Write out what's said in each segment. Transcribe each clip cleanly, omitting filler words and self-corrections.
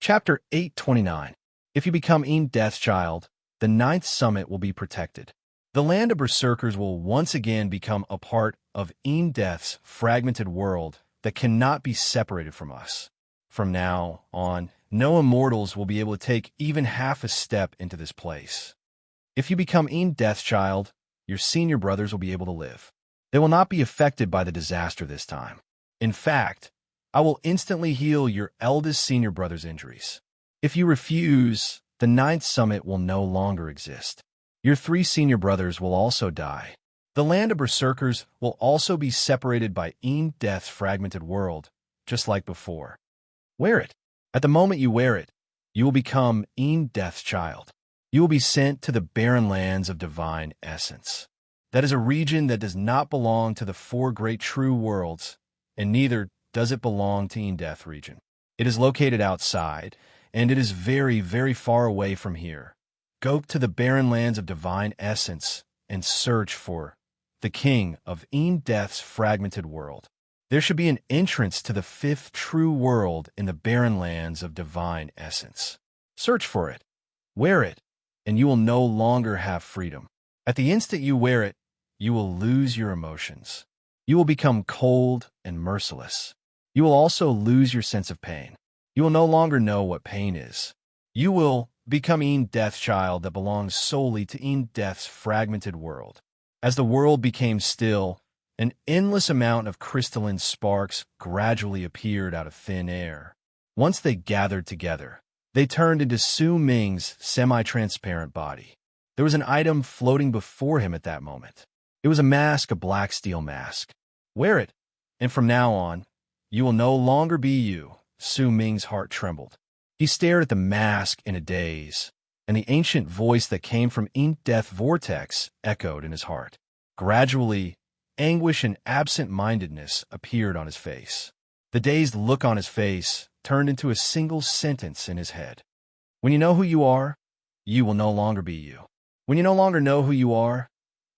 Chapter 829. If you become Death's Child, the ninth summit will be protected. The land of Berserkers will once again become a part of Death's fragmented world that cannot be separated from us. From now on, no immortals will be able to take even half a step into this place. If you become Death's Child, your senior brothers will be able to live. They will not be affected by the disaster this time. In fact, I will instantly heal your eldest senior brother's injuries. If you refuse, the ninth summit will no longer exist. Your 3 senior brothers will also die. The land of Berserkers will also be separated by Death's fragmented world, just like before. Wear it. At the moment you wear it, you will become Death's Child. You will be sent to the barren lands of divine essence. That is a region that does not belong to the 4 great true worlds, and neither does it belong to Death region. It is located outside, and it is very, very far away from here. Go to the barren lands of divine essence and search for the king of Death's fragmented world. There should be an entrance to the 5th true world in the barren lands of divine essence. Search for it, wear it, and you will no longer have freedom. At the instant you wear it, you will lose your emotions. You will become cold and merciless. You will also lose your sense of pain. You will no longer know what pain is. You will become Death's Child that belongs solely to Death's fragmented world. As the world became still, an endless amount of crystalline sparks gradually appeared out of thin air. Once they gathered together, they turned into Su Ming's semi-transparent body. There was an item floating before him at that moment. It was a mask, a black steel mask. Wear it, and from now on, you will no longer be you. Su Ming's heart trembled. He stared at the mask in a daze, and the ancient voice that came from Death Vortex echoed in his heart. Gradually, anguish and absent-mindedness appeared on his face. The dazed look on his face turned into a single sentence in his head. When you know who you are, you will no longer be you. When you no longer know who you are,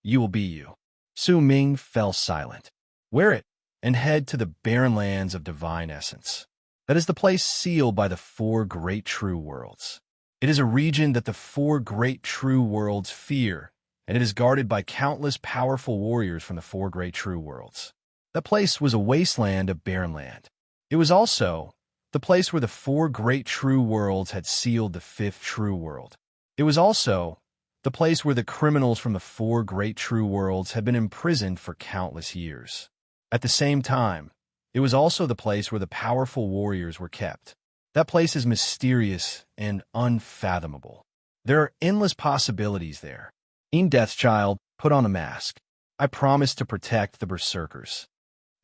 you will be you. Su Ming fell silent. Wear it, and head to the barren lands of divine essence. That is the place sealed by the 4 great true worlds. It is a region that the 4 great true worlds fear, and it is guarded by countless powerful warriors from the 4 great true worlds. That place was a wasteland of barren land. It was also the place where the 4 great true worlds had sealed the 5th true world. It was also the place where the criminals from the 4 great true worlds had been imprisoned for countless years. At the same time, it was also the place where the powerful warriors were kept. That place is mysterious and unfathomable. There are endless possibilities there. Death's Child, put on a mask. I promise to protect the Berserkers.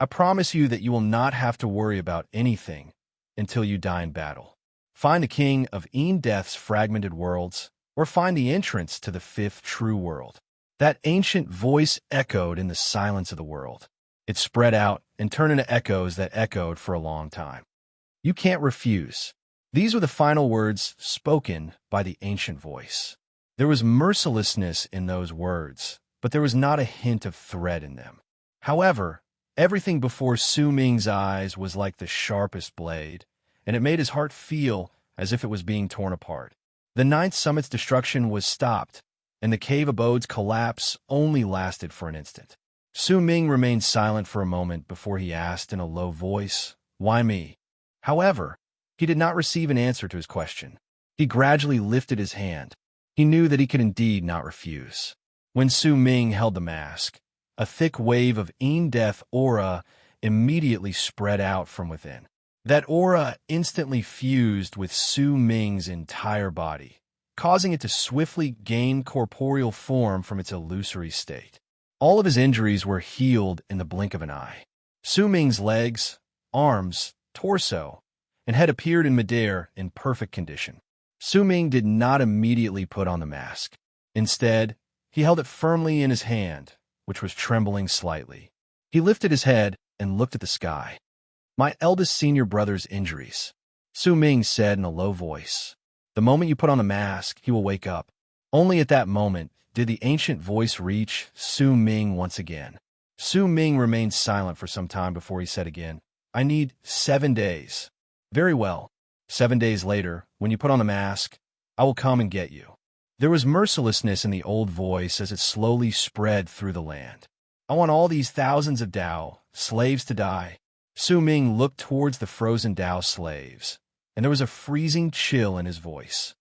I promise you that you will not have to worry about anything until you die in battle. Find the king of Death's fragmented worlds, or find the entrance to the 5th true world. That ancient voice echoed in the silence of the world. It spread out and turned into echoes that echoed for a long time. You can't refuse. These were the final words spoken by the ancient voice. There was mercilessness in those words, but there was not a hint of threat in them. However, everything before Su Ming's eyes was like the sharpest blade, and it made his heart feel as if it was being torn apart. The 9th summit's destruction was stopped, and the cave abode's collapse only lasted for an instant. Su Ming remained silent for a moment before he asked in a low voice, "Why me?" However, he did not receive an answer to his question. He gradually lifted his hand. He knew that he could indeed not refuse. When Su Ming held the mask, a thick wave of Death aura immediately spread out from within. That aura instantly fused with Su Ming's entire body, causing it to swiftly gain corporeal form from its illusory state. All of his injuries were healed in the blink of an eye. Su Ming's legs, arms, torso, and head appeared in midair in perfect condition. Su Ming did not immediately put on the mask. Instead, he held it firmly in his hand, which was trembling slightly. He lifted his head and looked at the sky. "My eldest senior brother's injuries," Su Ming said in a low voice. "The moment you put on the mask, he will wake up." Only at that moment did the ancient voice reach Su Ming once again. Su Ming remained silent for some time before he said again, "I need 7 days." "Very well. 7 days later, when you put on the mask, I will come and get you." There was mercilessness in the old voice as it slowly spread through the land. "I want all these thousands of Dao slaves to die." Su Ming looked towards the frozen Dao slaves, and there was a freezing chill in his voice.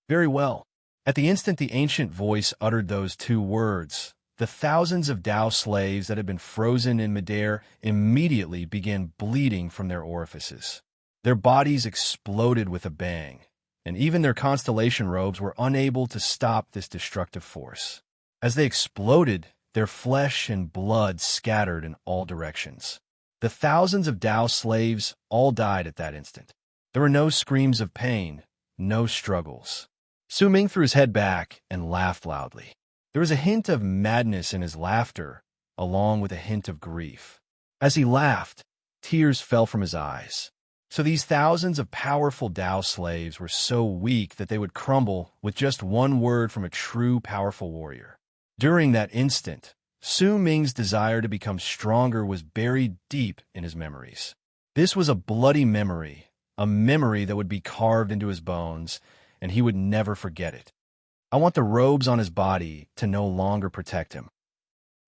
"Very well." At the instant the ancient voice uttered those two words, the thousands of Dao slaves that had been frozen in midair immediately began bleeding from their orifices. Their bodies exploded with a bang, and even their constellation robes were unable to stop this destructive force. As they exploded, their flesh and blood scattered in all directions. The thousands of Dao slaves all died at that instant. There were no screams of pain, no struggles. Su Ming threw his head back and laughed loudly. There was a hint of madness in his laughter, along with a hint of grief. As he laughed, tears fell from his eyes. So these thousands of powerful Dao slaves were so weak that they would crumble with just one word from a true powerful warrior. During that instant, Su Ming's desire to become stronger was buried deep in his memories. This was a bloody memory, a memory that would be carved into his bones, and he would never forget it. I want the robes on his body to no longer protect him.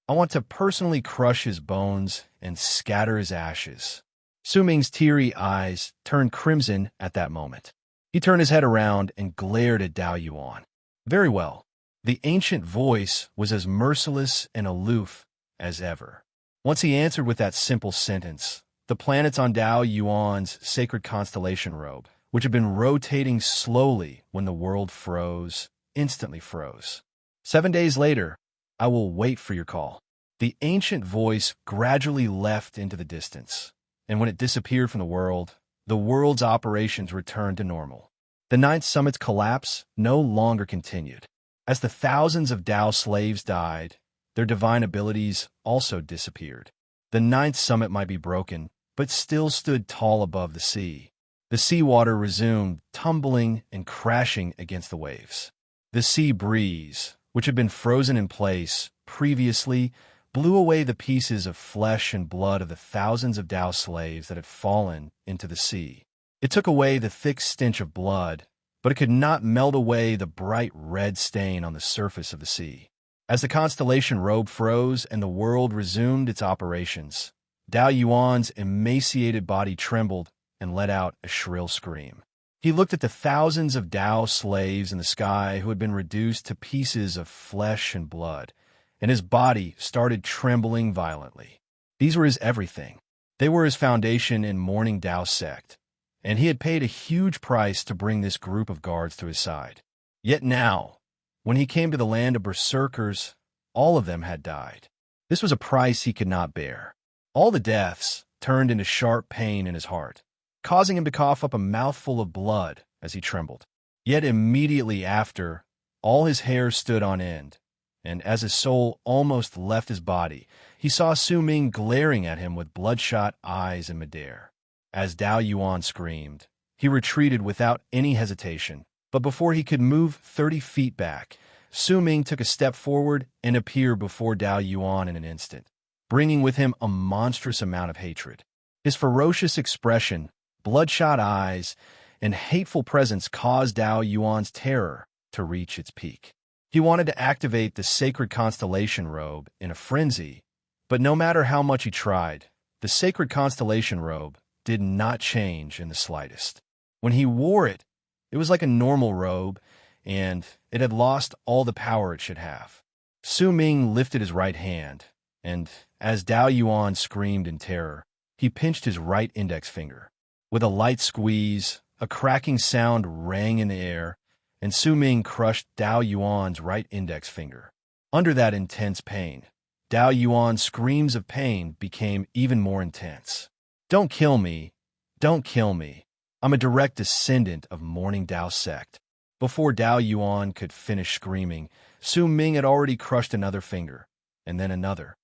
I want to personally crush his bones and scatter his ashes. Su Ming's teary eyes turned crimson at that moment. He turned his head around and glared at Dao Yuan. Very well. The ancient voice was as merciless and aloof as ever. Once he answered with that simple sentence, the planets on Dao Yuan's sacred constellation robe, which had been rotating slowly when the world froze, instantly froze. 7 days later, I will wait for your call. The ancient voice gradually left into the distance, and when it disappeared from the world's operations returned to normal. The ninth summit's collapse no longer continued. As the thousands of Dao slaves died, their divine abilities also disappeared. The ninth summit might be broken, but still stood tall above the sea. The seawater resumed tumbling and crashing against the waves. The sea breeze, which had been frozen in place previously, blew away the pieces of flesh and blood of the thousands of Dao slaves that had fallen into the sea. It took away the thick stench of blood, but it could not melt away the bright red stain on the surface of the sea. As the constellation robe froze and the world resumed its operations, Dao Yuan's emaciated body trembled and let out a shrill scream. He looked at the thousands of Dao slaves in the sky who had been reduced to pieces of flesh and blood, and his body started trembling violently. These were his everything. They were his foundation in Morning Dao sect, and he had paid a huge price to bring this group of guards to his side. Yet now, when he came to the land of berserkers, all of them had died. This was a price he could not bear. All the deaths turned into sharp pain in his heart, causing him to cough up a mouthful of blood as he trembled. Yet immediately after, all his hair stood on end, and as his soul almost left his body, he saw Su Ming glaring at him with bloodshot eyes in midair. As Dao Yuan screamed, he retreated without any hesitation, but before he could move 30 feet back, Su Ming took a step forward and appeared before Dao Yuan in an instant, bringing with him a monstrous amount of hatred. His ferocious expression, bloodshot eyes, and hateful presence caused Dao Yuan's terror to reach its peak. He wanted to activate the sacred constellation robe in a frenzy, but no matter how much he tried, the sacred constellation robe did not change in the slightest. When he wore it, it was like a normal robe, and it had lost all the power it should have. Su Ming lifted his right hand, and as Dao Yuan screamed in terror, he pinched his right index finger. With a light squeeze, a cracking sound rang in the air, and Su Ming crushed Dao Yuan's right index finger. Under that intense pain, Dao Yuan's screams of pain became even more intense. "Don't kill me! Don't kill me! I'm a direct descendant of Morning Dao sect." Before Dao Yuan could finish screaming, Su Ming had already crushed another finger, and then another.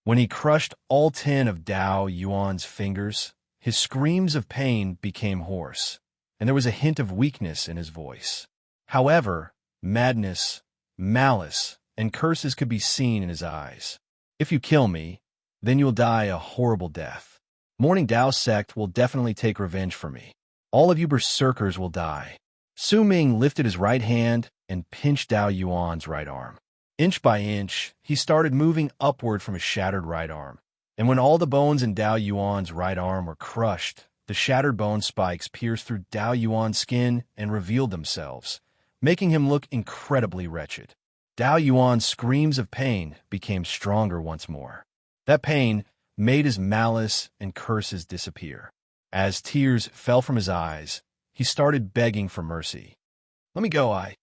When he crushed all 10 of Dao Yuan's fingers, his screams of pain became hoarse, and there was a hint of weakness in his voice. However, madness, malice, and curses could be seen in his eyes. "If you kill me, then you'll die a horrible death. Morning Dao sect will definitely take revenge for me. All of you berserkers will die. Su Ming lifted his right hand and pinched Dao Yuan's right arm. Inch by inch, he started moving upward from his shattered right arm. And when all the bones in Dao Yuan's right arm were crushed, the shattered bone spikes pierced through Dao Yuan's skin and revealed themselves, making him look incredibly wretched. Dao Yuan's screams of pain became stronger once more. That pain made his malice and curses disappear. As tears fell from his eyes, he started begging for mercy. "Let me go, I.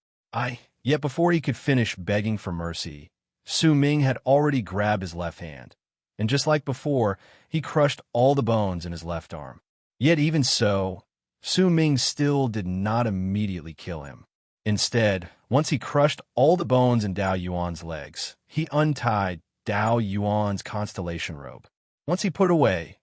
Yet before he could finish begging for mercy, Su Ming had already grabbed his left hand, and just like before, he crushed all the bones in his left arm. Yet even so, Su Ming still did not immediately kill him. Instead, once he crushed all the bones in Dao Yuan's legs, he untied Dao Yuan's constellation robe. Once he put it away,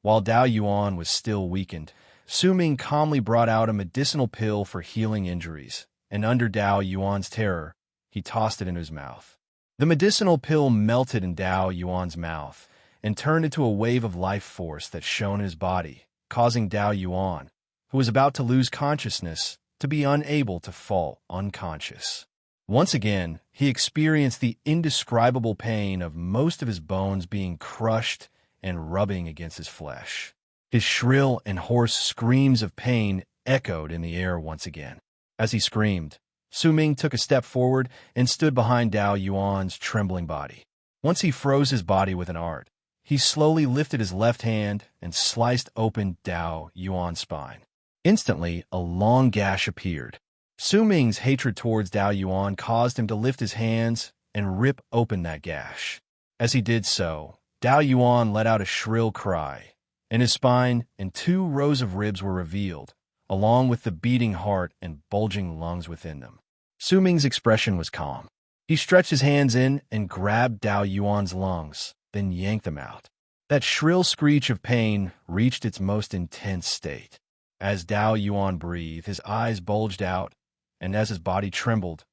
while Dao Yuan was still weakened, Su Ming calmly brought out a medicinal pill for healing injuries, and under Dao Yuan's terror, he tossed it into his mouth. The medicinal pill melted in Dao Yuan's mouth and turned into a wave of life force that shone in his body, causing Dao Yuan, who was about to lose consciousness, to be unable to fall unconscious. Once again, he experienced the indescribable pain of most of his bones being crushed and rubbing against his flesh. His shrill and hoarse screams of pain echoed in the air once again. As he screamed, Su Ming took a step forward and stood behind Dao Yuan's trembling body. Once he froze his body with an art, he slowly lifted his left hand and sliced open Dao Yuan's spine. Instantly, a long gash appeared. Su Ming's hatred towards Dao Yuan caused him to lift his hands and rip open that gash. As he did so, Dao Yuan let out a shrill cry, and his spine and 2 rows of ribs were revealed, along with the beating heart and bulging lungs within them. Su Ming's expression was calm. He stretched his hands in and grabbed Dao Yuan's lungs, then yanked them out. That shrill screech of pain reached its most intense state. As Dao Yuan breathed, his eyes bulged out, and as his body trembled,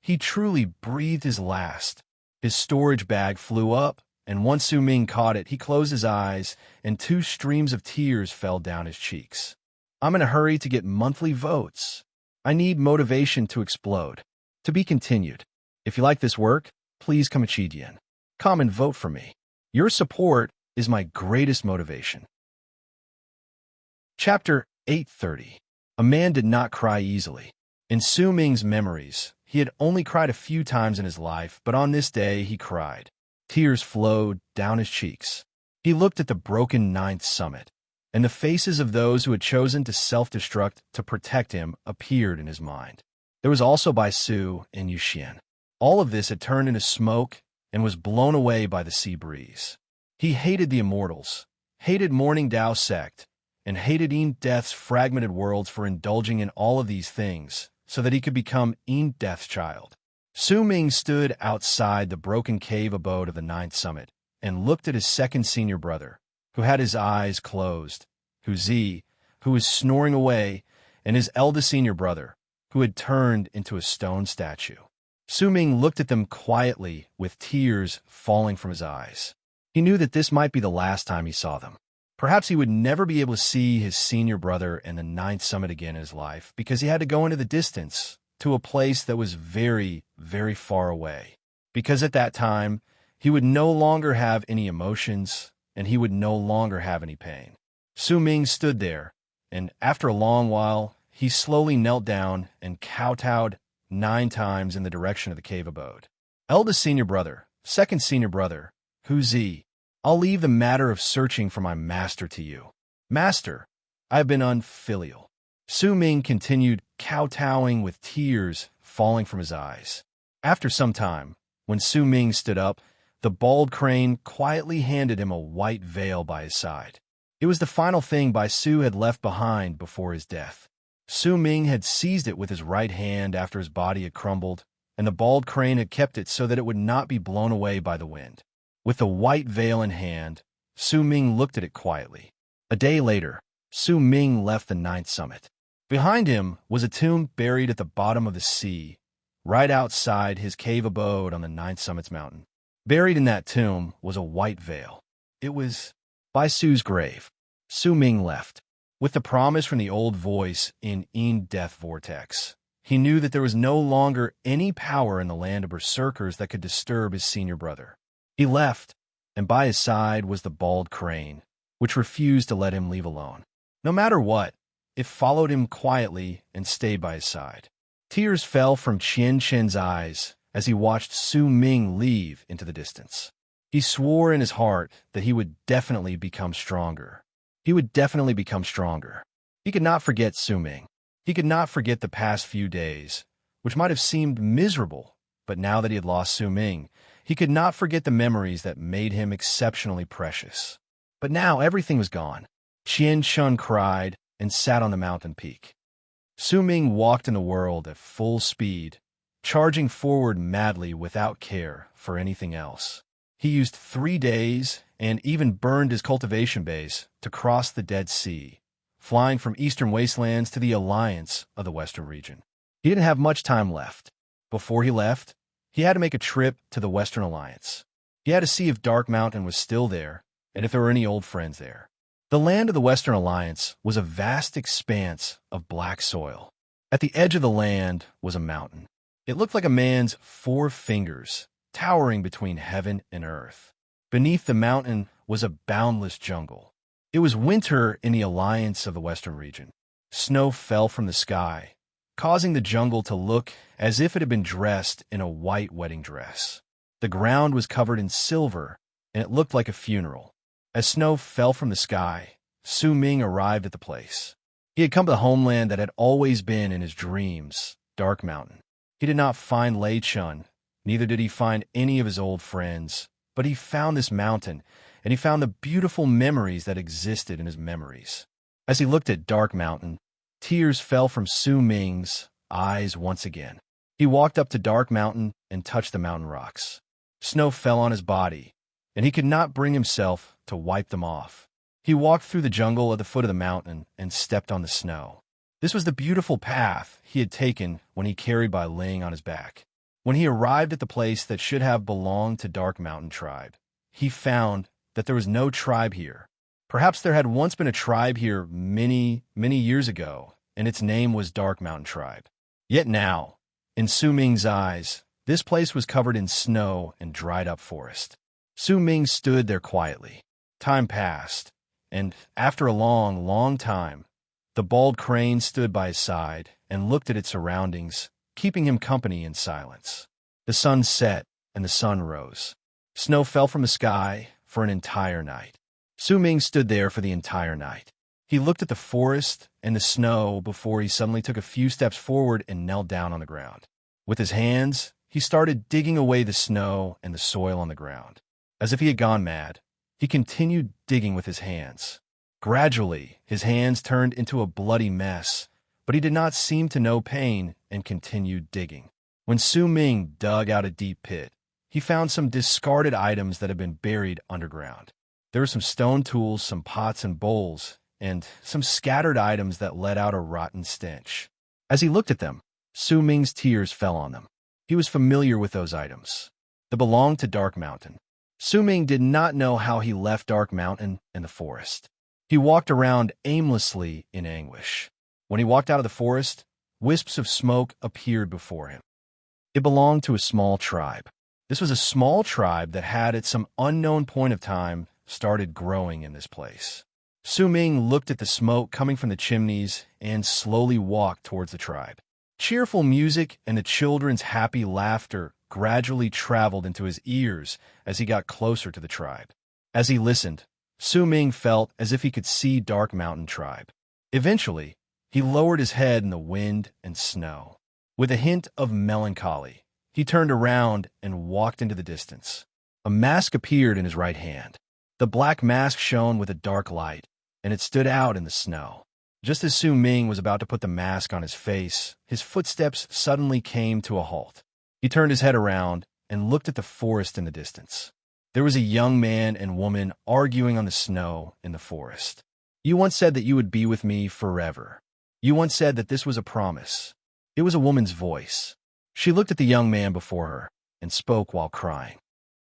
he truly breathed his last. His storage bag flew up, and once Su Ming caught it, he closed his eyes, and 2 streams of tears fell down his cheeks. "I'm in a hurry to get monthly votes. I need motivation to explode." To be continued. If you like this work, please come and vote for me. Your support is my greatest motivation. Chapter 830. A man did not cry easily. In Su Ming's memories, he had only cried a few times in his life, but on this day he cried. Tears flowed down his cheeks. He looked at the broken 9th summit, and the faces of those who had chosen to self-destruct to protect him appeared in his mind. There was also Bai Su and Yuxian. All of this had turned into smoke and was blown away by the sea breeze. He hated the immortals, hated Morning Dao sect, and hated Yin Death's fragmented worlds for indulging in all of these things so that he could become Yin Death's child. Su Ming stood outside the broken cave abode of the 9th summit and looked at his second senior brother, who had his eyes closed, Hu Zi, who was snoring away, and his eldest senior brother, who had turned into a stone statue. Su Ming looked at them quietly with tears falling from his eyes. He knew that this might be the last time he saw them. Perhaps he would never be able to see his senior brother and the 9th summit again in his life because he had to go into the distance to a place that was very, very far away. Because at that time, he would no longer have any emotions and he would no longer have any pain. Su Ming stood there, and after a long while, he slowly knelt down and kowtowed 9 times in the direction of the cave abode. Eldest senior brother, second senior brother, Hu Zi, I'll leave the matter of searching for my master to you. Master, I have been unfilial. Su Ming continued kowtowing with tears falling from his eyes. After some time, when Su Ming stood up, the bald crane quietly handed him a white veil by his side. It was the final thing Bai Su had left behind before his death. Su Ming had seized it with his right hand after his body had crumbled, and the bald crane had kept it so that it would not be blown away by the wind. With the white veil in hand, Su Ming looked at it quietly. A day later, Su Ming left the 9th summit. Behind him was a tomb buried at the bottom of the sea, right outside his cave abode on the 9th summit's mountain. Buried in that tomb was a white veil. It was Bai Su's grave. Su Ming left. With the promise from the old voice in Death Vortex, he knew that there was no longer any power in the land of berserkers that could disturb his senior brother. He left, and by his side was the bald crane, which refused to let him leave alone. No matter what, it followed him quietly and stayed by his side. Tears fell from Qian Chen's eyes as he watched Su Ming leave into the distance. He swore in his heart that he would definitely become stronger. He would definitely become stronger. He could not forget Su Ming. He could not forget the past few days, which might have seemed miserable, but now that he had lost Su Ming, he could not forget the memories that made him exceptionally precious. But now everything was gone. Qian Chun cried and sat on the mountain peak. Su Ming walked in the world at full speed, charging forward madly without care for anything else. He used 3 days and even burned his cultivation base to cross the Dead Sea, flying from eastern wastelands to the alliance of the western region. He didn't have much time left. Before he left, he had to make a trip to the Western Alliance. He had to see if Dark Mountain was still there and if there were any old friends there. The land of the Western Alliance was a vast expanse of black soil. At the edge of the land was a mountain. It looked like a man's 4 fingers, towering between heaven and earth. Beneath the mountain was a boundless jungle. It was winter in the alliance of the western region. Snow fell from the sky, causing the jungle to look as if it had been dressed in a white wedding dress. The ground was covered in silver, and it looked like a funeral. As snow fell from the sky, Su Ming arrived at the place. He had come to the homeland that had always been in his dreams, Dark Mountain. He did not find Lei Chun, neither did he find any of his old friends, but he found this mountain, and he found the beautiful memories that existed in his memories. As he looked at Dark Mountain, tears fell from Su Ming's eyes once again. He walked up to Dark Mountain and touched the mountain rocks. Snow fell on his body, and he could not bring himself to wipe them off. He walked through the jungle at the foot of the mountain and stepped on the snow. This was the beautiful path he had taken when he carried Bai Ling on his back. When he arrived at the place that should have belonged to Dark Mountain tribe, he found that there was no tribe here. Perhaps there had once been a tribe here many, many years ago, and its name was Dark Mountain Tribe. Yet now, in Su Ming's eyes, this place was covered in snow and dried-up forest. Su Ming stood there quietly. Time passed, and after a long, long time, the bald crane stood by his side and looked at its surroundings, keeping him company in silence. The sun set and the sun rose. Snow fell from the sky for an entire night. Su Ming stood there for the entire night. He looked at the forest and the snow before he suddenly took a few steps forward and knelt down on the ground. With his hands, he started digging away the snow and the soil on the ground. As if he had gone mad, he continued digging with his hands. Gradually, his hands turned into a bloody mess, but he did not seem to know pain and continued digging. When Su Ming dug out a deep pit, he found some discarded items that had been buried underground. There were some stone tools, some pots and bowls, and some scattered items that let out a rotten stench. As he looked at them, Su Ming's tears fell on them. He was familiar with those items. They belonged to Dark Mountain. Su Ming did not know how he left Dark Mountain and the forest. He walked around aimlessly in anguish. When he walked out of the forest, wisps of smoke appeared before him. It belonged to a small tribe. This was a small tribe that had, at some unknown point of time, started growing in this place. Su Ming looked at the smoke coming from the chimneys and slowly walked towards the tribe. Cheerful music and the children's happy laughter gradually traveled into his ears as he got closer to the tribe. As he listened, Su Ming felt as if he could see Dark Mountain Tribe. Eventually, he lowered his head in the wind and snow. With a hint of melancholy, he turned around and walked into the distance. A mask appeared in his right hand. The black mask shone with a dark light, and it stood out in the snow. Just as Su Ming was about to put the mask on his face, his footsteps suddenly came to a halt. He turned his head around and looked at the forest in the distance. There was a young man and woman arguing on the snow in the forest. "You once said that you would be with me forever. You once said that this was a promise." It was a woman's voice. She looked at the young man before her and spoke while crying.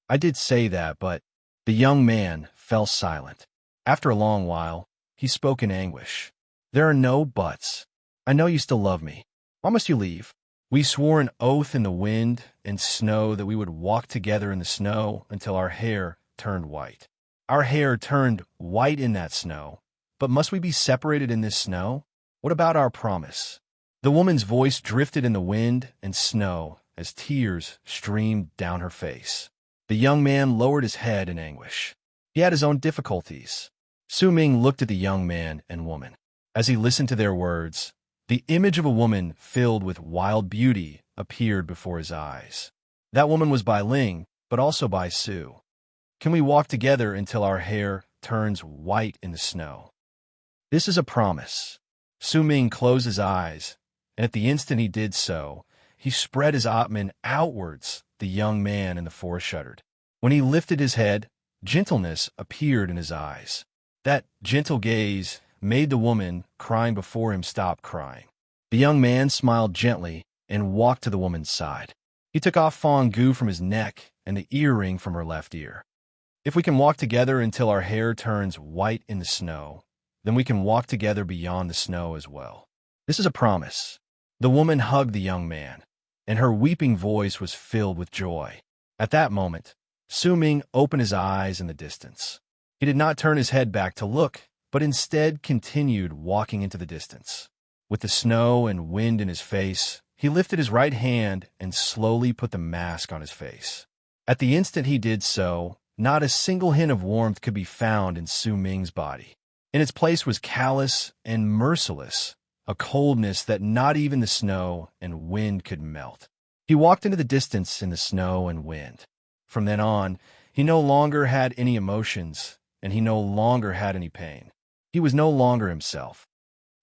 "I did say that, but..." The young man fell silent. After a long while, he spoke in anguish. There are no buts. I know you still love me. Why must you leave? We swore an oath in the wind and snow that we would walk together in the snow until our hair turned white. Our hair turned white in that snow. But must we be separated in this snow? What about our promise? The woman's voice drifted in the wind and snow as tears streamed down her face. The young man lowered his head in anguish. He had his own difficulties. Su Ming looked at the young man and woman. As he listened to their words, the image of a woman filled with wild beauty appeared before his eyes. That woman was Bai Ling, but also Bai Su. Can we walk together until our hair turns white in the snow? This is a promise. Su Ming closed his eyes, and at the instant he did so, he spread his Atman outwards. The young man in the forest shuddered. When he lifted his head, gentleness appeared in his eyes. That gentle gaze made the woman crying before him stop crying. The young man smiled gently and walked to the woman's side. He took off Fong Gu from his neck and the earring from her left ear. If we can walk together until our hair turns white in the snow, then we can walk together beyond the snow as well. This is a promise. The woman hugged the young man, and her weeping voice was filled with joy. At that moment, Su Ming opened his eyes in the distance. He did not turn his head back to look, but instead continued walking into the distance. With the snow and wind in his face, he lifted his right hand and slowly put the mask on his face. At the instant he did so, not a single hint of warmth could be found in Su Ming's body. In its place was callous and merciless, a coldness that not even the snow and wind could melt. He walked into the distance in the snow and wind. From then on, he no longer had any emotions, and he no longer had any pain. He was no longer himself.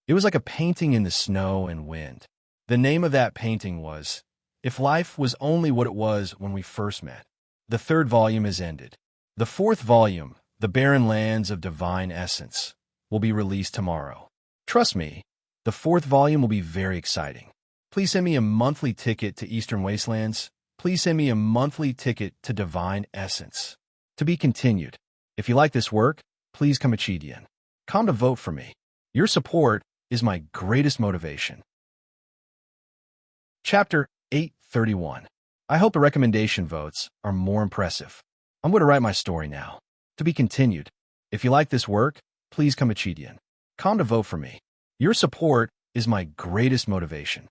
It was like a painting in the snow and wind. The name of that painting was, If Life Was Only What It Was When We First Met. The third volume is ended. The fourth volume, The Barren Lands of Divine Essence, will be released tomorrow. Trust me, the fourth volume will be very exciting. Please send me a monthly ticket to Eastern Wastelands. Please send me a monthly ticket to Divine Essence. To be continued. If you like this work, please come Chidian. Come to vote for me. Your support is my greatest motivation. Chapter 831. I hope the recommendation votes are more impressive. I'm going to write my story now. To be continued. If you like this work, please come Chidian. Come to vote for me. Your support is my greatest motivation.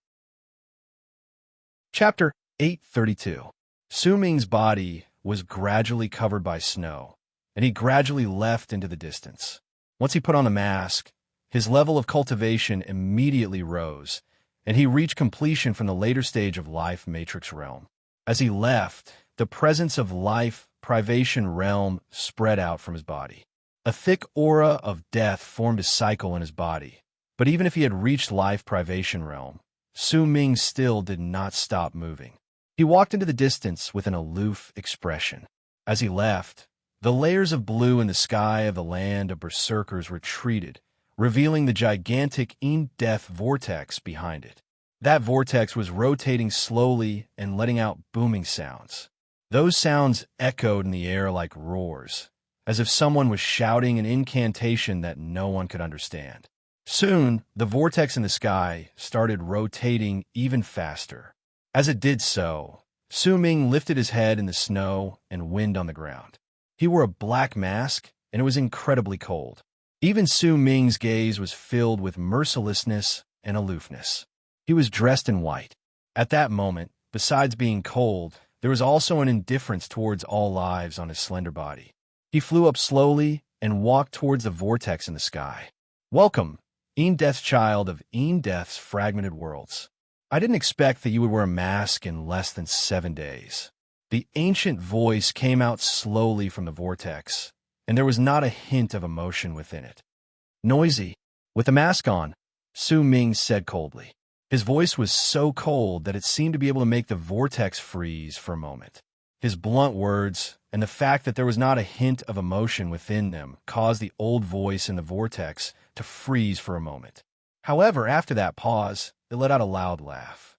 Chapter 832. Su Ming's body was gradually covered by snow, and he gradually left into the distance. Once he put on the mask, his level of cultivation immediately rose, and he reached completion from the later stage of life matrix realm. As he left, the presence of life privation realm spread out from his body. A thick aura of death formed a cycle in his body, but even if he had reached life privation realm, Su Ming still did not stop moving. He walked into the distance with an aloof expression. As he left, the layers of blue in the sky of the land of berserkers retreated, revealing the gigantic in-death vortex behind it. That vortex was rotating slowly and letting out booming sounds. Those sounds echoed in the air like roars, as if someone was shouting an incantation that no one could understand. Soon, the vortex in the sky started rotating even faster. As it did so, Su Ming lifted his head in the snow and wind on the ground. He wore a black mask, and it was incredibly cold. Even Su Ming's gaze was filled with mercilessness and aloofness. He was dressed in white. At that moment, besides being cold, there was also an indifference towards all lives on his slender body. He flew up slowly and walked towards the vortex in the sky. Welcome, Death's child of Death's fragmented worlds. I didn't expect that you would wear a mask in less than 7 days. The ancient voice came out slowly from the vortex, and there was not a hint of emotion within it. Noisy. With the mask on, Su Ming said coldly. His voice was so cold that it seemed to be able to make the vortex freeze for a moment. His blunt words, and the fact that there was not a hint of emotion within them, caused the old voice in the vortex to freeze for a moment. However, after that pause, it let out a loud laugh.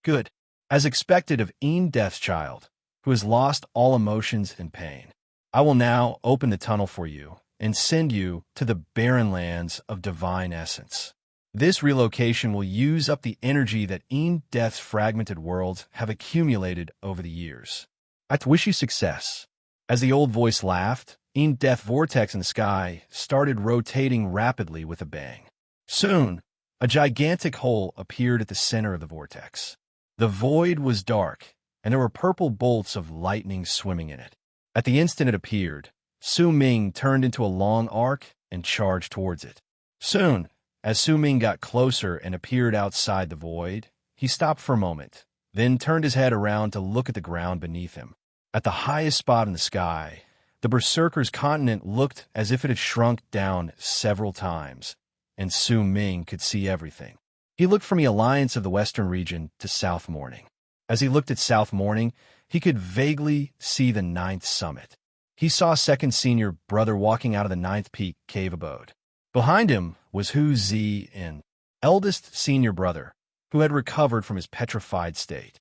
Good. As expected of Death's child, who has lost all emotions and pain. I will now open the tunnel for you and send you to the barren lands of divine essence. This relocation will use up the energy that Death's fragmented worlds have accumulated over the years. I wish you success. As the old voice laughed, Death vortex in the sky started rotating rapidly with a bang. Soon, a gigantic hole appeared at the center of the vortex. The void was dark, and there were purple bolts of lightning swimming in it. At the instant it appeared, Su Ming turned into a long arc and charged towards it. Soon, as Su Ming got closer and appeared outside the void, he stopped for a moment, then turned his head around to look at the ground beneath him. At the highest spot in the sky, the Berserker's continent looked as if it had shrunk down several times, and Su Ming could see everything. He looked from the alliance of the western region to South Morning. As he looked at South Morning, he could vaguely see the 9th summit. He saw second senior brother walking out of the 9th peak cave abode. Behind him was Hu Zi-in, eldest senior brother, who had recovered from his petrified state.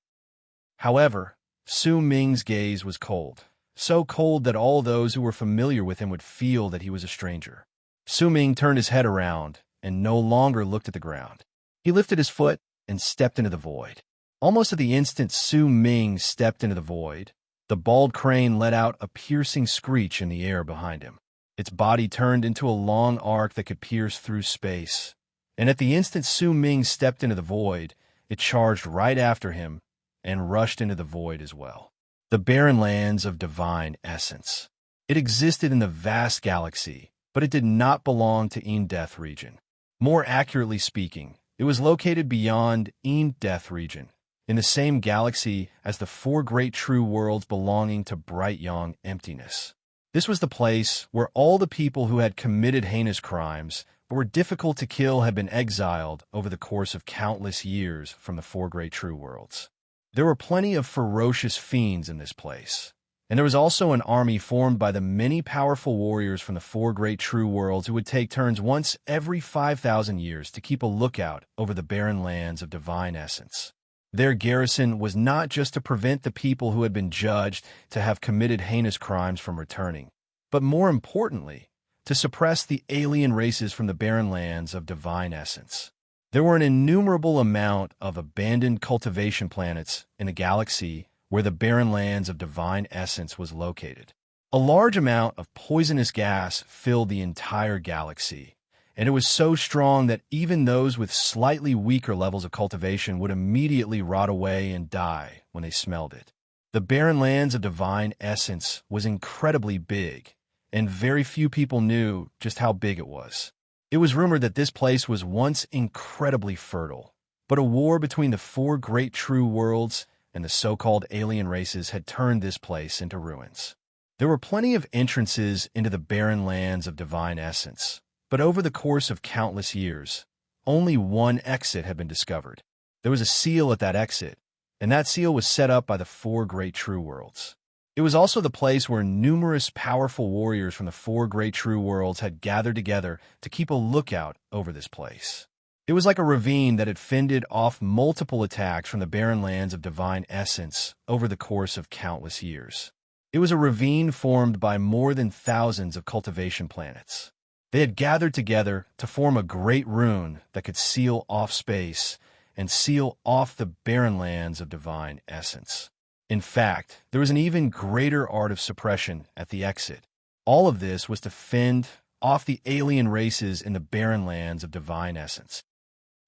However, Su Ming's gaze was cold, so cold that all those who were familiar with him would feel that he was a stranger. Su Ming turned his head around and no longer looked at the ground. He lifted his foot and stepped into the void. Almost at the instant Su Ming stepped into the void, the bald crane let out a piercing screech in the air behind him. Its body turned into a long arc that could pierce through space, and at the instant Su Ming stepped into the void, it charged right after him and rushed into the void as well. The barren lands of divine essence. It existed in the vast galaxy, but it did not belong to Death region. More accurately speaking, it was located beyond Death region, in the same galaxy as the 4 great true worlds belonging to Bright Yang Emptiness. This was the place where all the people who had committed heinous crimes but were difficult to kill had been exiled over the course of countless years from the 4 great true worlds. There were plenty of ferocious fiends in this place, and there was also an army formed by the many powerful warriors from the 4 great true worlds who would take turns once every 5,000 years to keep a lookout over the barren lands of divine essence. Their garrison was not just to prevent the people who had been judged to have committed heinous crimes from returning, but more importantly, to suppress the alien races from the barren lands of divine essence. There were an innumerable amount of abandoned cultivation planets in a galaxy where the barren lands of divine essence was located. A large amount of poisonous gas filled the entire galaxy, and it was so strong that even those with slightly weaker levels of cultivation would immediately rot away and die when they smelled it. The barren lands of divine essence was incredibly big, and very few people knew just how big it was. It was rumored that this place was once incredibly fertile, but a war between the 4 great true worlds and the so-called alien races had turned this place into ruins. There were plenty of entrances into the barren lands of divine essence, but over the course of countless years, only one exit had been discovered. There was a seal at that exit, and that seal was set up by the 4 great true worlds. It was also the place where numerous powerful warriors from the 4 great true worlds had gathered together to keep a lookout over this place. It was like a ravine that had fended off multiple attacks from the barren lands of divine essence over the course of countless years. It was a ravine formed by more than thousands of cultivation planets. They had gathered together to form a great rune that could seal off space and seal off the barren lands of divine essence. In fact, there was an even greater art of suppression at the exit. All of this was to fend off the alien races in the barren lands of divine essence.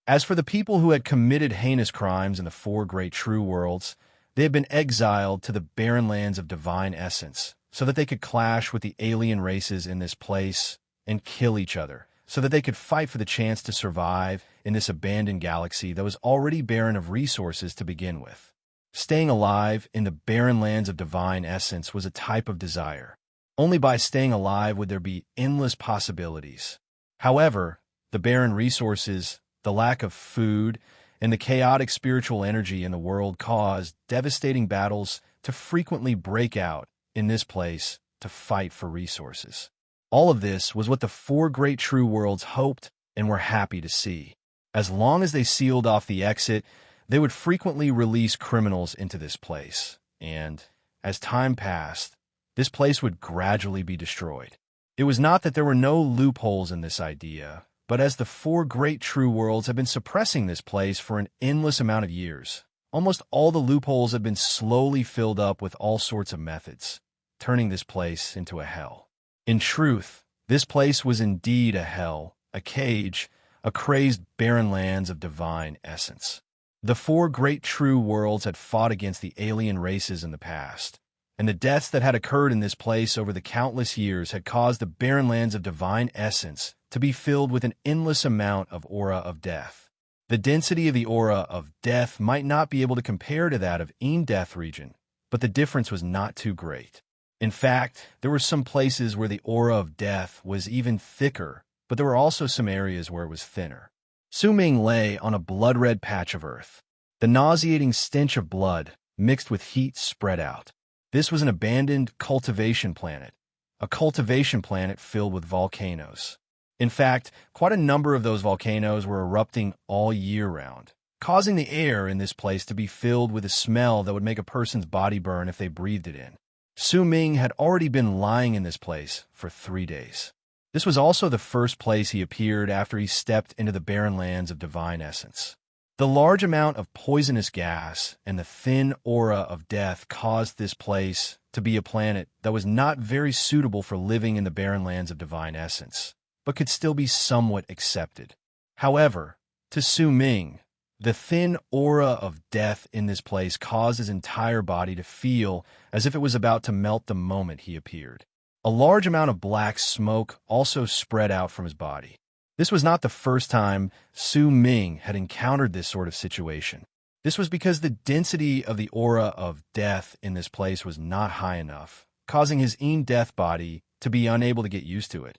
As for the people who had committed heinous crimes in the 4 great true worlds, they had been exiled to the barren lands of divine essence so that they could clash with the alien races in this place and kill each other, so that they could fight for the chance to survive in this abandoned galaxy that was already barren of resources to begin with. Staying alive in the barren lands of divine essence was a type of desire. Only by staying alive would there be endless possibilities. However, the barren resources, the lack of food, and the chaotic spiritual energy in the world caused devastating battles to frequently break out in this place to fight for resources. All of this was what the 4 great true worlds hoped and were happy to see. As long as they sealed off the exit, they would frequently release criminals into this place, and, as time passed, this place would gradually be destroyed. It was not that there were no loopholes in this idea, but as the four great true worlds have been suppressing this place for an endless amount of years, almost all the loopholes have been slowly filled up with all sorts of methods, turning this place into a hell. In truth, this place was indeed a hell, a cage, a crazed barren lands of divine essence. The four great true worlds had fought against the alien races in the past, and the deaths that had occurred in this place over the countless years had caused the barren lands of divine essence to be filled with an endless amount of aura of death. The density of the aura of death might not be able to compare to that of Death region, but the difference was not too great. In fact, there were some places where the aura of death was even thicker, but there were also some areas where it was thinner. Su Ming lay on a blood-red patch of earth. The nauseating stench of blood, mixed with heat, spread out. This was an abandoned cultivation planet, a cultivation planet filled with volcanoes. In fact, quite a number of those volcanoes were erupting all year round, causing the air in this place to be filled with a smell that would make a person's body burn if they breathed it in. Su Ming had already been lying in this place for 3 days. This was also the first place he appeared after he stepped into the barren lands of divine essence. The large amount of poisonous gas and the thin aura of death caused this place to be a planet that was not very suitable for living in the barren lands of divine essence, but could still be somewhat accepted. However, to Su Ming, the thin aura of death in this place caused his entire body to feel as if it was about to melt the moment he appeared. A large amount of black smoke also spread out from his body. This was not the first time Su Ming had encountered this sort of situation. This was because the density of the aura of death in this place was not high enough, causing his death body to be unable to get used to it,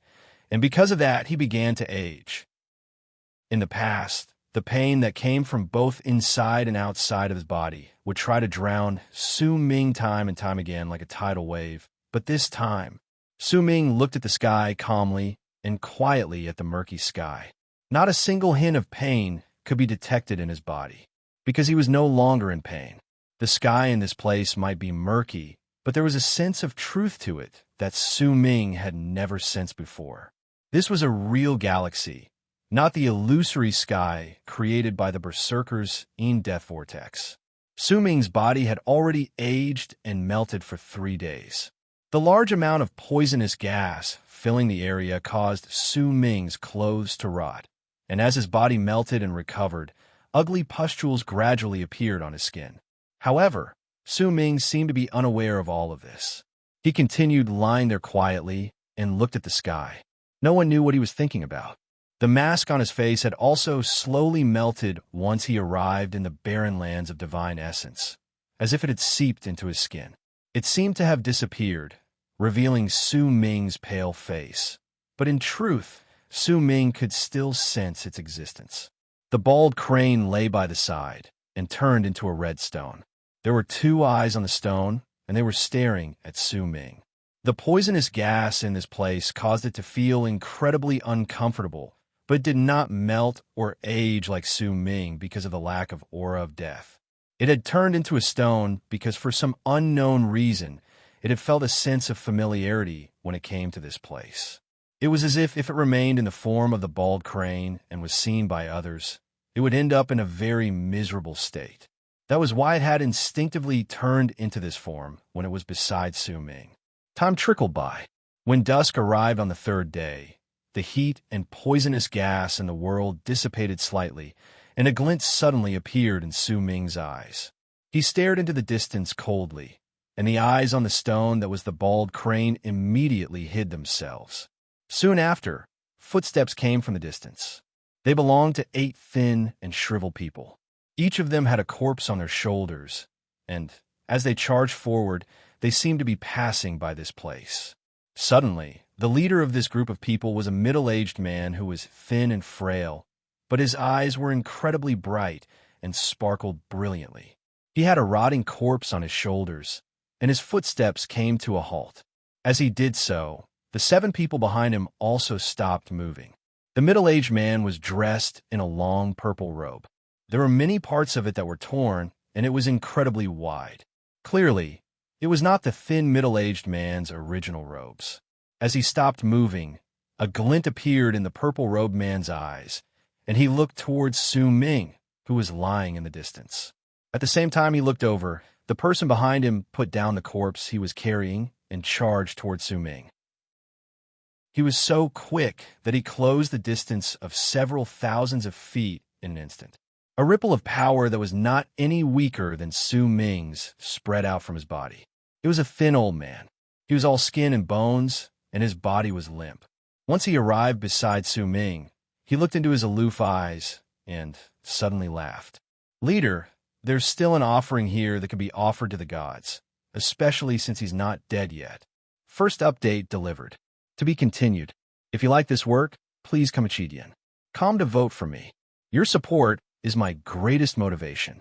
and because of that, he began to age. In the past, the pain that came from both inside and outside of his body would try to drown Su Ming time and time again like a tidal wave, but this time, Su Ming looked at the sky calmly and quietly at the murky sky. Not a single hint of pain could be detected in his body, because he was no longer in pain. The sky in this place might be murky, but there was a sense of truth to it that Su Ming had never sensed before. This was a real galaxy, not the illusory sky created by the Berserker's death vortex. Su Ming's body had already aged and melted for 3 days. The large amount of poisonous gas filling the area caused Su Ming's clothes to rot, and as his body melted and recovered, ugly pustules gradually appeared on his skin. However, Su Ming seemed to be unaware of all of this. He continued lying there quietly and looked at the sky. No one knew what he was thinking about. The mask on his face had also slowly melted once he arrived in the barren lands of divine essence, as if it had seeped into his skin. It seemed to have disappeared, revealing Su Ming's pale face. But in truth, Su Ming could still sense its existence. The bald crane lay by the side and turned into a red stone. There were 2 eyes on the stone, and they were staring at Su Ming. The poisonous gas in this place caused it to feel incredibly uncomfortable, but it did not melt or age like Su Ming because of the lack of aura of death. It had turned into a stone because for some unknown reason, it had felt a sense of familiarity when it came to this place. It was as if it remained in the form of the bald crane and was seen by others, it would end up in a very miserable state. That was why it had instinctively turned into this form when it was beside Su Ming. Time trickled by. When dusk arrived on the 3rd day, the heat and poisonous gas in the world dissipated slightly, and a glint suddenly appeared in Su Ming's eyes. He stared into the distance coldly, and the eyes on the stone that was the bald crane immediately hid themselves. Soon after, footsteps came from the distance. They belonged to 8 thin and shriveled people. Each of them had a corpse on their shoulders, and, as they charged forward, they seemed to be passing by this place. Suddenly, the leader of this group of people was a middle-aged man who was thin and frail, but his eyes were incredibly bright and sparkled brilliantly. He had a rotting corpse on his shoulders, and his footsteps came to a halt. As he did so, the 7 people behind him also stopped moving. The middle-aged man was dressed in a long purple robe. There were many parts of it that were torn, and it was incredibly wide. Clearly, it was not the thin middle-aged man's original robes. As he stopped moving, A glint appeared in the purple-robed man's eyes, and he looked towards Su Ming, who was lying in the distance. At the same time he looked over, the person behind him put down the corpse he was carrying and charged towards Su Ming. He was so quick that he closed the distance of several thousands of feet in an instant. A ripple of power that was not any weaker than Su Ming's spread out from his body. It was a thin old man. He was all skin and bones, and his body was limp. Once he arrived beside Su Ming, he looked into his aloof eyes and suddenly laughed. "Leader, there's still an offering here that can be offered to the gods, especially since he's not dead yet. First update delivered. To be continued. If you like this work, please come Chidian. Come to vote for me. Your support is my greatest motivation."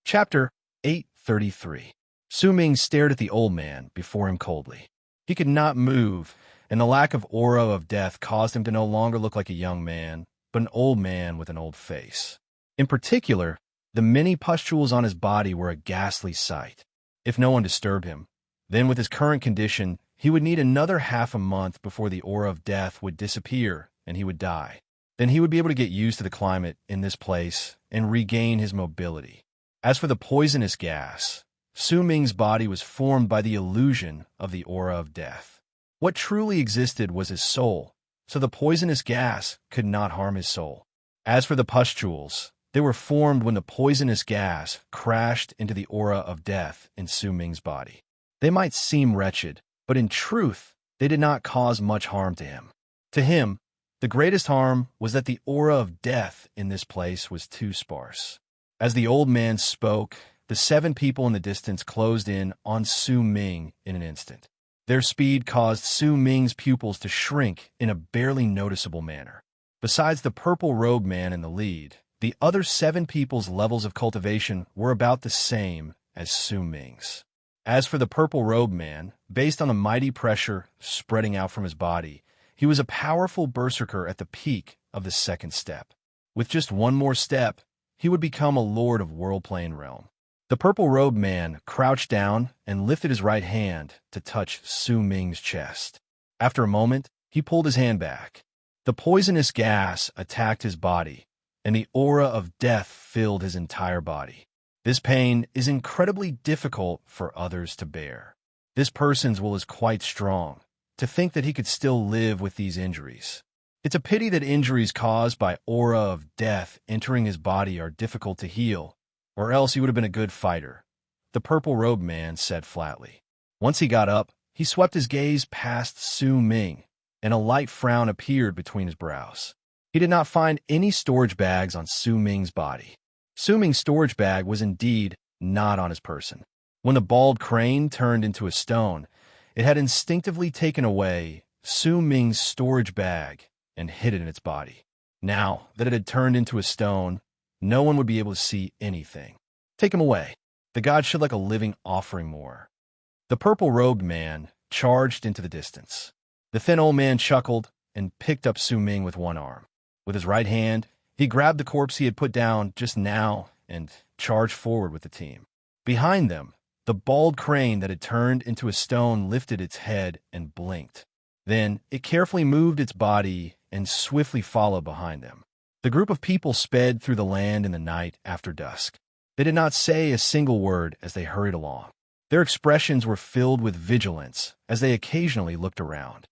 Chapter 833. Su Ming stared at the old man before him coldly. He could not move, and the lack of aura of death caused him to no longer look like a young man, but an old man with an old face. In particular, the many pustules on his body were a ghastly sight. If no one disturbed him, then with his current condition, he would need another half a month before the aura of death would disappear and he would die. Then he would be able to get used to the climate in this place and regain his mobility. As for the poisonous gas, Su Ming's body was formed by the illusion of the aura of death. What truly existed was his soul, so the poisonous gas could not harm his soul. As for the pustules, they were formed when the poisonous gas crashed into the aura of death in Su Ming's body. They might seem wretched, but in truth, they did not cause much harm to him. To him, the greatest harm was that the aura of death in this place was too sparse. As the old man spoke, the 7 people in the distance closed in on Su Ming in an instant. Their speed caused Su Ming's pupils to shrink in a barely noticeable manner. Besides the purple-robed man in the lead, the other 7 people's levels of cultivation were about the same as Su Ming's. As for the purple-robed man, based on the mighty pressure spreading out from his body, he was a powerful berserker at the peak of the 2nd step. With just one more step, he would become a lord of Worldplane Realm. The purple-robed man crouched down and lifted his right hand to touch Su Ming's chest. After a moment, he pulled his hand back. The poisonous gas attacked his body, and the aura of death filled his entire body. This pain is incredibly difficult for others to bear. This person's will is quite strong. To think that he could still live with these injuries. It's a pity that injuries caused by aura of death entering his body are difficult to heal, or else he would have been a good fighter, the purple-robed man said flatly. Once he got up, he swept his gaze past Su Ming, and a light frown appeared between his brows. He did not find any storage bags on Su Ming's body. Su Ming's storage bag was indeed not on his person. When the bald crane turned into a stone, it had instinctively taken away Su Ming's storage bag and hid it in its body. Now that it had turned into a stone, no one would be able to see anything. Take him away. The gods should like a living offering more. The purple-robed man charged into the distance. The thin old man chuckled and picked up Su Ming with one arm. With his right hand, he grabbed the corpse he had put down just now and charged forward with the team. Behind them, the bald crane that had turned into a stone lifted its head and blinked. Then it carefully moved its body and swiftly followed behind them. The group of people sped through the land in the night after dusk. They did not say a single word as they hurried along. Their expressions were filled with vigilance as they occasionally looked around.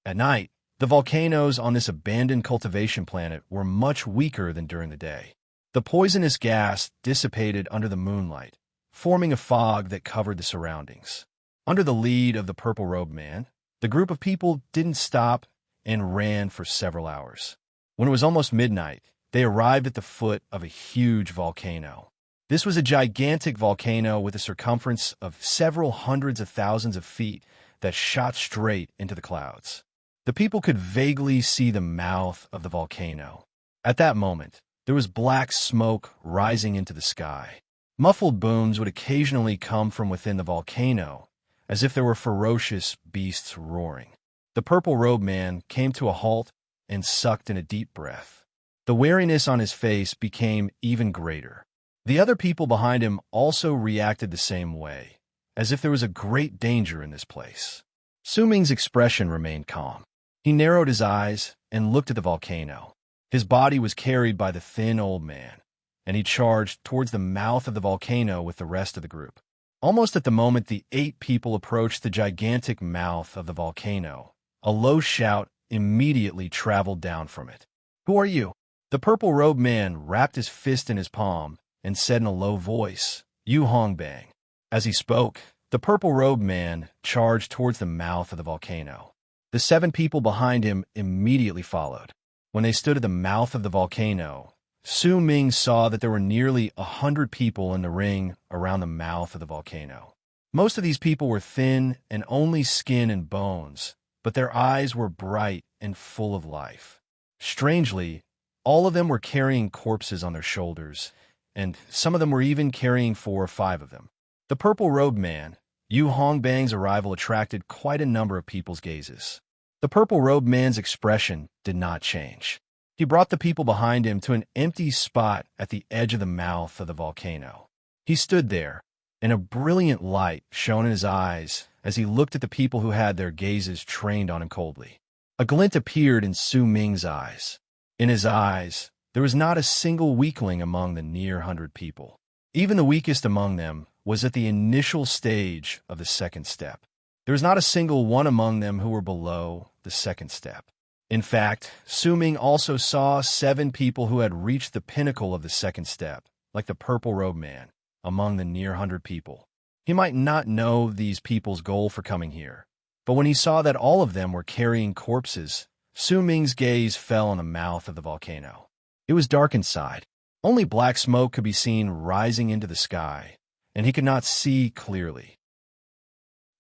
At night, the volcanoes on this abandoned cultivation planet were much weaker than during the day. The poisonous gas dissipated under the moonlight, forming a fog that covered the surroundings. Under the lead of the purple-robed man, the group of people didn't stop and ran for several hours. When it was almost midnight, they arrived at the foot of a huge volcano. This was a gigantic volcano with a circumference of several hundreds of thousands of feet that shot straight into the clouds. The people could vaguely see the mouth of the volcano. At that moment, there was black smoke rising into the sky. Muffled booms would occasionally come from within the volcano, as if there were ferocious beasts roaring. The purple-robed man came to a halt and sucked in a deep breath. The wariness on his face became even greater. The other people behind him also reacted the same way, as if there was a great danger in this place. Su Ming's expression remained calm. He narrowed his eyes and looked at the volcano. His body was carried by the thin old man, and he charged towards the mouth of the volcano with the rest of the group. Almost at the moment the 8 people approached the gigantic mouth of the volcano, a low shout immediately traveled down from it. "Who are you?" The purple-robed man wrapped his fist in his palm and said in a low voice, "Yu Hongbang." As he spoke, the purple-robed man charged towards the mouth of the volcano. The 7 people behind him immediately followed. When they stood at the mouth of the volcano, Su Ming saw that there were nearly 100 people in the ring around the mouth of the volcano. Most of these people were thin and only skin and bones, but their eyes were bright and full of life. Strangely, all of them were carrying corpses on their shoulders, and some of them were even carrying 4 or 5 of them. The purple-robed man, Yu Hongbang's arrival attracted quite a number of people's gazes. The purple-robed man's expression did not change. He brought the people behind him to an empty spot at the edge of the mouth of the volcano. He stood there, and a brilliant light shone in his eyes as he looked at the people who had their gazes trained on him coldly. A glint appeared in Su Ming's eyes. In his eyes, there was not a single weakling among the near 100 people. Even the weakest among them was at the initial stage of the second step. There was not a single one among them who were below the second step. In fact, Su Ming also saw 7 people who had reached the pinnacle of the second step, like the purple-robed man, among the near 100 people. He might not know these people's goal for coming here, but when he saw that all of them were carrying corpses, Su Ming's gaze fell on the mouth of the volcano. It was dark inside. Only black smoke could be seen rising into the sky, and he could not see clearly.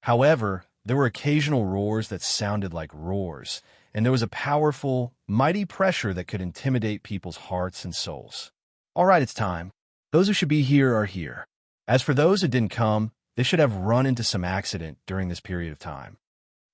However, there were occasional roars that sounded like roars, and there was a powerful, mighty pressure that could intimidate people's hearts and souls. All right, it's time. Those who should be here are here. As for those who didn't come, they should have run into some accident during this period of time.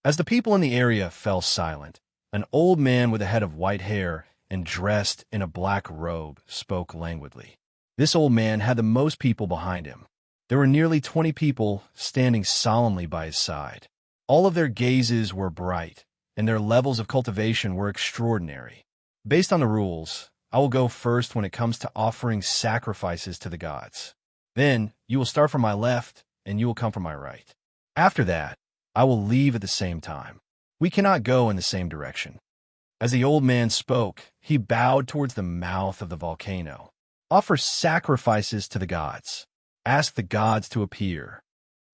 As the people in the area fell silent, an old man with a head of white hair and dressed in a black robe spoke languidly. This old man had the most people behind him. There were nearly 20 people standing solemnly by his side. All of their gazes were bright, and their levels of cultivation were extraordinary. Based on the rules, I will go first when it comes to offering sacrifices to the gods. Then you will start from my left, and you will come from my right. After that, I will leave at the same time. We cannot go in the same direction. As the old man spoke, he bowed towards the mouth of the volcano. Offer sacrifices to the gods. Ask the gods to appear.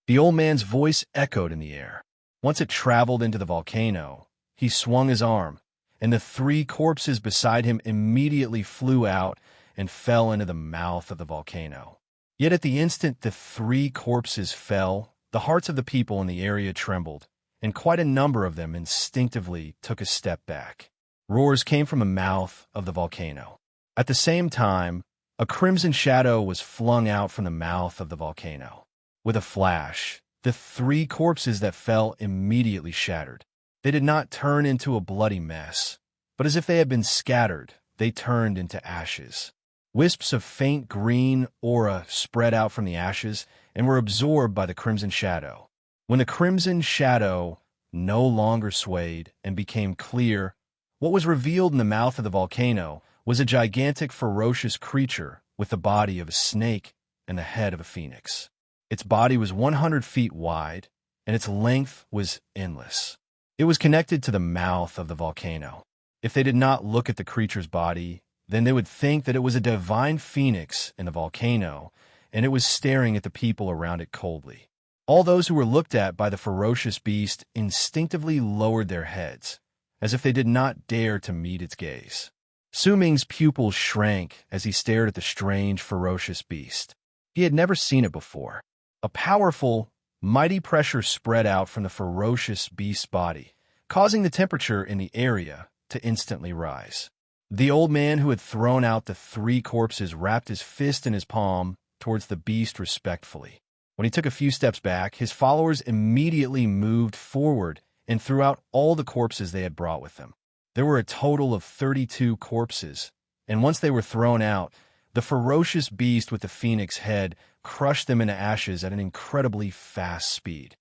The old man's voice echoed in the air. Once it traveled into the volcano, he swung his arm, and the 3 corpses beside him immediately flew out and fell into the mouth of the volcano. Yet at the instant the 3 corpses fell, the hearts of the people in the area trembled, and quite a number of them instinctively took a step back. Roars came from the mouth of the volcano. At the same time, a crimson shadow was flung out from the mouth of the volcano. With a flash, the 3 corpses that fell immediately shattered. They did not turn into a bloody mess, but as if they had been scattered, they turned into ashes. Wisps of faint green aura spread out from the ashes and were absorbed by the crimson shadow. When the crimson shadow no longer swayed and became clear, what was revealed in the mouth of the volcano was a gigantic, ferocious creature with the body of a snake and the head of a phoenix. Its body was 100 feet wide, and its length was endless. It was connected to the mouth of the volcano. If they did not look at the creature's body, then they would think that it was a divine phoenix in the volcano, and it was staring at the people around it coldly. All those who were looked at by the ferocious beast instinctively lowered their heads, as if they did not dare to meet its gaze. Su Ming's pupils shrank as he stared at the strange, ferocious beast. He had never seen it before. A powerful, mighty pressure spread out from the ferocious beast's body, causing the temperature in the area to instantly rise. The old man who had thrown out the 3 corpses wrapped his fist in his palm towards the beast respectfully. When he took a few steps back, his followers immediately moved forward and threw out all the corpses they had brought with them. There were a total of 32 corpses, and once they were thrown out, the ferocious beast with the phoenix head crushed them into ashes at an incredibly fast speed.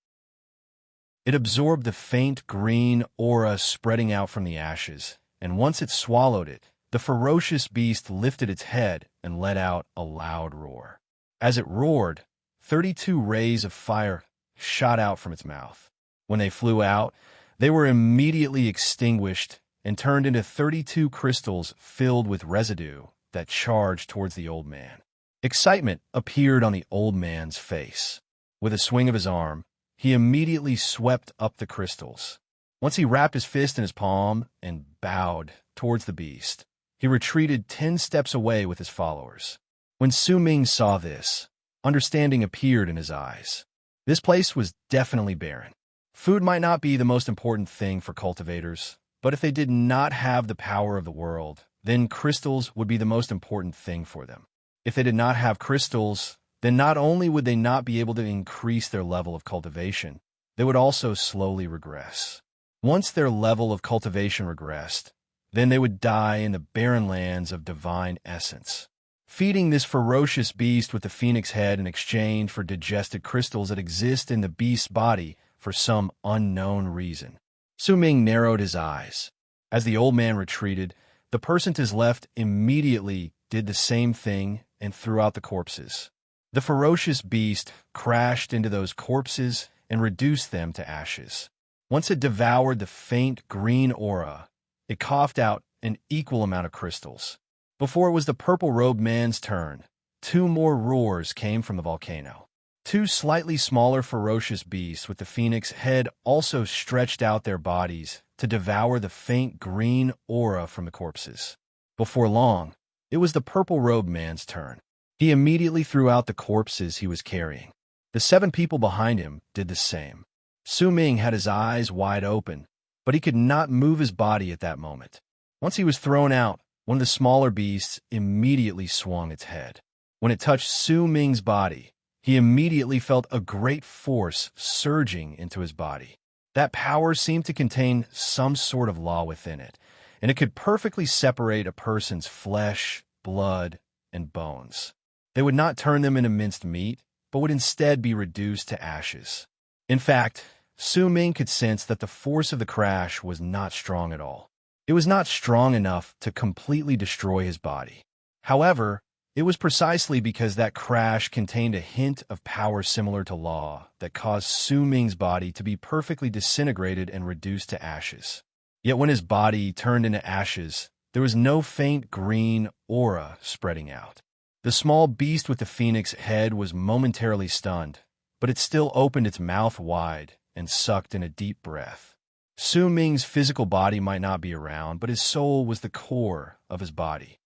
It absorbed the faint green aura spreading out from the ashes, and once it swallowed it, the ferocious beast lifted its head and let out a loud roar. As it roared, 32 rays of fire shot out from its mouth. When they flew out, they were immediately extinguished and turned into 32 crystals filled with residue that charged towards the old man. Excitement appeared on the old man's face. With a swing of his arm, he immediately swept up the crystals. Once he wrapped his fist in his palm and bowed towards the beast, he retreated 10 steps away with his followers. When Su Ming saw this, understanding appeared in his eyes. This place was definitely barren. Food might not be the most important thing for cultivators, but if they did not have the power of the world, then crystals would be the most important thing for them. If they did not have crystals, then not only would they not be able to increase their level of cultivation, they would also slowly regress. Once their level of cultivation regressed, then they would die in the barren lands of divine essence. Feeding this ferocious beast with the phoenix head in exchange for digested crystals that exist in the beast's body for some unknown reason. Su Ming narrowed his eyes. As the old man retreated, the person to his left immediately did the same thing and threw out the corpses. The ferocious beast crashed into those corpses and reduced them to ashes. Once it devoured the faint green aura, it coughed out an equal amount of crystals. Before it was the purple-robed man's turn, 2 more roars came from the volcano. 2 slightly smaller ferocious beasts with the phoenix head also stretched out their bodies to devour the faint green aura from the corpses. Before long, it was the purple-robed man's turn. He immediately threw out the corpses he was carrying. The 7 people behind him did the same. Su Ming had his eyes wide open, but he could not move his body at that moment. Once he was thrown out, one of the smaller beasts immediately swung its head. When it touched Su Ming's body, he immediately felt a great force surging into his body. That power seemed to contain some sort of law within it, and it could perfectly separate a person's flesh, blood, and bones. They would not turn them into minced meat, but would instead be reduced to ashes. In fact, Su Ming could sense that the force of the crash was not strong at all. It was not strong enough to completely destroy his body. However, it was precisely because that crash contained a hint of power similar to law that caused Su Ming's body to be perfectly disintegrated and reduced to ashes. Yet when his body turned into ashes, there was no faint green aura spreading out. The small beast with the phoenix head was momentarily stunned, but it still opened its mouth wide and sucked in a deep breath. Su Ming's physical body might not be around, but his soul was the core of his body.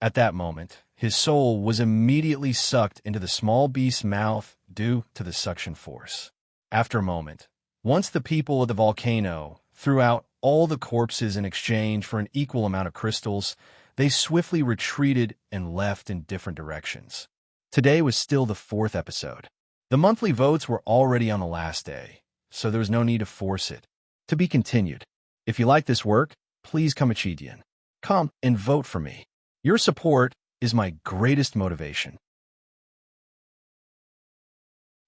At that moment, his soul was immediately sucked into the small beast's mouth due to the suction force. After a moment, once the people of the volcano threw out all the corpses in exchange for an equal amount of crystals, they swiftly retreated and left in different directions. Today was still the 4th episode. The monthly votes were already on the last day, so there was no need to force it. To be continued. If you like this work, please come and vote for me. Your support is my greatest motivation.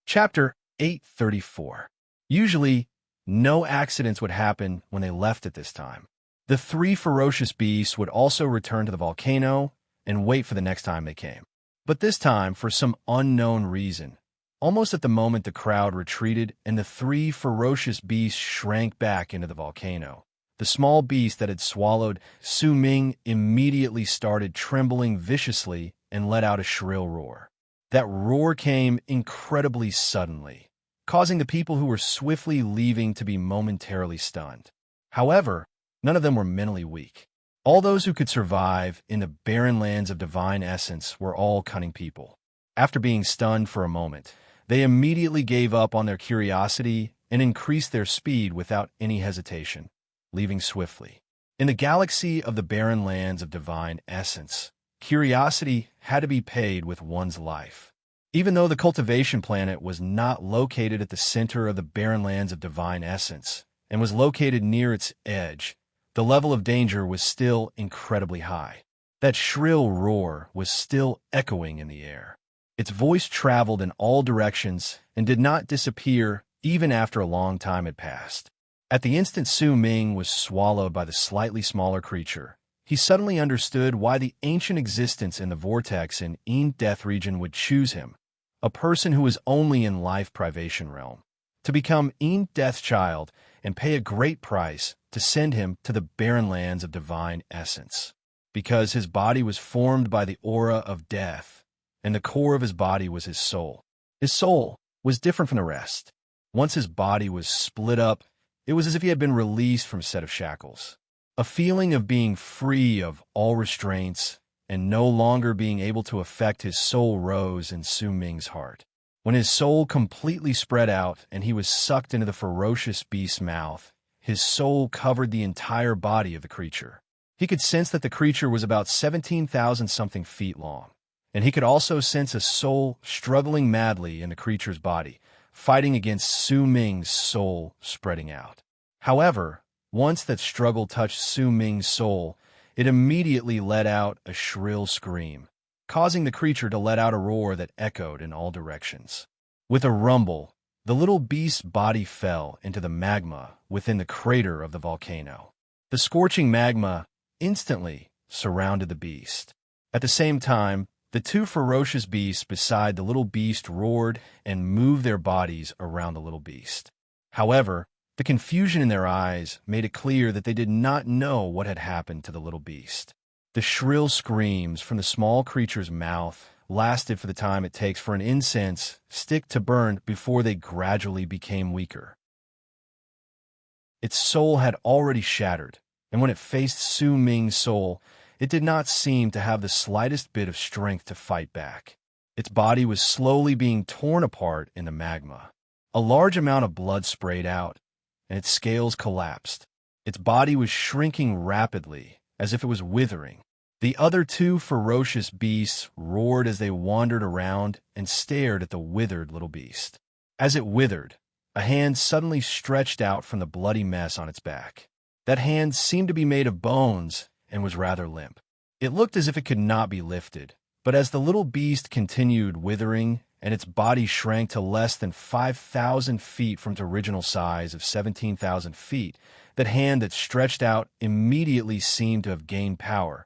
Chapter 834. Usually, no accidents would happen when they left at this time. The 3 ferocious beasts would also return to the volcano and wait for the next time they came. But this time, for some unknown reason, almost at the moment the crowd retreated and the 3 ferocious beasts shrank back into the volcano, the small beast that had swallowed Su Ming immediately started trembling viciously and let out a shrill roar. That roar came incredibly suddenly, causing the people who were swiftly leaving to be momentarily stunned. However, none of them were mentally weak. All those who could survive in the barren lands of divine essence were all cunning people. After being stunned for a moment, they immediately gave up on their curiosity and increased their speed without any hesitation, leaving swiftly. In the galaxy of the barren lands of divine essence, curiosity had to be paid with one's life. Even though the cultivation planet was not located at the center of the barren lands of divine essence and was located near its edge, the level of danger was still incredibly high. That shrill roar was still echoing in the air. Its voice traveled in all directions and did not disappear even after a long time had passed. At the instant Su Ming was swallowed by the slightly smaller creature, he suddenly understood why the ancient existence in the vortex in Yin Death region would choose him, a person who was only in life privation realm, to become Yin Death's child and pay a great price to send him to the barren lands of divine essence. Because his body was formed by the aura of death, and the core of his body was his soul. His soul was different from the rest. Once his body was split up, it was as if he had been released from a set of shackles. A feeling of being free of all restraints and no longer being able to affect his soul rose in Su Ming's heart. When his soul completely spread out and he was sucked into the ferocious beast's mouth, his soul covered the entire body of the creature. He could sense that the creature was about 17,000-something feet long, and he could also sense a soul struggling madly in the creature's body, fighting against Su Ming's soul spreading out. However, once that struggle touched Su Ming's soul, it immediately let out a shrill scream, causing the creature to let out a roar that echoed in all directions. With a rumble, the little beast's body fell into the magma within the crater of the volcano. The scorching magma instantly surrounded the beast. At the same time, the two ferocious beasts beside the little beast roared and moved their bodies around the little beast. However, the confusion in their eyes made it clear that they did not know what had happened to the little beast. The shrill screams from the small creature's mouth lasted for the time it takes for an incense stick to burn before they gradually became weaker. Its soul had already shattered, and when it faced Su Ming's soul, it did not seem to have the slightest bit of strength to fight back. Its body was slowly being torn apart in the magma. A large amount of blood sprayed out, and its scales collapsed. Its body was shrinking rapidly, as if it was withering. The other two ferocious beasts roared as they wandered around and stared at the withered little beast. As it withered, a hand suddenly stretched out from the bloody mess on its back. That hand seemed to be made of bones and was rather limp. It looked as if it could not be lifted, but as the little beast continued withering and its body shrank to less than 5,000 feet from its original size of 17,000 feet, that hand that stretched out immediately seemed to have gained power,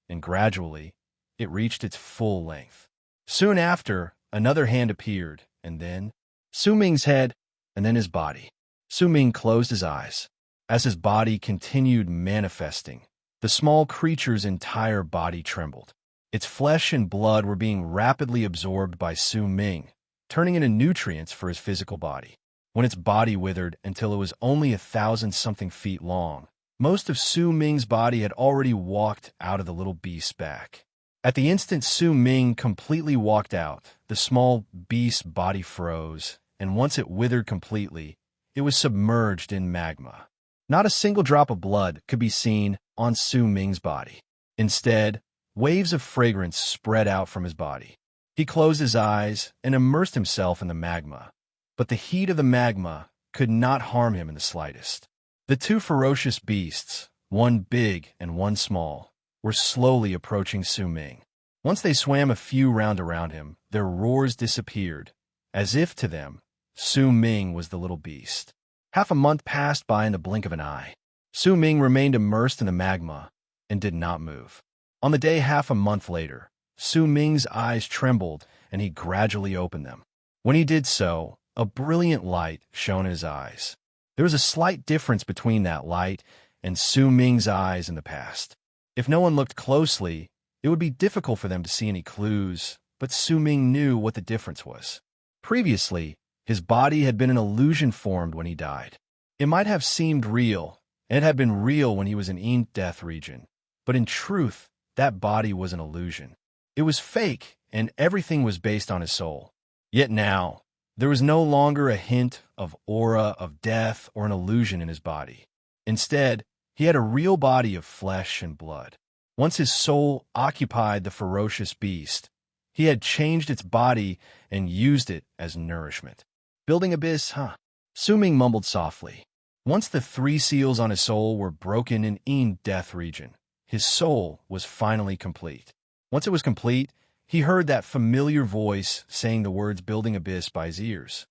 and gradually it reached its full length. Soon after, another hand appeared, and then Su Ming's head, and then his body. Su Ming closed his eyes. As his body continued manifesting, the small creature's entire body trembled. Its flesh and blood were being rapidly absorbed by Su Ming, turning into nutrients for his physical body. When its body withered until it was only 1,000-something feet long, most of Su Ming's body had already walked out of the little beast's back. At the instant Su Ming completely walked out, the small beast's body froze, and once it withered completely, it was submerged in magma. Not a single drop of blood could be seen on Su Ming's body. Instead, waves of fragrance spread out from his body. He closed his eyes and immersed himself in the magma, but the heat of the magma could not harm him in the slightest. The two ferocious beasts, one big and one small, were slowly approaching Su Ming. Once they swam a few rounds around him, their roars disappeared, as if to them, Su Ming was the little beast. Half a month passed by in the blink of an eye. Su Ming remained immersed in the magma and did not move. On the day half a month later, Su Ming's eyes trembled and he gradually opened them. When he did so, a brilliant light shone in his eyes. There was a slight difference between that light and Su Ming's eyes in the past. If no one looked closely, it would be difficult for them to see any clues, but Su Ming knew what the difference was. Previously, his body had been an illusion formed when he died. It might have seemed real, and it had been real when he was in Yin Death region, but in truth, that body was an illusion. It was fake, and everything was based on his soul. Yet now, there was no longer a hint of aura of death or an illusion in his body. Instead, he had a real body of flesh and blood. Once his soul occupied the ferocious beast, he had changed its body and used it as nourishment. Building abyss, huh? Su Ming mumbled softly. Once the 3 seals on his soul were broken in Yin Death region, his soul was finally complete. Once it was complete, he heard that familiar voice saying the words building abyss by his ears.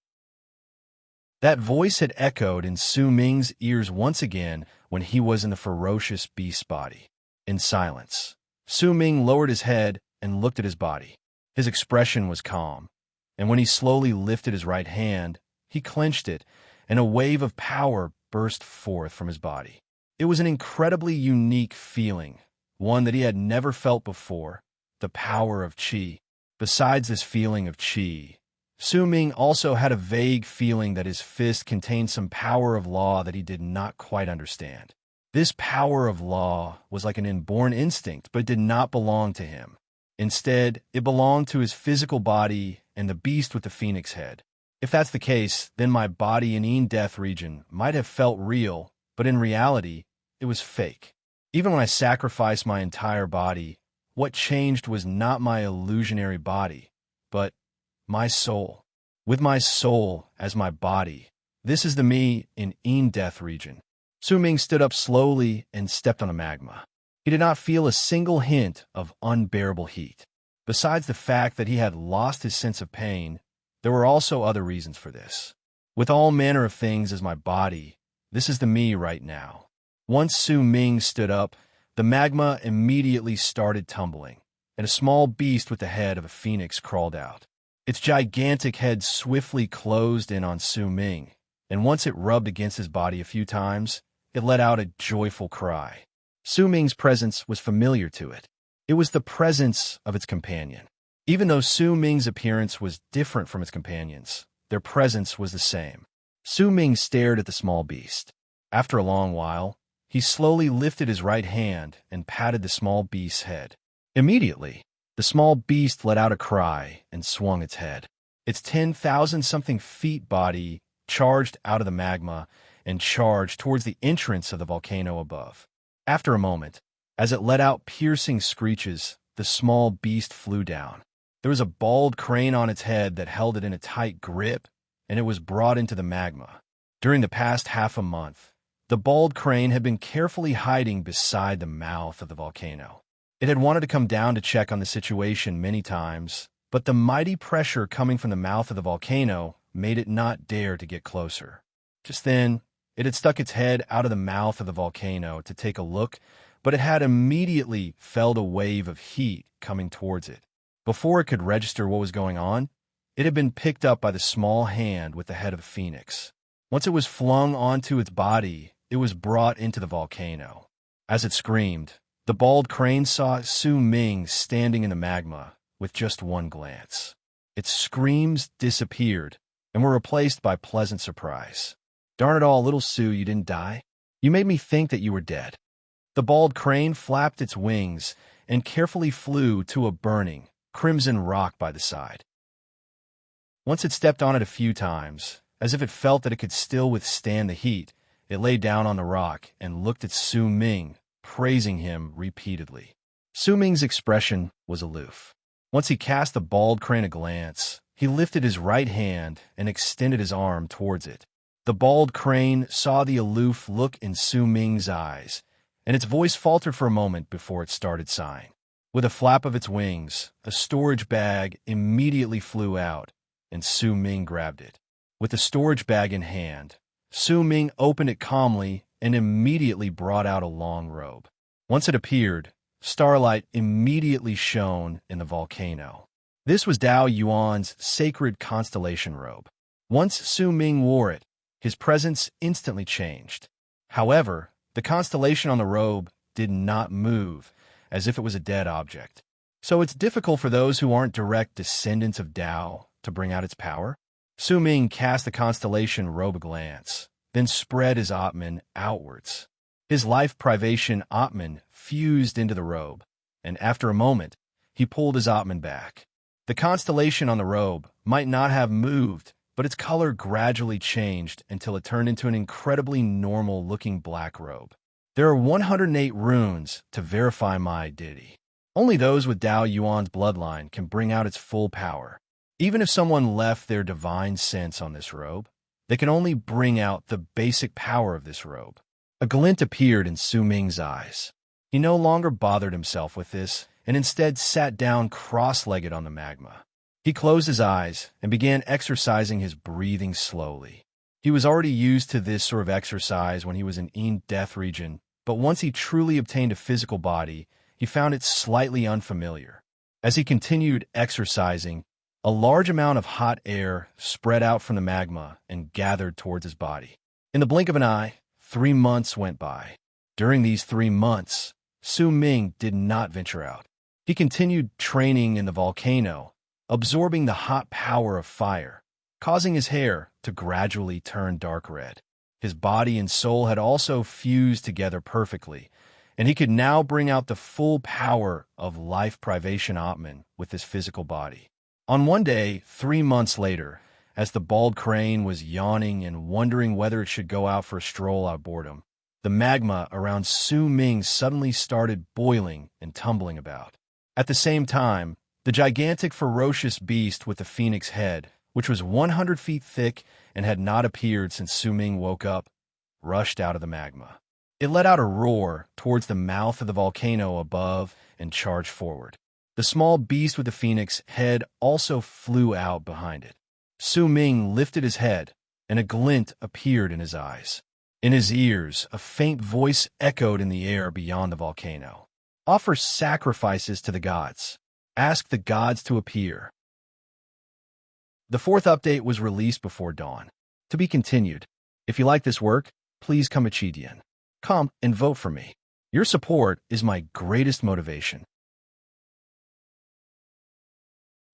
That voice had echoed in Su Ming's ears once again when he was in the ferocious beast's body. In silence, Su Ming lowered his head and looked at his body. His expression was calm, and when he slowly lifted his right hand, he clenched it, and a wave of power burst forth from his body. It was an incredibly unique feeling, one that he had never felt before, the power of qi. Besides this feeling of qi, Su Ming also had a vague feeling that his fist contained some power of law that he did not quite understand. This power of law was like an inborn instinct, but it did not belong to him. Instead, it belonged to his physical body and the beast with the phoenix head. If that's the case, then my body in Yin Death region might have felt real, but in reality, it was fake. Even when I sacrificed my entire body, what changed was not my illusionary body, but my soul. With my soul as my body, this is the me in Yin Death region. Su Ming stood up slowly and stepped on a magma. He did not feel a single hint of unbearable heat. Besides the fact that he had lost his sense of pain, there were also other reasons for this. With all manner of things as my body, this is the me right now. Once Su Ming stood up, the magma immediately started tumbling, and a small beast with the head of a phoenix crawled out. Its gigantic head swiftly closed in on Su Ming, and once it rubbed against his body a few times, it let out a joyful cry. Su Ming's presence was familiar to it. It was the presence of its companion. Even though Su Ming's appearance was different from its companions, their presence was the same. Su Ming stared at the small beast. After a long while, he slowly lifted his right hand and patted the small beast's head. Immediately, the small beast let out a cry and swung its head. Its 10,000-something feet body charged out of the magma and charged towards the entrance of the volcano above. After a moment, as it let out piercing screeches, the small beast flew down. There was a bald crane on its head that held it in a tight grip, and it was brought into the magma. During the past half a month, the bald crane had been carefully hiding beside the mouth of the volcano. It had wanted to come down to check on the situation many times, but the mighty pressure coming from the mouth of the volcano made it not dare to get closer. Just then, it had stuck its head out of the mouth of the volcano to take a look, but it had immediately felt a wave of heat coming towards it. Before it could register what was going on, it had been picked up by the small hand with the head of a phoenix. Once it was flung onto its body, it was brought into the volcano. As it screamed, the bald crane saw Su Ming standing in the magma with just one glance. Its screams disappeared and were replaced by pleasant surprise. "Darn it all, little Su, you didn't die? You made me think that you were dead." The bald crane flapped its wings and carefully flew to a burning, crimson rock by the side. Once it stepped on it a few times, as if it felt that it could still withstand the heat, it lay down on the rock and looked at Su Ming, praising him repeatedly. Su Ming's expression was aloof. Once he cast the bald crane a glance, he lifted his right hand and extended his arm towards it. The bald crane saw the aloof look in Su Ming's eyes, and its voice faltered for a moment before it started sighing. With a flap of its wings, a storage bag immediately flew out, and Su Ming grabbed it. With the storage bag in hand, Su Ming opened it calmly and immediately brought out a long robe. Once it appeared, starlight immediately shone in the volcano. This was Dao Yuan's sacred constellation robe. Once Su Ming wore it, his presence instantly changed. However, the constellation on the robe did not move, as if it was a dead object. So it's difficult for those who aren't direct descendants of Dao to bring out its power. Su Ming cast the constellation robe a glance, then spread his Atman outwards. His life privation Atman fused into the robe, and after a moment, he pulled his Atman back. The constellation on the robe might not have moved, but its color gradually changed until it turned into an incredibly normal-looking black robe. There are 108 runes to verify my identity. Only those with Dao Yuan's bloodline can bring out its full power. Even if someone left their divine sense on this robe, they can only bring out the basic power of this robe. A glint appeared in Su Ming's eyes. He no longer bothered himself with this, and instead sat down cross-legged on the magma. He closed his eyes and began exercising his breathing slowly. He was already used to this sort of exercise when he was in Een Death region, but once he truly obtained a physical body, he found it slightly unfamiliar. As he continued exercising, a large amount of hot air spread out from the magma and gathered towards his body. In the blink of an eye, 3 months went by. During these 3 months, Su Ming did not venture out. He continued training in the volcano, absorbing the hot power of fire, causing his hair to gradually turn dark red. His body and soul had also fused together perfectly, and he could now bring out the full power of life privation Atman with his physical body. On one day, 3 months later, as the bald crane was yawning and wondering whether it should go out for a stroll out of boredom, the magma around Su Ming suddenly started boiling and tumbling about. At the same time, the gigantic ferocious beast with the phoenix head, which was 100 feet thick and had not appeared since Su Ming woke up, rushed out of the magma. It let out a roar towards the mouth of the volcano above and charged forward. The small beast with the phoenix head also flew out behind it. Su Ming lifted his head, and a glint appeared in his eyes. In his ears, a faint voice echoed in the air beyond the volcano. Offer sacrifices to the gods. Ask the gods to appear. The 4th update was released before dawn. To be continued. If you like this work, please come and vote for me. Your support is my greatest motivation.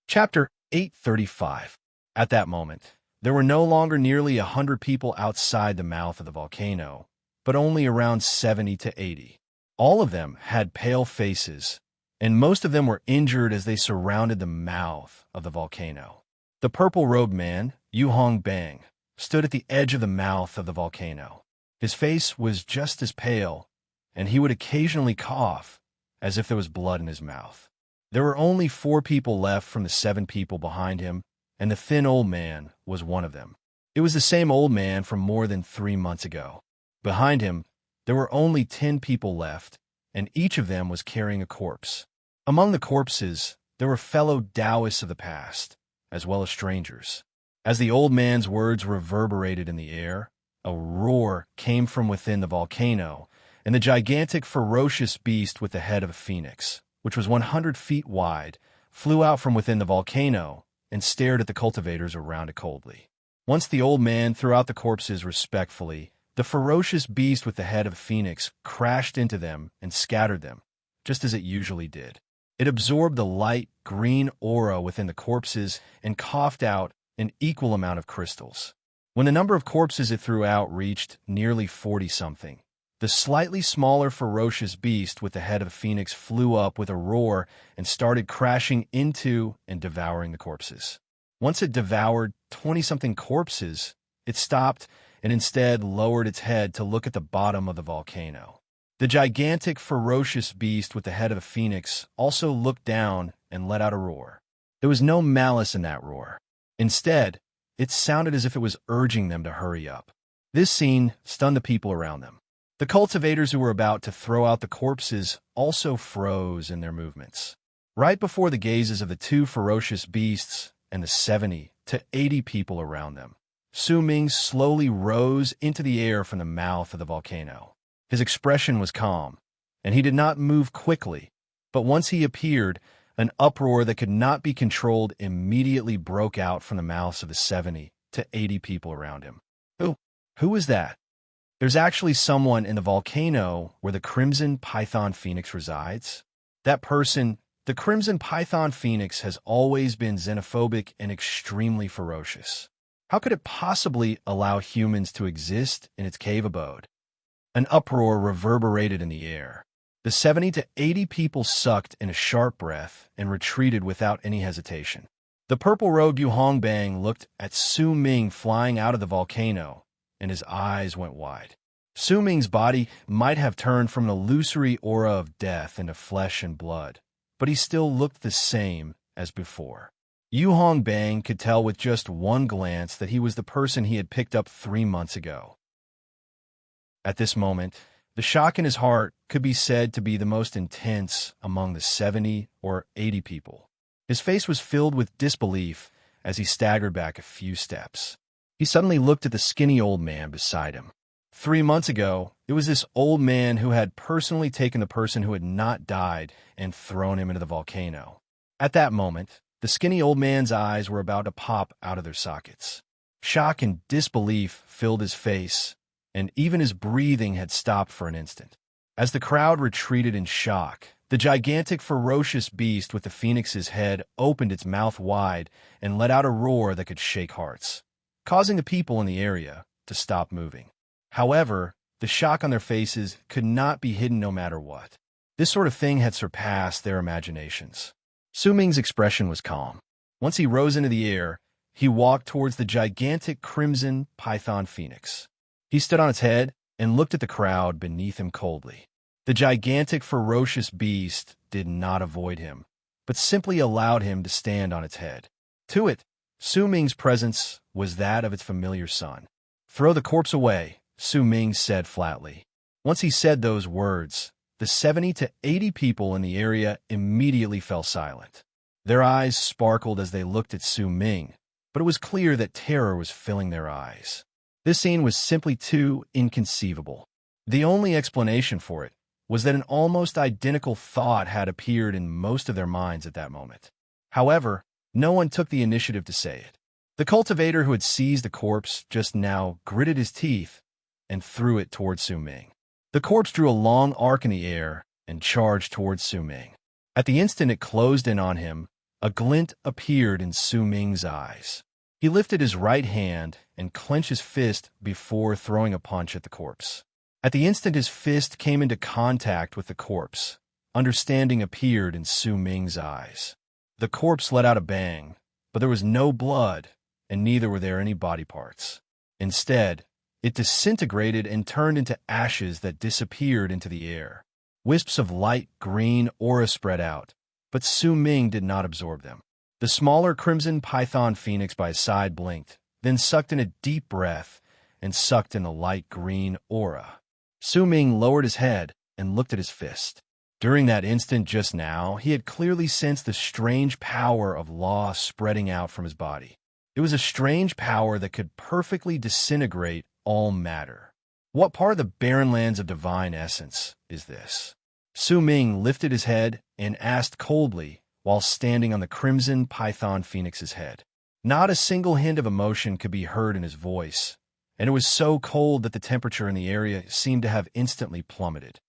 Chapter 835. At that moment, there were no longer nearly 100 people outside the mouth of the volcano, but only around 70 to 80. All of them had pale faces, and most of them were injured as they surrounded the mouth of the volcano. The purple-robed man, Yu Hong Bang, stood at the edge of the mouth of the volcano. His face was just as pale, and he would occasionally cough, as if there was blood in his mouth. There were only 4 people left from the 7 people behind him, and the thin old man was one of them. It was the same old man from more than 3 months ago. Behind him, there were only 10 people left, and each of them was carrying a corpse. Among the corpses, there were fellow Taoists of the past, as well as strangers. As the old man's words reverberated in the air, a roar came from within the volcano, and the gigantic ferocious beast with the head of a phoenix, which was 100 feet wide, flew out from within the volcano and stared at the cultivators around it coldly. Once the old man threw out the corpses respectfully, the ferocious beast with the head of a phoenix crashed into them and scattered them, just as it usually did. It absorbed the light green aura within the corpses and coughed out an equal amount of crystals. When the number of corpses it threw out reached nearly 40-something, the slightly smaller ferocious beast with the head of a phoenix flew up with a roar and started crashing into and devouring the corpses. Once it devoured 20-something corpses, it stopped and instead lowered its head to look at the bottom of the volcano. The gigantic ferocious beast with the head of a phoenix also looked down and let out a roar. There was no malice in that roar. Instead, it sounded as if it was urging them to hurry up. This scene stunned the people around them. The cultivators who were about to throw out the corpses also froze in their movements. Right before the gazes of the 2 ferocious beasts and the 70 to 80 people around them, Su Ming slowly rose into the air from the mouth of the volcano. His expression was calm, and he did not move quickly, but once he appeared, an uproar that could not be controlled immediately broke out from the mouths of the 70 to 80 people around him. Who is that? There's actually someone in the volcano where the Crimson Python Phoenix resides. That person, the Crimson Python Phoenix, has always been xenophobic and extremely ferocious. How could it possibly allow humans to exist in its cave abode? An uproar reverberated in the air. The 70 to 80 people sucked in a sharp breath and retreated without any hesitation. The purple-robed Yu Hong Bang looked at Su Ming flying out of the volcano, and his eyes went wide. Su Ming's body might have turned from an illusory aura of death into flesh and blood, but he still looked the same as before. Yu Hong Bang could tell with just one glance that he was the person he had picked up 3 months ago. At this moment, the shock in his heart could be said to be the most intense among the 70 or 80 people. His face was filled with disbelief as he staggered back a few steps. He suddenly looked at the skinny old man beside him. 3 months ago, it was this old man who had personally taken the person who had not died and thrown him into the volcano. At that moment, the skinny old man's eyes were about to pop out of their sockets. Shock and disbelief filled his face, and even his breathing had stopped for an instant. As the crowd retreated in shock, the gigantic, ferocious beast with the phoenix's head opened its mouth wide and let out a roar that could shake hearts, causing the people in the area to stop moving. However, the shock on their faces could not be hidden no matter what. This sort of thing had surpassed their imaginations. Su Ming's expression was calm. Once he rose into the air, he walked towards the gigantic crimson python phoenix. He stood on its head and looked at the crowd beneath him coldly. The gigantic, ferocious beast did not avoid him, but simply allowed him to stand on its head. To it, Su Ming's presence was that of its familiar son. "Throw the corpse away," Su Ming said flatly. Once he said those words, the 70 to 80 people in the area immediately fell silent. Their eyes sparkled as they looked at Su Ming, but it was clear that terror was filling their eyes. This scene was simply too inconceivable. The only explanation for it was that an almost identical thought had appeared in most of their minds at that moment. However, no one took the initiative to say it. The cultivator who had seized the corpse just now gritted his teeth and threw it towards Su Ming. The corpse drew a long arc in the air and charged towards Su Ming. At the instant it closed in on him, a glint appeared in Su Ming's eyes. He lifted his right hand and clenched his fist before throwing a punch at the corpse. At the instant his fist came into contact with the corpse, understanding appeared in Su Ming's eyes. The corpse let out a bang, but there was no blood, and neither were there any body parts. Instead, it disintegrated and turned into ashes that disappeared into the air. Wisps of light green aura spread out, but Su Ming did not absorb them. The smaller crimson python phoenix by his side blinked, then sucked in a deep breath and sucked in the light green aura. Su Ming lowered his head and looked at his fist. During that instant just now, he had clearly sensed the strange power of law spreading out from his body. It was a strange power that could perfectly disintegrate all matter. What part of the barren lands of divine essence is this? Su Ming lifted his head and asked coldly while standing on the crimson python phoenix's head. Not a single hint of emotion could be heard in his voice, and it was so cold that the temperature in the area seemed to have instantly plummeted.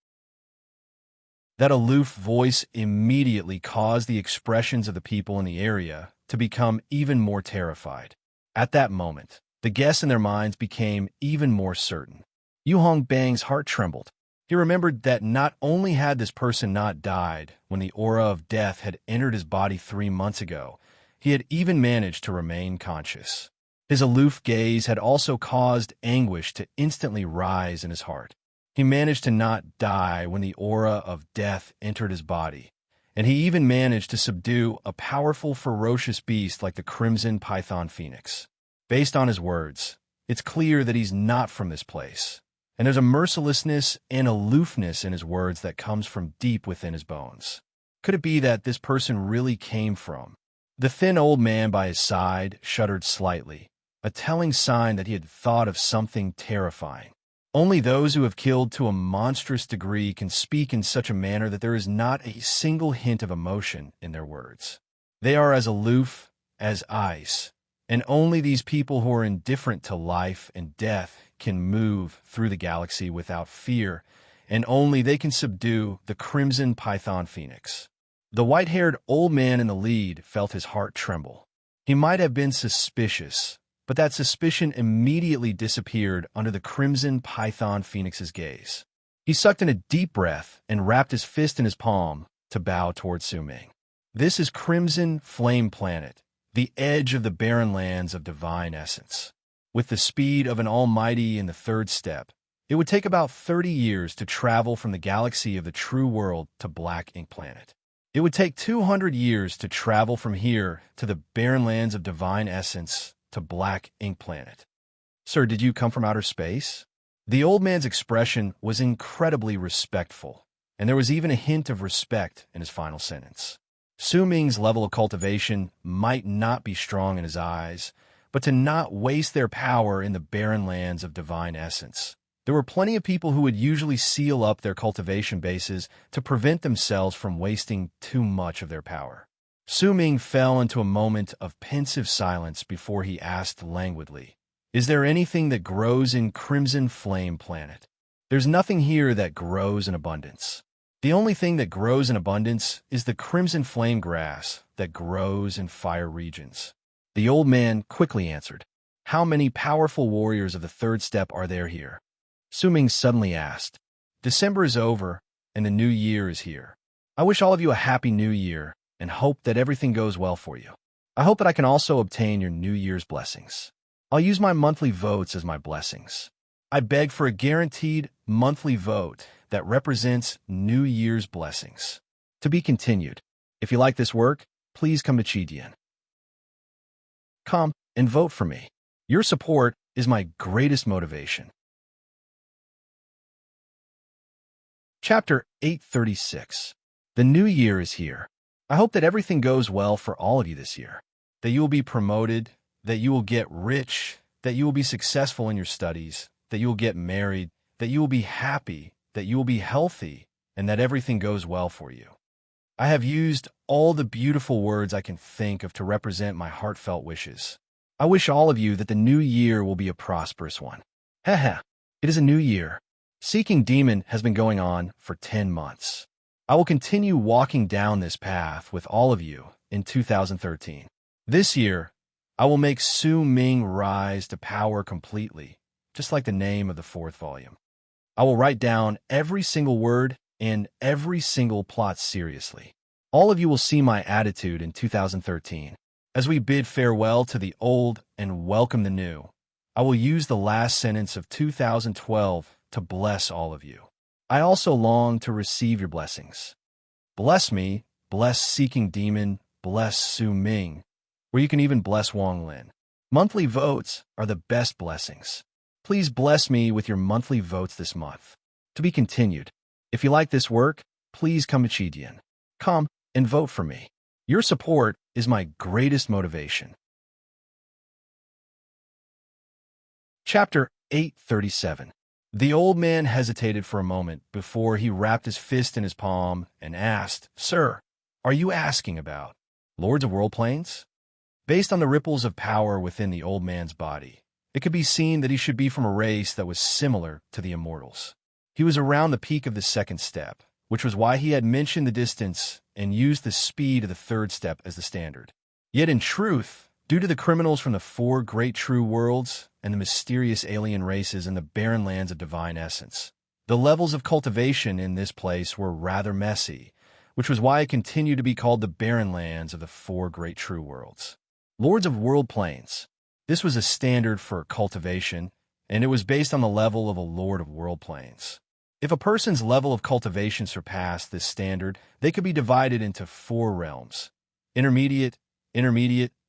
That aloof voice immediately caused the expressions of the people in the area to become even more terrified. At that moment, the guests in their minds became even more certain. Yu Hongbang's heart trembled. He remembered that not only had this person not died when the aura of death had entered his body 3 months ago, he had even managed to remain conscious. His aloof gaze had also caused anguish to instantly rise in his heart. He managed to not die when the aura of death entered his body, and he even managed to subdue a powerful, ferocious beast like the crimson python phoenix. Based on his words, it's clear that he's not from this place, and there's a mercilessness and aloofness in his words that comes from deep within his bones. Could it be that this person really came from? The thin old man by his side shuddered slightly, a telling sign that he had thought of something terrifying. Only those who have killed to a monstrous degree can speak in such a manner that there is not a single hint of emotion in their words. They are as aloof as ice, and only these people who are indifferent to life and death can move through the galaxy without fear, and only they can subdue the crimson python phoenix. The white-haired old man in the lead felt his heart tremble. He might have been suspicious, but that suspicion immediately disappeared under the crimson python phoenix's gaze. He sucked in a deep breath and wrapped his fist in his palm to bow towards Su Ming. This is Crimson Flame Planet, the edge of the barren lands of divine essence. With the speed of an almighty in the third step, it would take about 30 years to travel from the galaxy of the true world to Black Ink Planet. It would take 200 years to travel from here to the barren lands of divine essence to Black Ink Planet. Sir, did you come from outer space? The old man's expression was incredibly respectful, and there was even a hint of respect in his final sentence. Su Ming's level of cultivation might not be strong in his eyes, but to not waste their power in the barren lands of divine essence. There were plenty of people who would usually seal up their cultivation bases to prevent themselves from wasting too much of their power. Su Ming fell into a moment of pensive silence before he asked languidly, "Is there anything that grows in Crimson Flame Planet?" "There's nothing here that grows in abundance. The only thing that grows in abundance is the Crimson Flame Grass that grows in fire regions." The old man quickly answered, "How many powerful warriors of the third step are there here?" Su Ming suddenly asked, "December is over, and the new year is here. I wish all of you a happy new year, and hope that everything goes well for you. I hope that I can also obtain your New Year's blessings. I'll use my monthly votes as my blessings. I beg for a guaranteed monthly vote that represents New Year's blessings. To be continued. If you like this work, please come to Qidian. Come and vote for me. Your support is my greatest motivation." Chapter 836. The New Year is here. I hope that everything goes well for all of you this year, that you will be promoted, that you will get rich, that you will be successful in your studies, that you will get married, that you will be happy, that you will be healthy, and that everything goes well for you. I have used all the beautiful words I can think of to represent my heartfelt wishes. I wish all of you that the new year will be a prosperous one. Haha, it is a new year. Seeking Demon has been going on for 10 months. I will continue walking down this path with all of you in 2013. This year, I will make Su Ming rise to power completely, just like the name of the 4th volume. I will write down every single word and every single plot seriously. All of you will see my attitude in 2013. As we bid farewell to the old and welcome the new, I will use the last sentence of 2012 to bless all of you. I also long to receive your blessings. Bless me, bless Seeking Demon, bless Su Ming, or you can even bless Wang Lin. Monthly votes are the best blessings. Please bless me with your monthly votes this month. To be continued. If you like this work, please come to Qidian. Come and vote for me. Your support is my greatest motivation. Chapter 837. The old man hesitated for a moment before he wrapped his fist in his palm and asked, "Sir, are you asking about Lords of World Planes?" Based on the ripples of power within the old man's body, it could be seen that he should be from a race that was similar to the immortals. He was around the peak of the 2nd step, which was why he had mentioned the distance and used the speed of the 3rd step as the standard. Yet in truth, due to the criminals from the 4 great true worlds and the mysterious alien races in the barren lands of divine essence, the levels of cultivation in this place were rather messy, which was why it continued to be called the barren lands of the 4 great true worlds. Lords of World Planes. This was a standard for cultivation, and it was based on the level of a Lord of World Planes. If a person's level of cultivation surpassed this standard, they could be divided into 4 realms: intermediate,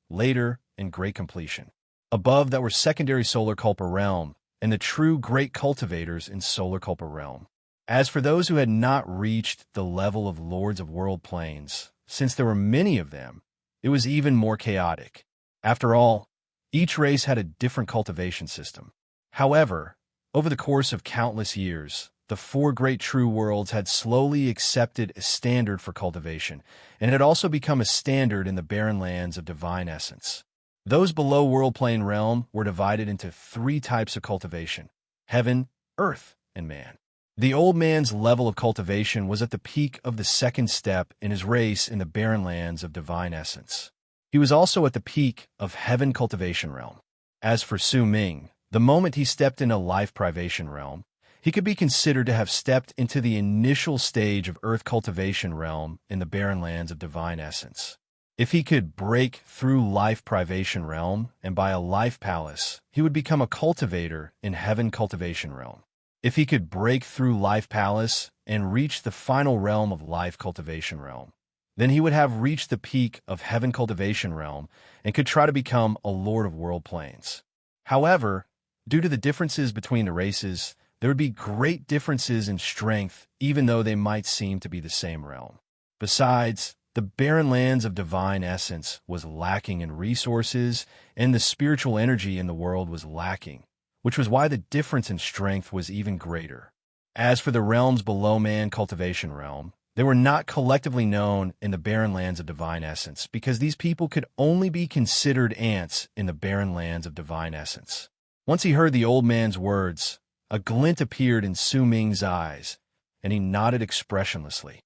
later, and great completion. Above that were secondary solar culpa realm, and the true great cultivators in solar culpa realm. As for those who had not reached the level of Lords of World Planes, since there were many of them, it was even more chaotic. After all, each race had a different cultivation system. However, over the course of countless years, the 4 great true worlds had slowly accepted a standard for cultivation, and it had also become a standard in the barren lands of divine essence. Those below World Plane realm were divided into 3 types of cultivation: heaven, earth, and man. The old man's level of cultivation was at the peak of the 2nd step in his race in the barren lands of divine essence. He was also at the peak of heaven cultivation realm. As for Su Ming, the moment he stepped into life privation realm, he could be considered to have stepped into the initial stage of earth cultivation realm in the barren lands of divine essence. If he could break through life privation realm and buy a life palace, he would become a cultivator in heaven cultivation realm. If he could break through life palace and reach the final realm of life cultivation realm, then he would have reached the peak of heaven cultivation realm and could try to become a Lord of World Planes. However, due to the differences between the races, there would be great differences in strength even though they might seem to be the same realm. Besides, The barren lands of divine essence was lacking in resources, and the spiritual energy in the world was lacking, which was why the difference in strength was even greater. As for the realms below man, cultivation realm, they were not collectively known in the barren lands of divine essence because these people could only be considered ants in the barren lands of divine essence. Once he heard the old man's words, a glint appeared in Su Ming's eyes, and he nodded expressionlessly.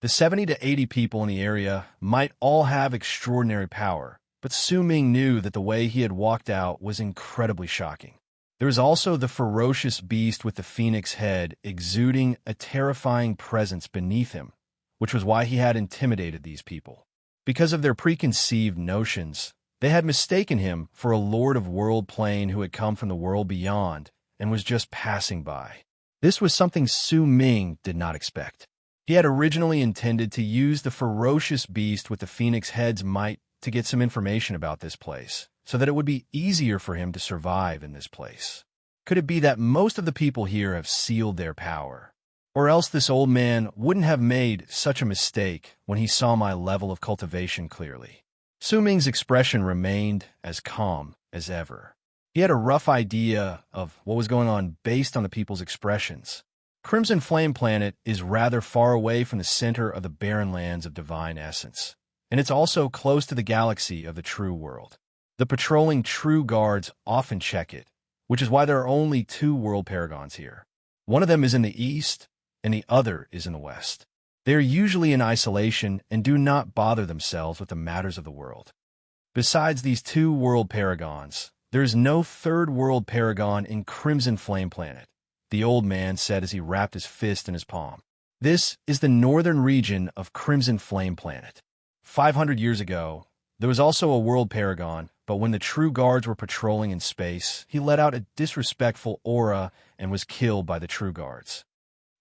The 70 to 80 people in the area might all have extraordinary power, but Su Ming knew that the way he had walked out was incredibly shocking. There was also the ferocious beast with the phoenix head exuding a terrifying presence beneath him, which was why he had intimidated these people. Because of their preconceived notions, they had mistaken him for a lord of world plane who had come from the world beyond and was just passing by. This was something Su Ming did not expect. He had originally intended to use the ferocious beast with the phoenix head's might to get some information about this place, so that it would be easier for him to survive in this place. Could it be that most of the people here have sealed their power? Or else this old man wouldn't have made such a mistake when he saw my level of cultivation clearly. Su Ming's expression remained as calm as ever. He had a rough idea of what was going on based on the people's expressions. Crimson Flame Planet is rather far away from the center of the barren lands of divine essence, and it's also close to the galaxy of the true world. The patrolling true guards often check it, which is why there are only 2 world paragons here. One of them is in the east, and the other is in the west. They are usually in isolation and do not bother themselves with the matters of the world. Besides these 2 world paragons, there is no 3rd world paragon in Crimson Flame Planet, the old man said as he wrapped his fist in his palm. This is the northern region of Crimson Flame Planet. 500 years ago, there was also a world paragon, but when the true guards were patrolling in space, he let out a disrespectful aura and was killed by the true guards.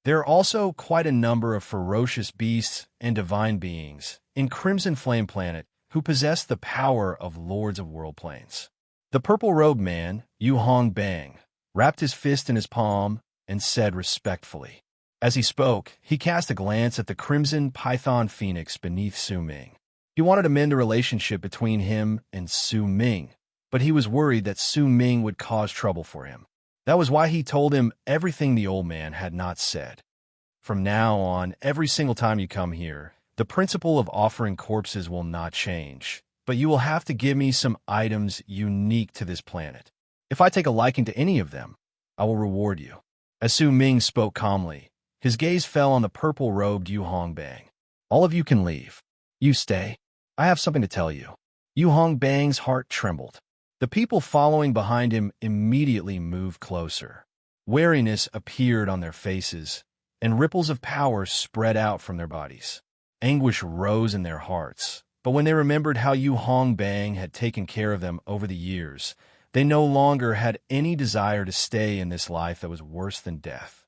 There are also quite a number of ferocious beasts and divine beings in Crimson Flame Planet who possess the power of lords of world planes. The purple-robed man, Yu Hong Bang, wrapped his fist in his palm and said respectfully. As he spoke, he cast a glance at the crimson python phoenix beneath Su Ming. He wanted to mend a relationship between him and Su Ming, but he was worried that Su Ming would cause trouble for him. That was why he told him everything the old man had not said. From now on, every single time you come here, the principle of offering corpses will not change, but you will have to give me some items unique to this planet. If I take a liking to any of them, I will reward you. As Su Ming spoke calmly, his gaze fell on the purple-robed Yu Hong Bang. All of you can leave. You stay. I have something to tell you. Yu Hong Bang's heart trembled. The people following behind him immediately moved closer. Wariness appeared on their faces, and ripples of power spread out from their bodies. Anguish rose in their hearts, but when they remembered how Yu Hong Bang had taken care of them over the years, they no longer had any desire to stay in this life that was worse than death.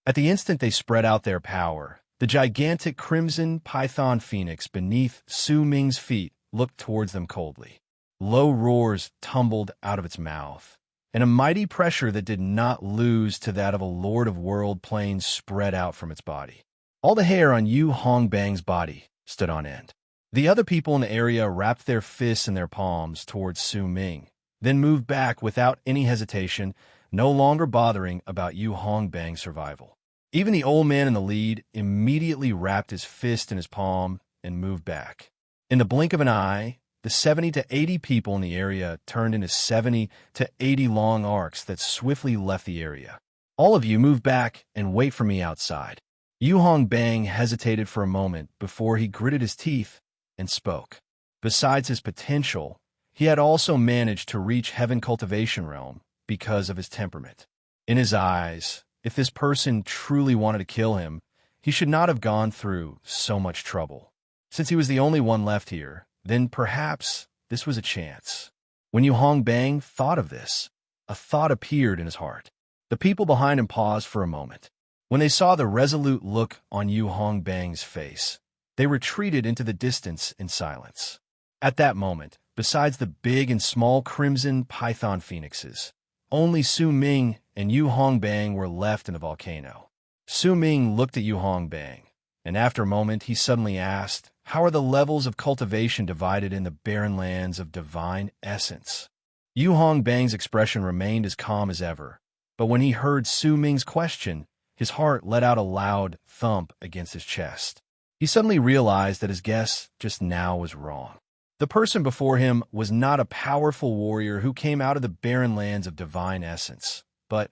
At the instant they spread out their power, the gigantic crimson python phoenix beneath Su Ming's feet looked towards them coldly. Low roars tumbled out of its mouth, and a mighty pressure that did not lose to that of a lord of world planes spread out from its body. All the hair on Yu Hong Bang's body stood on end. The other people in the area wrapped their fists in their palms towards Su Ming, then moved back without any hesitation, no longer bothering about Yu Hong Bang's survival. Even the old man in the lead immediately wrapped his fist in his palm and moved back. In the blink of an eye, the 70 to 80 people in the area turned into 70 to 80 long arcs that swiftly left the area. All of you move back and wait for me outside. Yu Hong Bang hesitated for a moment before he gritted his teeth and spoke. Besides his potential, he had also managed to reach Heaven Cultivation Realm because of his temperament. In his eyes, if this person truly wanted to kill him, he should not have gone through so much trouble. Since he was the only one left here, then perhaps this was a chance. When Yu Hong Bang thought of this, a thought appeared in his heart. The people behind him paused for a moment. When they saw the resolute look on Yu Hong Bang's face, they retreated into the distance in silence. At that moment, besides the big and small crimson python phoenixes, only Su Ming and Yu Hong Bang were left in the volcano. Su Ming looked at Yu Hong Bang, And after a moment, he suddenly asked, "How are the levels of cultivation divided in the barren lands of divine essence?" Yu Hongbang's expression remained as calm as ever, but when he heard Su Ming's question, his heart let out a loud thump against his chest. He suddenly realized that his guess just now was wrong. The person before him was not a powerful warrior who came out of the barren lands of divine essence, but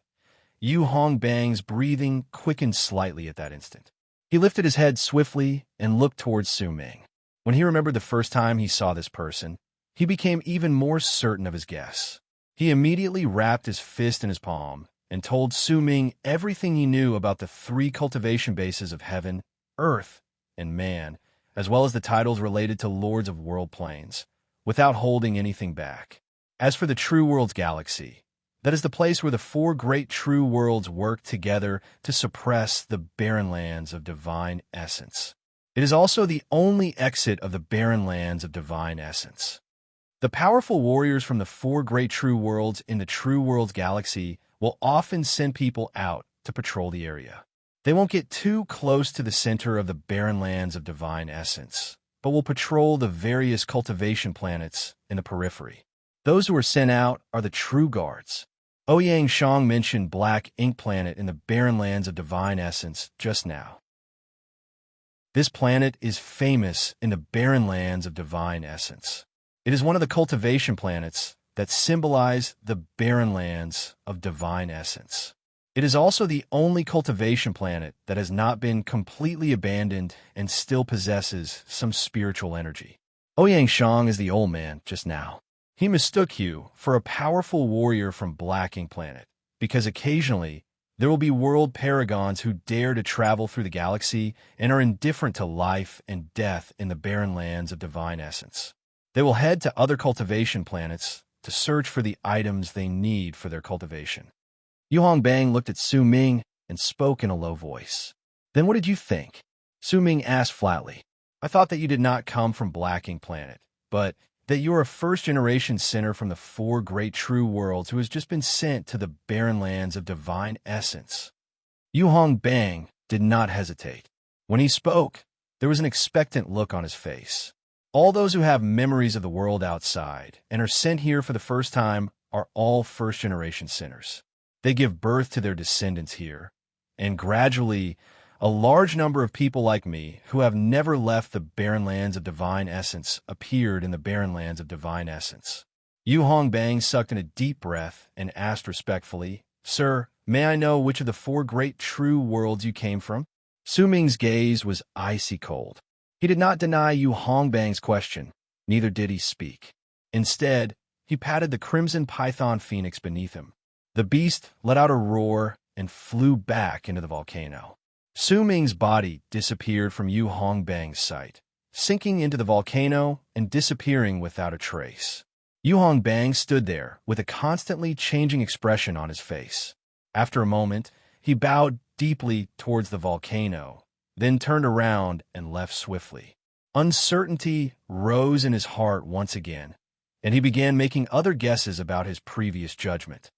Yu Hongbang's breathing quickened slightly at that instant. He lifted his head swiftly and looked towards Su Ming. When he remembered the first time he saw this person, he became even more certain of his guess. He immediately wrapped his fist in his palm and told Su Ming everything he knew about the 3 cultivation bases of heaven, earth, and man, as well as the titles related to lords of world planes, without holding anything back. As for the True Worlds Galaxy, that is the place where the 4 great true worlds work together to suppress the barren lands of divine essence. It is also the only exit of the barren lands of divine essence. The powerful warriors from the 4 great true worlds in the True Worlds Galaxy will often send people out to patrol the area. They won't get too close to the center of the barren lands of divine essence, but will patrol the various cultivation planets in the periphery. Those who are sent out are the True Guards. Ouyang Shang mentioned Black Ink Planet in the barren lands of divine essence just now. This planet is famous in the barren lands of divine essence. It is one of the cultivation planets that symbolize the barren lands of divine essence. It is also the only cultivation planet that has not been completely abandoned and still possesses some spiritual energy. Ouyang Shang is the old man just now. He mistook you for a powerful warrior from Black Ink Planet, because occasionally there will be world paragons who dare to travel through the galaxy and are indifferent to life and death in the barren lands of divine essence. They will head to other cultivation planets to search for the items they need for their cultivation. Yu Hongbang looked at Su Ming and spoke in a low voice. "Then what did you think?" Su Ming asked flatly. "I thought that you did not come from Black Ink Planet, but that you are a first-generation sinner from the 4 great true worlds who has just been sent to the barren lands of divine essence." Yu Hongbang did not hesitate. When he spoke, there was an expectant look on his face. All those who have memories of the world outside and are sent here for the first time are all first-generation sinners. They give birth to their descendants here, and gradually, a large number of people like me who have never left the barren lands of divine essence appeared in the barren lands of divine essence. Yu Hongbang sucked in a deep breath and asked respectfully, "Sir, may I know which of the 4 great true worlds you came from?" Su Ming's gaze was icy cold. He did not deny Yu Hongbang's question, neither did he speak. Instead, he patted the crimson python phoenix beneath him. The beast let out a roar and flew back into the volcano. Su Ming's body disappeared from Yu Hongbang's sight, sinking into the volcano and disappearing without a trace. Yu Hongbang stood there with a constantly changing expression on his face. After a moment, he bowed deeply towards the volcano, then turned around and left swiftly. Uncertainty rose in his heart once again, and he began making other guesses about his previous judgment.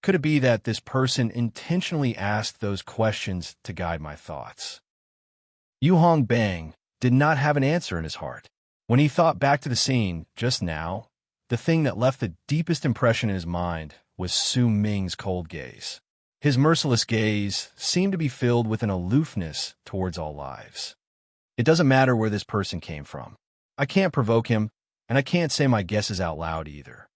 Could it be that this person intentionally asked those questions to guide my thoughts? Yu Hongbang did not have an answer in his heart. When he thought back to the scene just now, the thing that left the deepest impression in his mind was Su Ming's cold gaze. His merciless gaze seemed to be filled with an aloofness towards all lives. It doesn't matter where this person came from. I can't provoke him, and I can't say my guesses out loud either.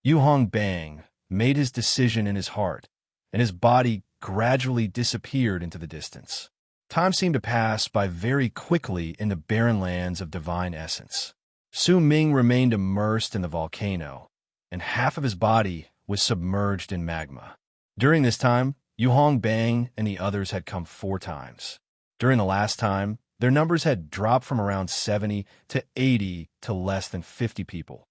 Yu Hongbang made his decision in his heart, and his body gradually disappeared into the distance. Time seemed to pass by very quickly in the barren lands of divine essence. Su Ming remained immersed in the volcano, and half of his body was submerged in magma. During this time, Yu Hongbang and the others had come 4 times. During the last time, their numbers had dropped from around 70 to 80 to less than 50 people.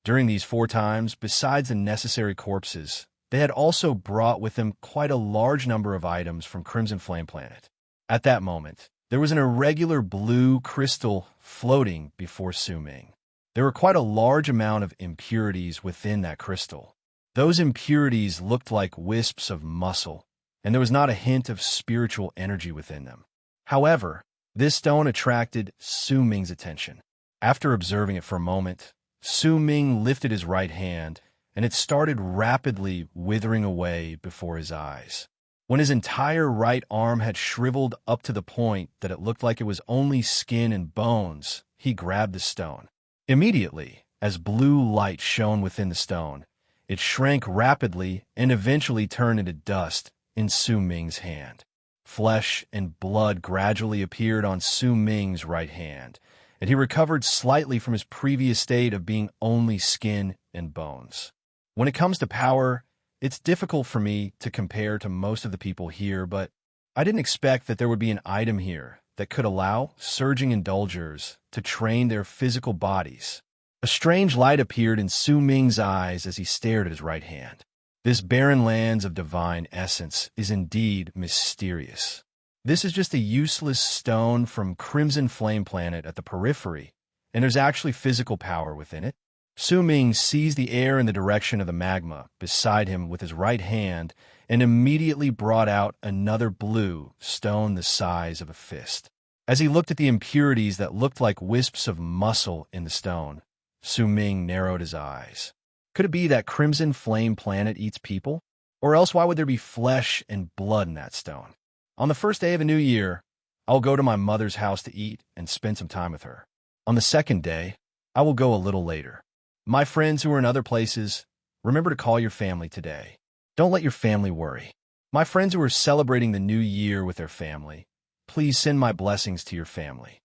During these 4 times, besides the necessary corpses, they had also brought with them quite a large number of items from Crimson Flame Planet. At that moment, there was an irregular blue crystal floating before Su Ming. There were quite a large amount of impurities within that crystal. Those impurities looked like wisps of muscle, and there was not a hint of spiritual energy within them. However, this stone attracted Su Ming's attention. After observing it for a moment, Su Ming lifted his right hand, and it started rapidly withering away before his eyes. When his entire right arm had shriveled up to the point that it looked like it was only skin and bones, he grabbed the stone. Immediately, as blue light shone within the stone, it shrank rapidly and eventually turned into dust in Su Ming's hand. Flesh and blood gradually appeared on Su Ming's right hand, and he recovered slightly from his previous state of being only skin and bones. When it comes to power, it's difficult for me to compare to most of the people here, but I didn't expect that there would be an item here that could allow surging indulgers to train their physical bodies. A strange light appeared in Su Ming's eyes as he stared at his right hand. This barren lands of divine essence is indeed mysterious. This is just a useless stone from Crimson Flame Planet at the periphery, and there's actually physical power within it. Su Ming seized the air in the direction of the magma beside him with his right hand and immediately brought out another blue stone the size of a fist. As he looked at the impurities that looked like wisps of muscle in the stone, Su Ming narrowed his eyes. Could it be that Crimson Flame Planet eats people? Or else why would there be flesh and blood in that stone? On the first day of a new year, I will go to my mother's house to eat and spend some time with her. On the second day, I will go a little later. My friends who are in other places, remember to call your family today. Don't let your family worry. My friends who are celebrating the new year with their family, please send my blessings to your family.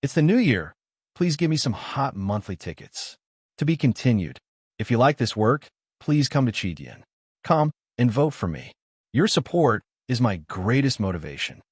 It's the new year. Please give me some hot monthly tickets. To be continued. If you like this work, please come to Chidian. Come and vote for me. Your support is my greatest motivation.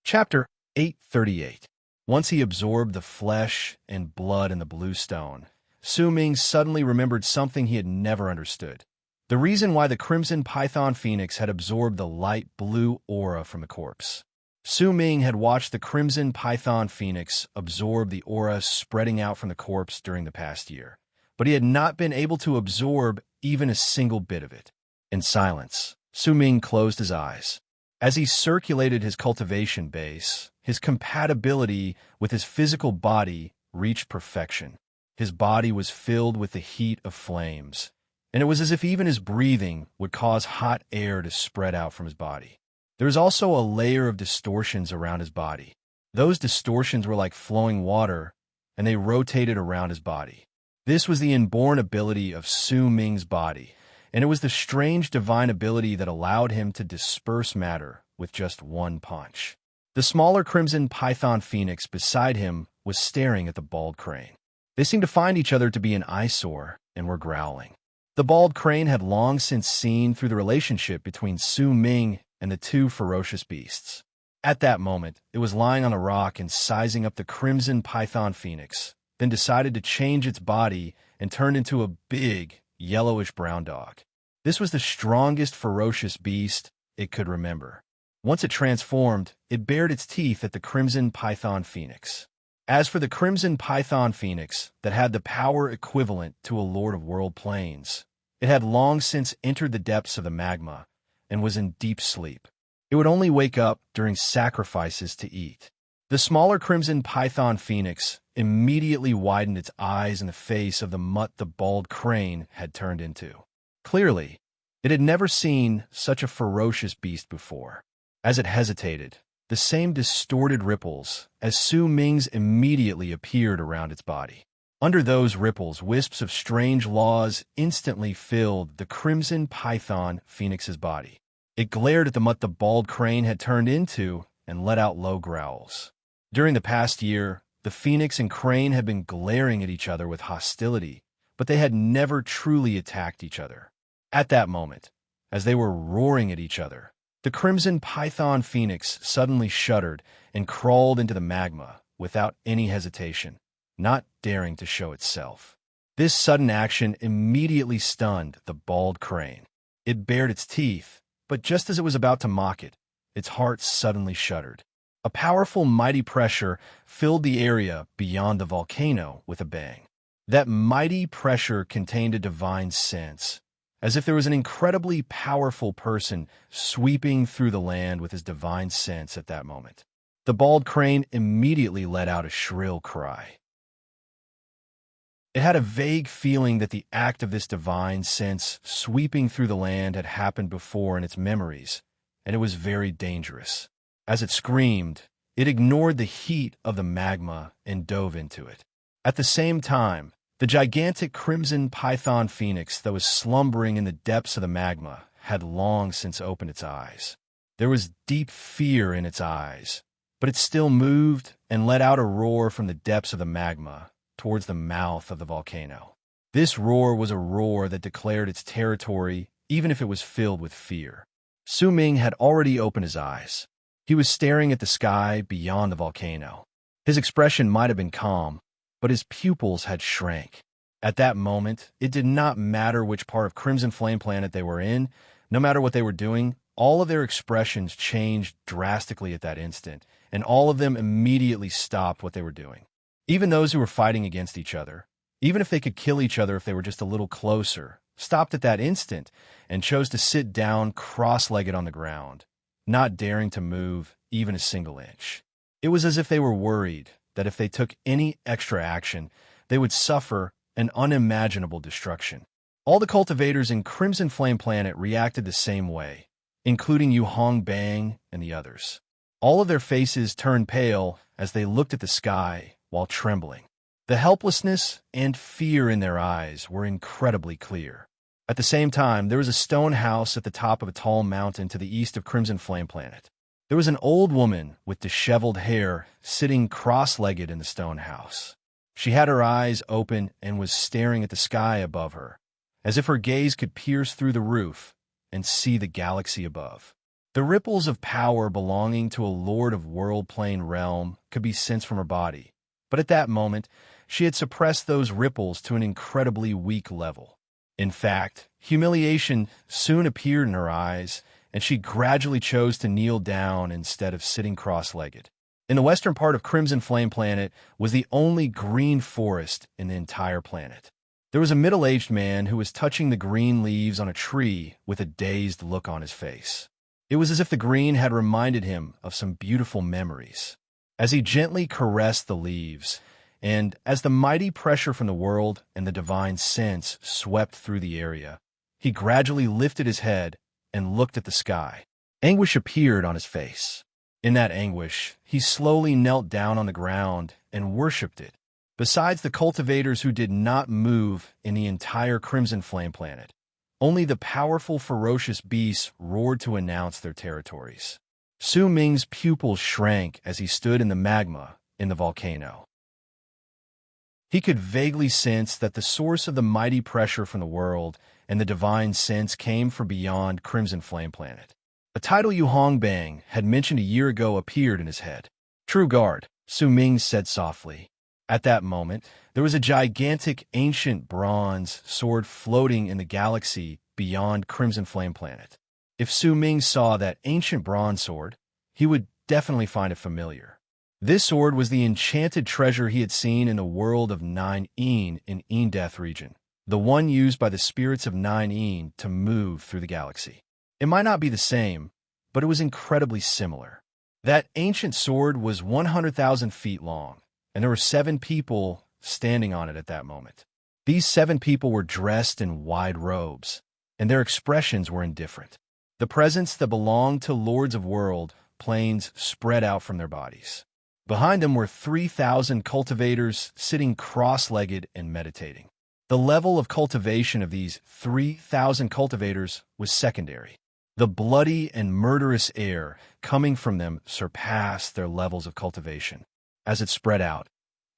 Chapter 838. Once he absorbed the flesh and blood in the blue stone, Su Ming suddenly remembered something he had never understood. The reason why the Crimson Python Phoenix had absorbed the light blue aura from the corpse. Su Ming had watched the Crimson Python Phoenix absorb the aura spreading out from the corpse during the past year, but he had not been able to absorb even a single bit of it. In silence, Su Ming closed his eyes. As he circulated his cultivation base, his compatibility with his physical body reached perfection. His body was filled with the heat of flames, and it was as if even his breathing would cause hot air to spread out from his body. There was also a layer of distortions around his body. Those distortions were like flowing water, and they rotated around his body. This was the inborn ability of Su Ming's body, and it was the strange divine ability that allowed him to disperse matter with just one punch. The smaller Crimson Python Phoenix beside him was staring at the bald crane. They seemed to find each other to be an eyesore and were growling. The bald crane had long since seen through the relationship between Su Ming and the two ferocious beasts. At that moment, it was lying on a rock and sizing up the Crimson Python Phoenix, then decided to change its body and turned into a big, yellowish-brown dog. This was the strongest ferocious beast it could remember. Once it transformed, it bared its teeth at the Crimson Python Phoenix. As for the Crimson Python Phoenix that had the power equivalent to a Lord of World Plains, it had long since entered the depths of the magma and was in deep sleep. It would only wake up during sacrifices to eat. The smaller Crimson Python Phoenix immediately widened its eyes in the face of the mutt the bald crane had turned into. Clearly, it had never seen such a ferocious beast before. As it hesitated, the same distorted ripples as Su Ming's immediately appeared around its body. Under those ripples, wisps of strange laws instantly filled the Crimson Python Phoenix's body. It glared at the mutt the bald crane had turned into and let out low growls. During the past year, the Phoenix and Crane had been glaring at each other with hostility, but they had never truly attacked each other. At that moment, as they were roaring at each other, the Crimson Python Phoenix suddenly shuddered and crawled into the magma without any hesitation, not daring to show itself. This sudden action immediately stunned the bald crane. It bared its teeth, but just as it was about to mock it, its heart suddenly shuddered. A powerful, mighty pressure filled the area beyond the volcano with a bang. That mighty pressure contained a divine sense, as if there was an incredibly powerful person sweeping through the land with his divine sense at that moment. The bald crane immediately let out a shrill cry. It had a vague feeling that the act of this divine sense sweeping through the land had happened before in its memories, and it was very dangerous. As it screamed, it ignored the heat of the magma and dove into it. At the same time, the gigantic crimson python phoenix that was slumbering in the depths of the magma had long since opened its eyes. There was deep fear in its eyes, but it still moved and let out a roar from the depths of the magma towards the mouth of the volcano. This roar was a roar that declared its territory, even if it was filled with fear. Su Ming had already opened his eyes. He was staring at the sky beyond the volcano. His expression might have been calm, but his pupils had shrank. At that moment, it did not matter which part of Crimson Flame Planet they were in. No matter what they were doing, all of their expressions changed drastically at that instant, and all of them immediately stopped what they were doing. Even those who were fighting against each other, even if they could kill each other if they were just a little closer, stopped at that instant and chose to sit down cross-legged on the ground, not daring to move even a single inch. It was as if they were worried that if they took any extra action, they would suffer an unimaginable destruction. All the cultivators in Crimson Flame Planet reacted the same way, including Yu Hong Bang and the others. All of their faces turned pale as they looked at the sky while trembling. The helplessness and fear in their eyes were incredibly clear. At the same time, there was a stone house at the top of a tall mountain to the east of Crimson Flame Planet. There was an old woman with disheveled hair sitting cross-legged in the stone house. She had her eyes open and was staring at the sky above her, as if her gaze could pierce through the roof and see the galaxy above. The ripples of power belonging to a lord of World Plane realm could be sensed from her body, but at that moment, she had suppressed those ripples to an incredibly weak level. In fact, humiliation soon appeared in her eyes, and she gradually chose to kneel down instead of sitting cross-legged. In the western part of Crimson Flame Planet was the only green forest in the entire planet. There was a middle-aged man who was touching the green leaves on a tree with a dazed look on his face. It was as if the green had reminded him of some beautiful memories. As he gently caressed the leaves, and as the mighty pressure from the world and the divine sense swept through the area, he gradually lifted his head and looked at the sky. Anguish appeared on his face. In that anguish, he slowly knelt down on the ground and worshipped it. Besides the cultivators who did not move in the entire Crimson Flame Planet, only the powerful, ferocious beasts roared to announce their territories. Su Ming's pupils shrank as he stood in the magma in the volcano. He could vaguely sense that the source of the mighty pressure from the world and the divine sense came from beyond Crimson Flame Planet. A title Yu Hong Bang had mentioned a year ago appeared in his head. True Guard, Su Ming said softly. At that moment, there was a gigantic ancient bronze sword floating in the galaxy beyond Crimson Flame Planet. If Su Ming saw that ancient bronze sword, he would definitely find it familiar. This sword was the enchanted treasure he had seen in the world of Nine Een in Death region, the one used by the spirits of Nine Een to move through the galaxy. It might not be the same, but it was incredibly similar. That ancient sword was 100,000 feet long, and there were 7 people standing on it at that moment. These 7 people were dressed in wide robes, and their expressions were indifferent. The presence that belonged to Lords of World planes spread out from their bodies. Behind them were 3,000 cultivators sitting cross-legged and meditating. The level of cultivation of these 3,000 cultivators was secondary. The bloody and murderous air coming from them surpassed their levels of cultivation. As it spread out,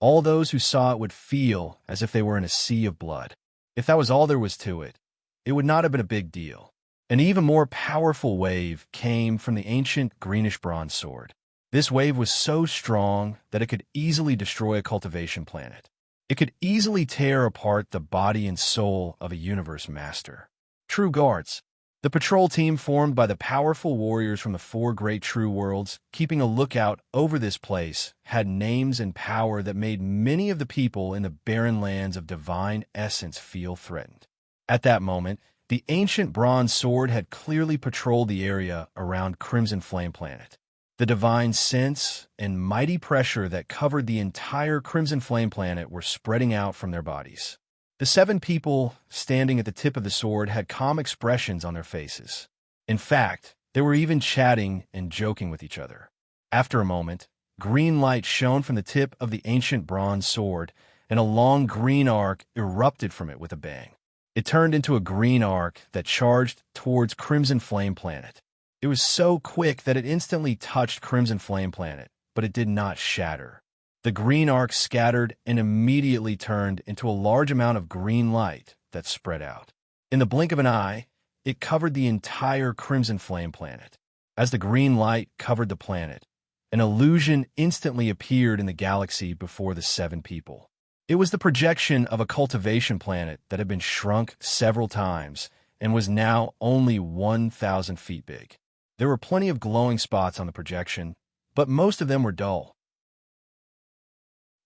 all those who saw it would feel as if they were in a sea of blood. If that was all there was to it, it would not have been a big deal. An even more powerful wave came from the ancient greenish bronze sword. This wave was so strong that it could easily destroy a cultivation planet. It could easily tear apart the body and soul of a universe master. True Guards. The patrol team formed by the powerful warriors from the 4 great true worlds, keeping a lookout over this place, had names and power that made many of the people in the barren lands of divine essence feel threatened. At that moment, The ancient bronze sword had clearly patrolled the area around Crimson Flame Planet. The divine sense and mighty pressure that covered the entire Crimson Flame Planet were spreading out from their bodies. The 7 people standing at the tip of the sword had calm expressions on their faces. In fact, they were even chatting and joking with each other. After a moment, green light shone from the tip of the ancient bronze sword, and a long green arc erupted from it with a bang. It turned into a green arc that charged towards Crimson Flame Planet. It was so quick that it instantly touched Crimson Flame Planet, but it did not shatter. The green arc scattered and immediately turned into a large amount of green light that spread out. In the blink of an eye, it covered the entire Crimson Flame Planet. As the green light covered the planet, an illusion instantly appeared in the galaxy before the 7 people. It was the projection of a cultivation planet that had been shrunk several times and was now only 1,000 feet big. There were plenty of glowing spots on the projection, but most of them were dull.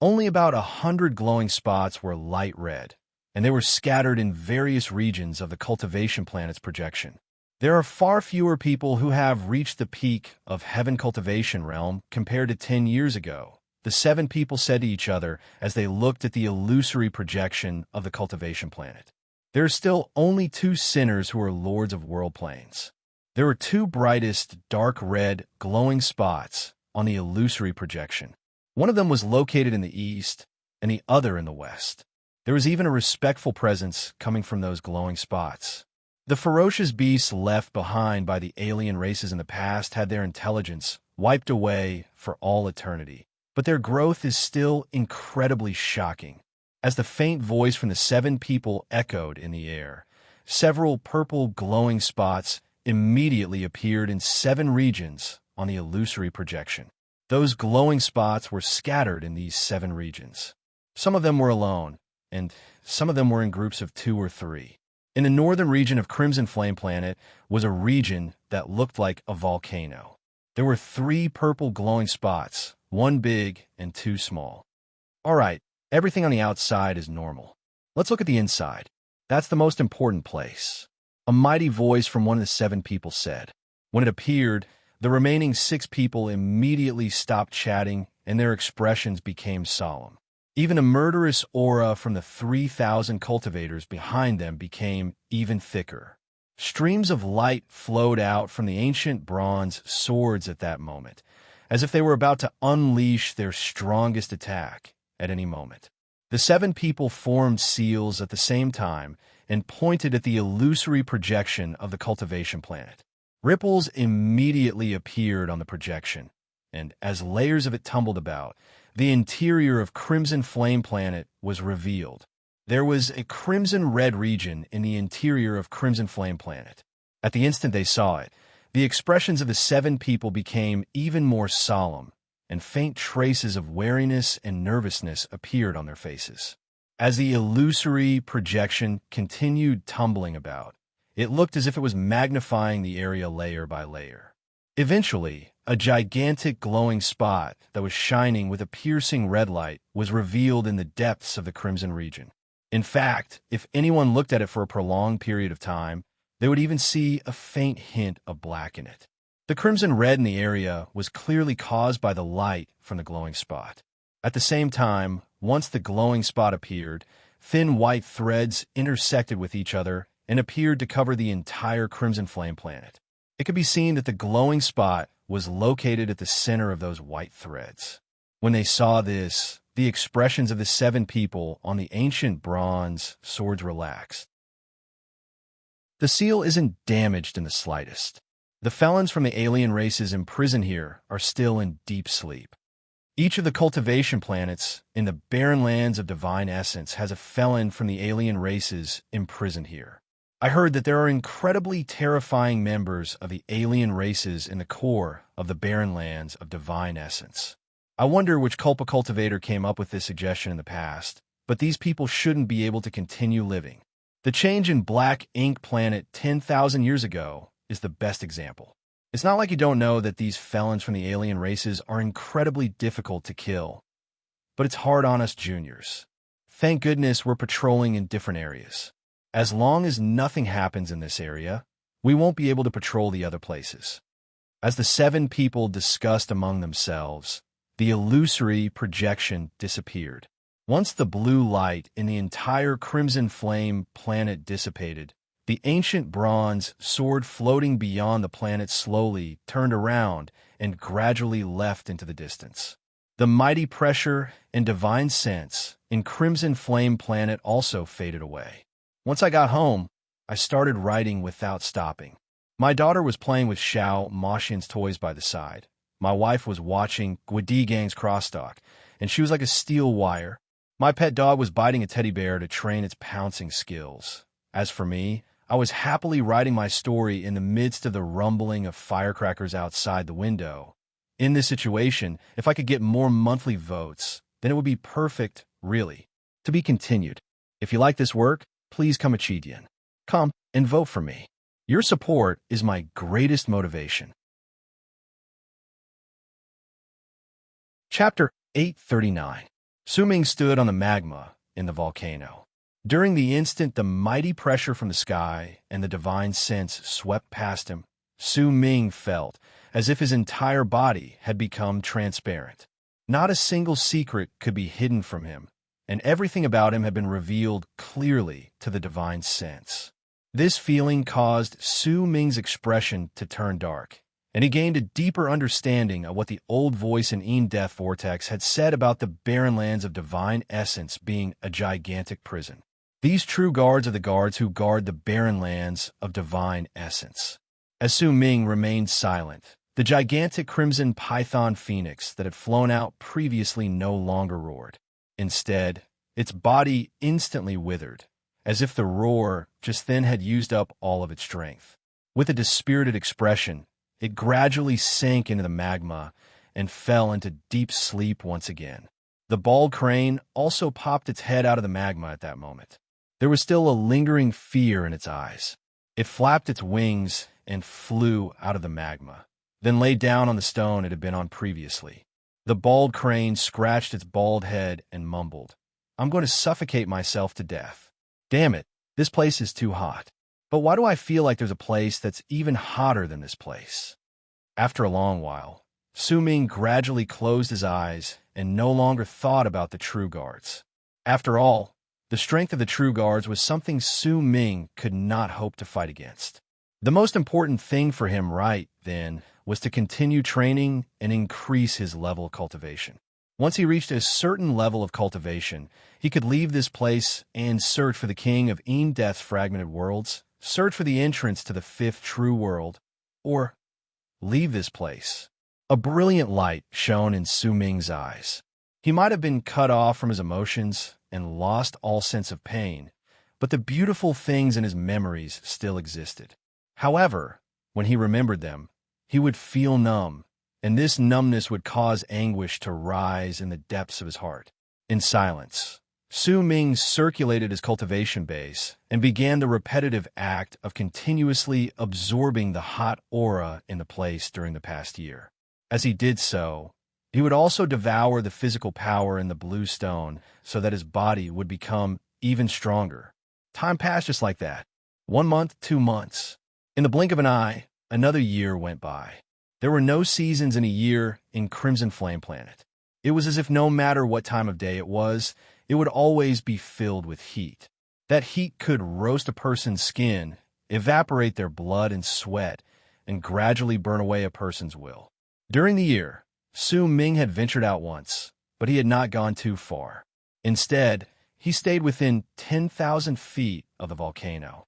Only about 100 glowing spots were light red, and they were scattered in various regions of the cultivation planet's projection. There are far fewer people who have reached the peak of Heaven Cultivation Realm compared to 10 years ago, the 7 people said to each other as they looked at the illusory projection of the cultivation planet. There are still only 2 sinners who are lords of world planes. There were 2 brightest, dark red, glowing spots on the illusory projection. One of them was located in the east, and the other in the west. There was even a respectful presence coming from those glowing spots. The ferocious beasts left behind by the alien races in the past had their intelligence wiped away for all eternity, but their growth is still incredibly shocking. As the faint voice from the 7 people echoed in the air, several purple glowing spots immediately appeared in 7 regions on the illusory projection. Those glowing spots were scattered in these 7 regions. Some of them were alone, and some of them were in groups of 2 or 3. In the northern region of Crimson Flame Planet was a region that looked like a volcano. There were 3 purple glowing spots, 1 big and 2 small. All right, everything on the outside is normal. Let's look at the inside. That's the most important place. A mighty voice from one of the 7 people said. When it appeared, the remaining 6 people immediately stopped chatting and their expressions became solemn. Even a murderous aura from the 3,000 cultivators behind them became even thicker. Streams of light flowed out from the ancient bronze swords at that moment, as if they were about to unleash their strongest attack at any moment. The 7 people formed seals at the same time and pointed at the illusory projection of the cultivation planet. Ripples immediately appeared on the projection, and as layers of it tumbled about, the interior of Crimson Flame Planet was revealed. There was a crimson-red region in the interior of Crimson Flame Planet. At the instant they saw it, the expressions of the 7 people became even more solemn, and faint traces of wariness and nervousness appeared on their faces. As the illusory projection continued tumbling about, it looked as if it was magnifying the area layer by layer. Eventually, a gigantic glowing spot that was shining with a piercing red light was revealed in the depths of the crimson region. In fact, if anyone looked at it for a prolonged period of time, they would even see a faint hint of black in it. The crimson red in the area was clearly caused by the light from the glowing spot. At the same time, once the glowing spot appeared, thin white threads intersected with each other and appeared to cover the entire Crimson Flame Planet. It could be seen that the glowing spot was located at the center of those white threads. When they saw this, the expressions of the 7 people on the ancient bronze swords relaxed. The seal isn't damaged in the slightest. The felons from the alien races imprisoned here are still in deep sleep. Each of the cultivation planets in the barren lands of divine essence has a felon from the alien races imprisoned here. I heard that there are incredibly terrifying members of the alien races in the core of the barren lands of divine essence. I wonder which Culpa cultivator came up with this suggestion in the past, but these people shouldn't be able to continue living. The change in Black Ink Planet 10,000 years ago is the best example. It's not like you don't know that these felons from the alien races are incredibly difficult to kill, but it's hard on us juniors. Thank goodness we're patrolling in different areas. As long as nothing happens in this area, we won't be able to patrol the other places. As the 7 people discussed among themselves, the illusory projection disappeared. Once the blue light in the entire crimson flame planet dissipated, the ancient bronze sword floating beyond the planet slowly turned around and gradually left into the distance. The mighty pressure and divine sense in crimson flame planet also faded away. Once I got home, I started writing without stopping. My daughter was playing with Xiao Moshin's toys by the side. My wife was watching Guidi Gang's crosstalk, and she was like a steel wire. My pet dog was biting a teddy bear to train its pouncing skills. As for me, I was happily writing my story in the midst of the rumbling of firecrackers outside the window. In this situation, if I could get more monthly votes, then it would be perfect, really. To be continued. If you like this work, please come Achidian. Come and vote for me. Your support is my greatest motivation. Chapter 839. Su Ming stood on the magma in the volcano. During the instant the mighty pressure from the sky and the divine sense swept past him, Su Ming felt as if his entire body had become transparent. Not a single secret could be hidden from him, and everything about him had been revealed clearly to the divine sense. This feeling caused Su Ming's expression to turn dark, and he gained a deeper understanding of what the old voice in Een Death Vortex had said about the barren lands of divine essence being a gigantic prison. These true guards are the guards who guard the barren lands of divine essence. As Su Ming remained silent, the gigantic crimson python phoenix that had flown out previously no longer roared. Instead, its body instantly withered, as if the roar just then had used up all of its strength. With a dispirited expression, it gradually sank into the magma and fell into deep sleep once again. The bald crane also popped its head out of the magma at that moment. There was still a lingering fear in its eyes. It flapped its wings and flew out of the magma, then lay down on the stone it had been on previously. The bald crane scratched its bald head and mumbled, "I'm going to suffocate myself to death. Damn it, this place is too hot. But why do I feel like there's a place that's even hotter than this place?" After a long while, Su Ming gradually closed his eyes and no longer thought about the true guards. After all, the strength of the true guards was something Su Ming could not hope to fight against. The most important thing for him right then was to continue training and increase his level of cultivation. Once he reached a certain level of cultivation, he could leave this place and search for the king of Een Death's fragmented worlds, search for the entrance to the 5th true world, or leave this place. A brilliant light shone in Su Ming's eyes. He might have been cut off from his emotions and lost all sense of pain, but the beautiful things in his memories still existed. However, when he remembered them, he would feel numb, and this numbness would cause anguish to rise in the depths of his heart. In silence, Su Ming circulated his cultivation base and began the repetitive act of continuously absorbing the hot aura in the place during the past year. As he did so, he would also devour the physical power in the blue stone so that his body would become even stronger. Time passed just like that. 1 month, 2 months. In the blink of an eye, another year went by. There were no seasons in a year in Crimson Flame Planet. It was as if no matter what time of day it would always be filled with heat. That heat could roast a person's skin, evaporate their blood and sweat, and gradually burn away a person's will. During the year, Su Ming had ventured out once, but he had not gone too far. Instead, he stayed within 10,000 feet of the volcano.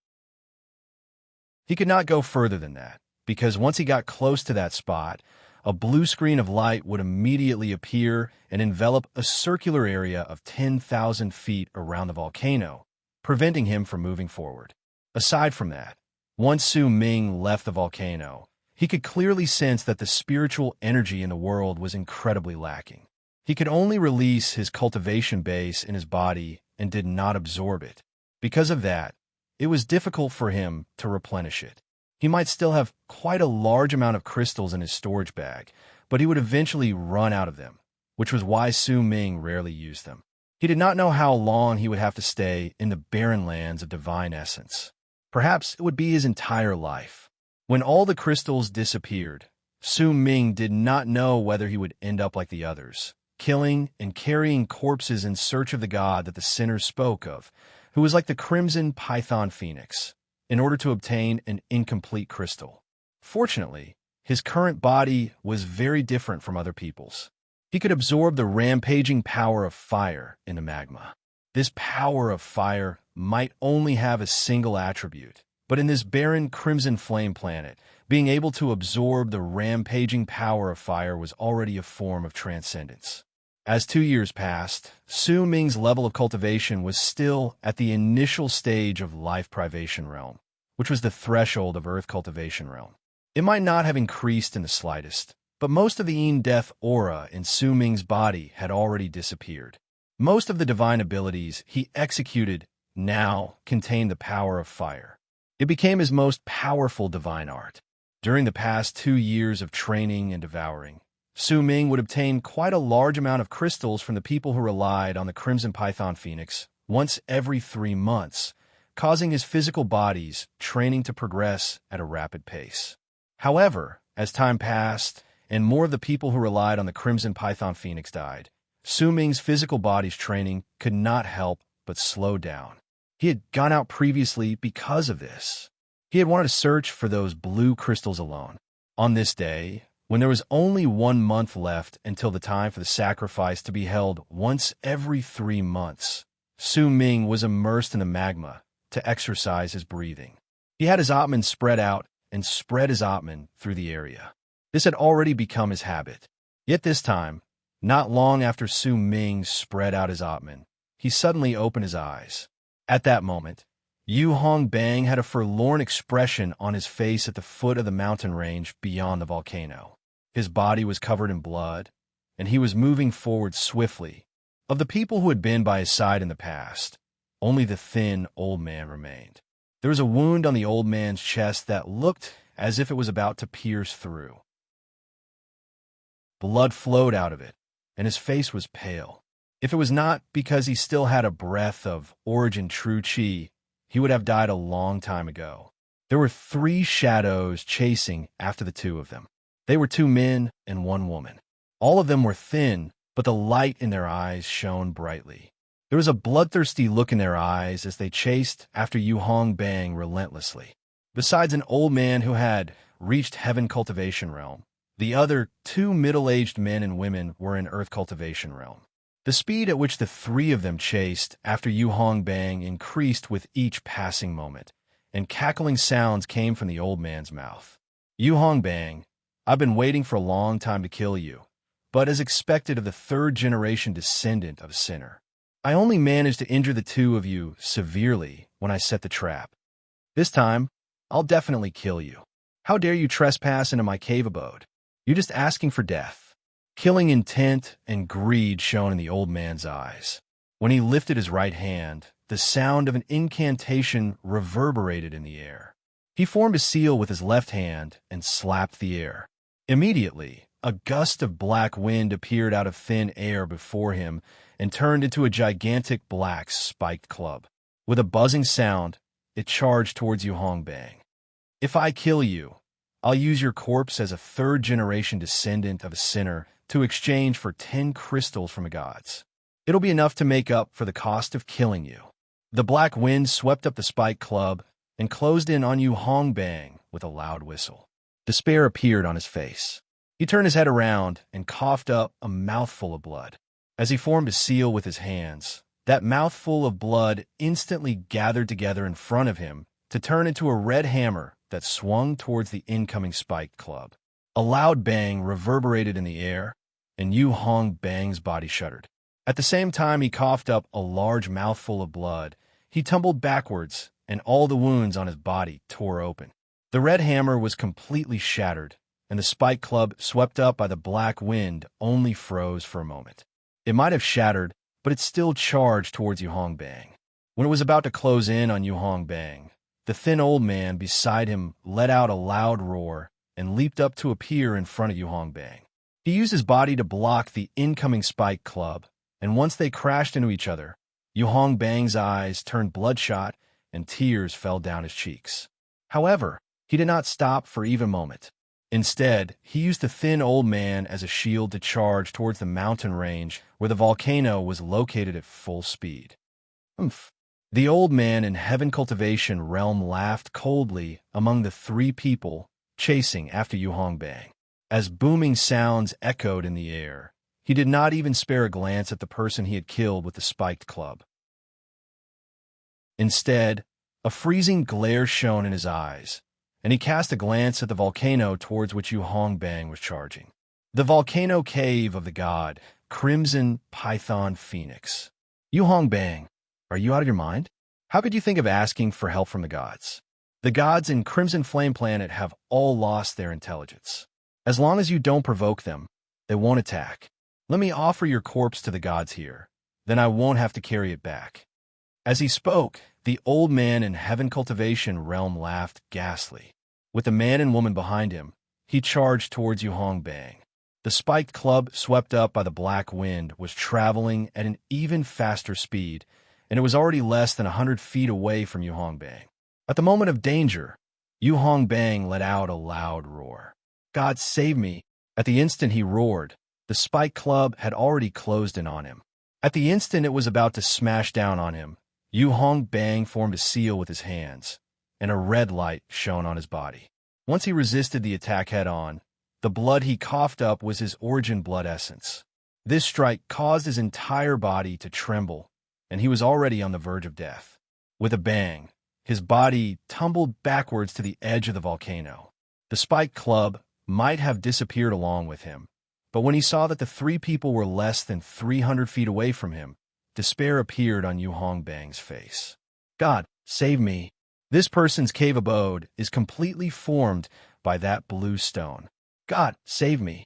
He could not go further than that, because once he got close to that spot, a blue screen of light would immediately appear and envelop a circular area of 10,000 feet around the volcano, preventing him from moving forward. Aside from that, once Su Ming left the volcano, he could clearly sense that the spiritual energy in the world was incredibly lacking. He could only release his cultivation base in his body and did not absorb it. Because of that, it was difficult for him to replenish it. He might still have quite a large amount of crystals in his storage bag, but he would eventually run out of them, which was why Su Ming rarely used them. He did not know how long he would have to stay in the barren lands of divine essence. Perhaps it would be his entire life. When all the crystals disappeared, Su Ming did not know whether he would end up like the others, killing and carrying corpses in search of the god that the sinners spoke of, who was like the crimson python phoenix, in order to obtain an incomplete crystal. Fortunately, his current body was very different from other people's. He could absorb the rampaging power of fire in the magma. This power of fire might only have a single attribute, but in this barren crimson flame planet, being able to absorb the rampaging power of fire was already a form of transcendence. As 2 years passed, Su Ming's level of cultivation was still at the initial stage of life privation realm, which was the threshold of earth cultivation realm. It might not have increased in the slightest, but most of the Death aura in Su Ming's body had already disappeared. Most of the divine abilities he executed now contained the power of fire. It became his most powerful divine art. During the past 2 years of training and devouring, Su Ming would obtain quite a large amount of crystals from the people who relied on the Crimson Python Phoenix once every 3 months, causing his physical body's training to progress at a rapid pace. However, as time passed, and more of the people who relied on the Crimson Python Phoenix died, Su Ming's physical body's training could not help but slow down. He had gone out previously because of this. He had wanted to search for those blue crystals alone. On this day, when there was only 1 month left until the time for the sacrifice to be held once every 3 months, Su Ming was immersed in the magma to exercise his breathing. He had his Atman spread out and spread his Atman through the area. This had already become his habit. Yet this time, not long after Su Ming spread out his Atman, he suddenly opened his eyes. At that moment, Yu Hong Bang had a forlorn expression on his face at the foot of the mountain range beyond the volcano. His body was covered in blood, and he was moving forward swiftly. Of the people who had been by his side in the past, only the thin old man remained. There was a wound on the old man's chest that looked as if it was about to pierce through. Blood flowed out of it, and his face was pale. If it was not because he still had a breath of origin true chi, he would have died a long time ago. There were 3 shadows chasing after the 2 of them. They were 2 men and 1 woman. All of them were thin, but the light in their eyes shone brightly. There was a bloodthirsty look in their eyes as they chased after Yu Hong Bang relentlessly. Besides an old man who had reached heaven cultivation realm, the other 2 middle-aged men and women were in earth cultivation realm. The speed at which the 3 of them chased after Yu Hong Bang increased with each passing moment, and cackling sounds came from the old man's mouth. Yu Hong Bang, I've been waiting for a long time to kill you, but as expected of the 3rd-generation descendant of a sinner, I only managed to injure the 2 of you severely when I set the trap. This time, I'll definitely kill you. How dare you trespass into my cave abode? You're just asking for death. Killing intent and greed shone in the old man's eyes. When he lifted his right hand, the sound of an incantation reverberated in the air. He formed a seal with his left hand and slapped the air. Immediately, a gust of black wind appeared out of thin air before him and turned into a gigantic black spiked club. With a buzzing sound, it charged towards Yu Hong Bang. If I kill you, I'll use your corpse as a 3rd-generation descendant of a sinner to exchange for 10 crystals from the gods. It'll be enough to make up for the cost of killing you. The black wind swept up the spiked club and closed in on Yu Hong Bang with a loud whistle. Despair appeared on his face. He turned his head around and coughed up a mouthful of blood. As he formed a seal with his hands, that mouthful of blood instantly gathered together in front of him to turn into a red hammer that swung towards the incoming spiked club. A loud bang reverberated in the air, and Yu Hong Bang's body shuddered. At the same time he coughed up a large mouthful of blood, he tumbled backwards, and all the wounds on his body tore open. The red hammer was completely shattered, and the spiked club, swept up by the black wind, only froze for a moment. It might have shattered, but it still charged towards Yu Hong Bang. When it was about to close in on Yu Hong Bang, the thin old man beside him let out a loud roar and leaped up to appear in front of Yu Hong Bang. He used his body to block the incoming spike club, and once they crashed into each other, Yu Hong Bang's eyes turned bloodshot and tears fell down his cheeks. However, he did not stop for even a moment. Instead, he used the thin old man as a shield to charge towards the mountain range where the volcano was located at full speed. Humph. The old man in Heaven Cultivation Realm laughed coldly among the three people chasing after Yu Hong Bang. As booming sounds echoed in the air, he did not even spare a glance at the person he had killed with the spiked club. Instead, a freezing glare shone in his eyes, and he cast a glance at the volcano towards which Yu Hong Bang was charging. The volcano cave of the god, Crimson Python Phoenix. Yu Hong Bang, are you out of your mind? How could you think of asking for help from the gods? The gods in Crimson Flame Planet have all lost their intelligence. As long as you don't provoke them, they won't attack. Let me offer your corpse to the gods here, then I won't have to carry it back. As he spoke, the old man in Heaven Cultivation Realm laughed ghastly. With the man and woman behind him, he charged towards Yu Hong Bang. The spiked club, swept up by the black wind, was traveling at an even faster speed, and it was already less than 100 feet away from Yu Hong Bang. At the moment of danger, Yu Hong Bang let out a loud roar. God save me! At the instant he roared, the spiked club had already closed in on him. At the instant it was about to smash down on him, Yu Hong Bang formed a seal with his hands, and a red light shone on his body. Once he resisted the attack head-on, the blood he coughed up was his origin blood essence. This strike caused his entire body to tremble, and he was already on the verge of death. With a bang, his body tumbled backwards to the edge of the volcano. The spiked club might have disappeared along with him, but when he saw that the three people were less than 300 feet away from him, despair appeared on Yu Hong Bang's face. God, save me! This person's cave abode is completely formed by that blue stone. God, save me!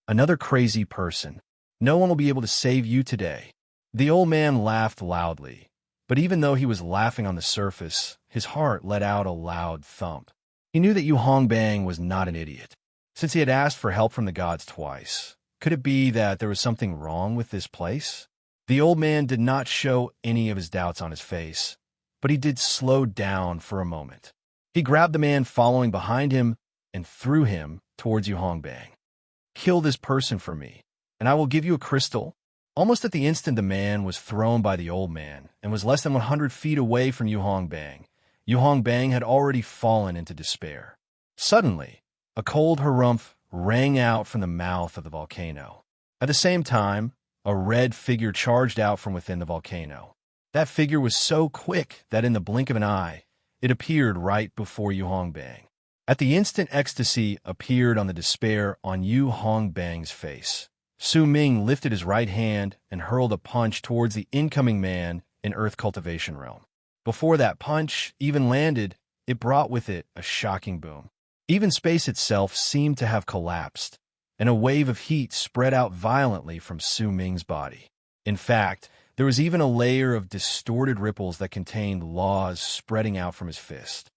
Another crazy person. No one will be able to save you today. The old man laughed loudly, but even though he was laughing on the surface, his heart let out a loud thump. He knew that Yu Hong Bang was not an idiot. Since he had asked for help from the gods twice, could it be that there was something wrong with this place? The old man did not show any of his doubts on his face, but he did slow down for a moment. He grabbed the man following behind him and threw him towards Yu Hong Bang. Kill this person for me, and I will give you a crystal. Almost at the instant the man was thrown by the old man and was less than 100 feet away from Yu Hong Bang. Yu Hong Bang had already fallen into despair. Suddenly, a cold harumph rang out from the mouth of the volcano. At the same time, a red figure charged out from within the volcano. That figure was so quick that in the blink of an eye, it appeared right before Yu Hong Bang. At the instant ecstasy appeared on the despair on Yu Hong Bang's face. Su Ming lifted his right hand and hurled a punch towards the incoming man in Earth Cultivation Realm. Before that punch even landed, it brought with it a shocking boom. Even space itself seemed to have collapsed, and a wave of heat spread out violently from Su Ming's body. In fact, there was even a layer of distorted ripples that contained laws spreading out from his fist.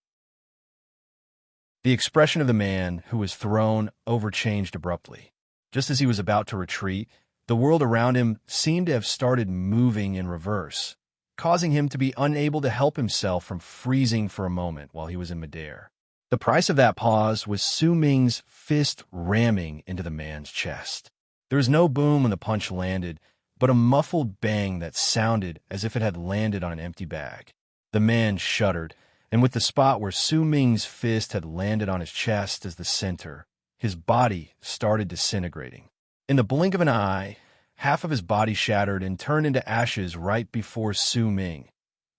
The expression of the man who was thrown overchanged abruptly. Just as he was about to retreat, the world around him seemed to have started moving in reverse, causing him to be unable to help himself from freezing for a moment while he was in midair. The price of that pause was Su Ming's fist ramming into the man's chest. There was no boom when the punch landed, but a muffled bang that sounded as if it had landed on an empty bag. The man shuddered, and with the spot where Su Ming's fist had landed on his chest as the center, his body started disintegrating. In the blink of an eye, half of his body shattered and turned into ashes right before Su Ming.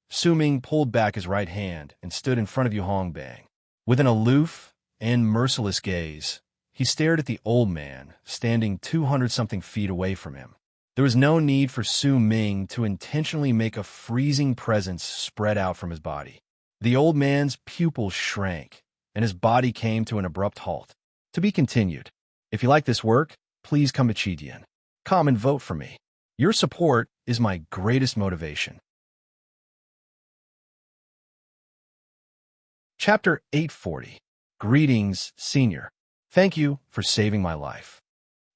Su Ming pulled back his right hand and stood in front of Yu Hong Bang. With an aloof and merciless gaze, he stared at the old man, standing 200-something feet away from him. There was no need for Su Ming to intentionally make a freezing presence spread out from his body. The old man's pupils shrank, and his body came to an abrupt halt. To be continued. If you like this work, please come to Chidian. Come and vote for me. Your support is my greatest motivation. Chapter 840. Greetings, Senior. Thank you for saving my life.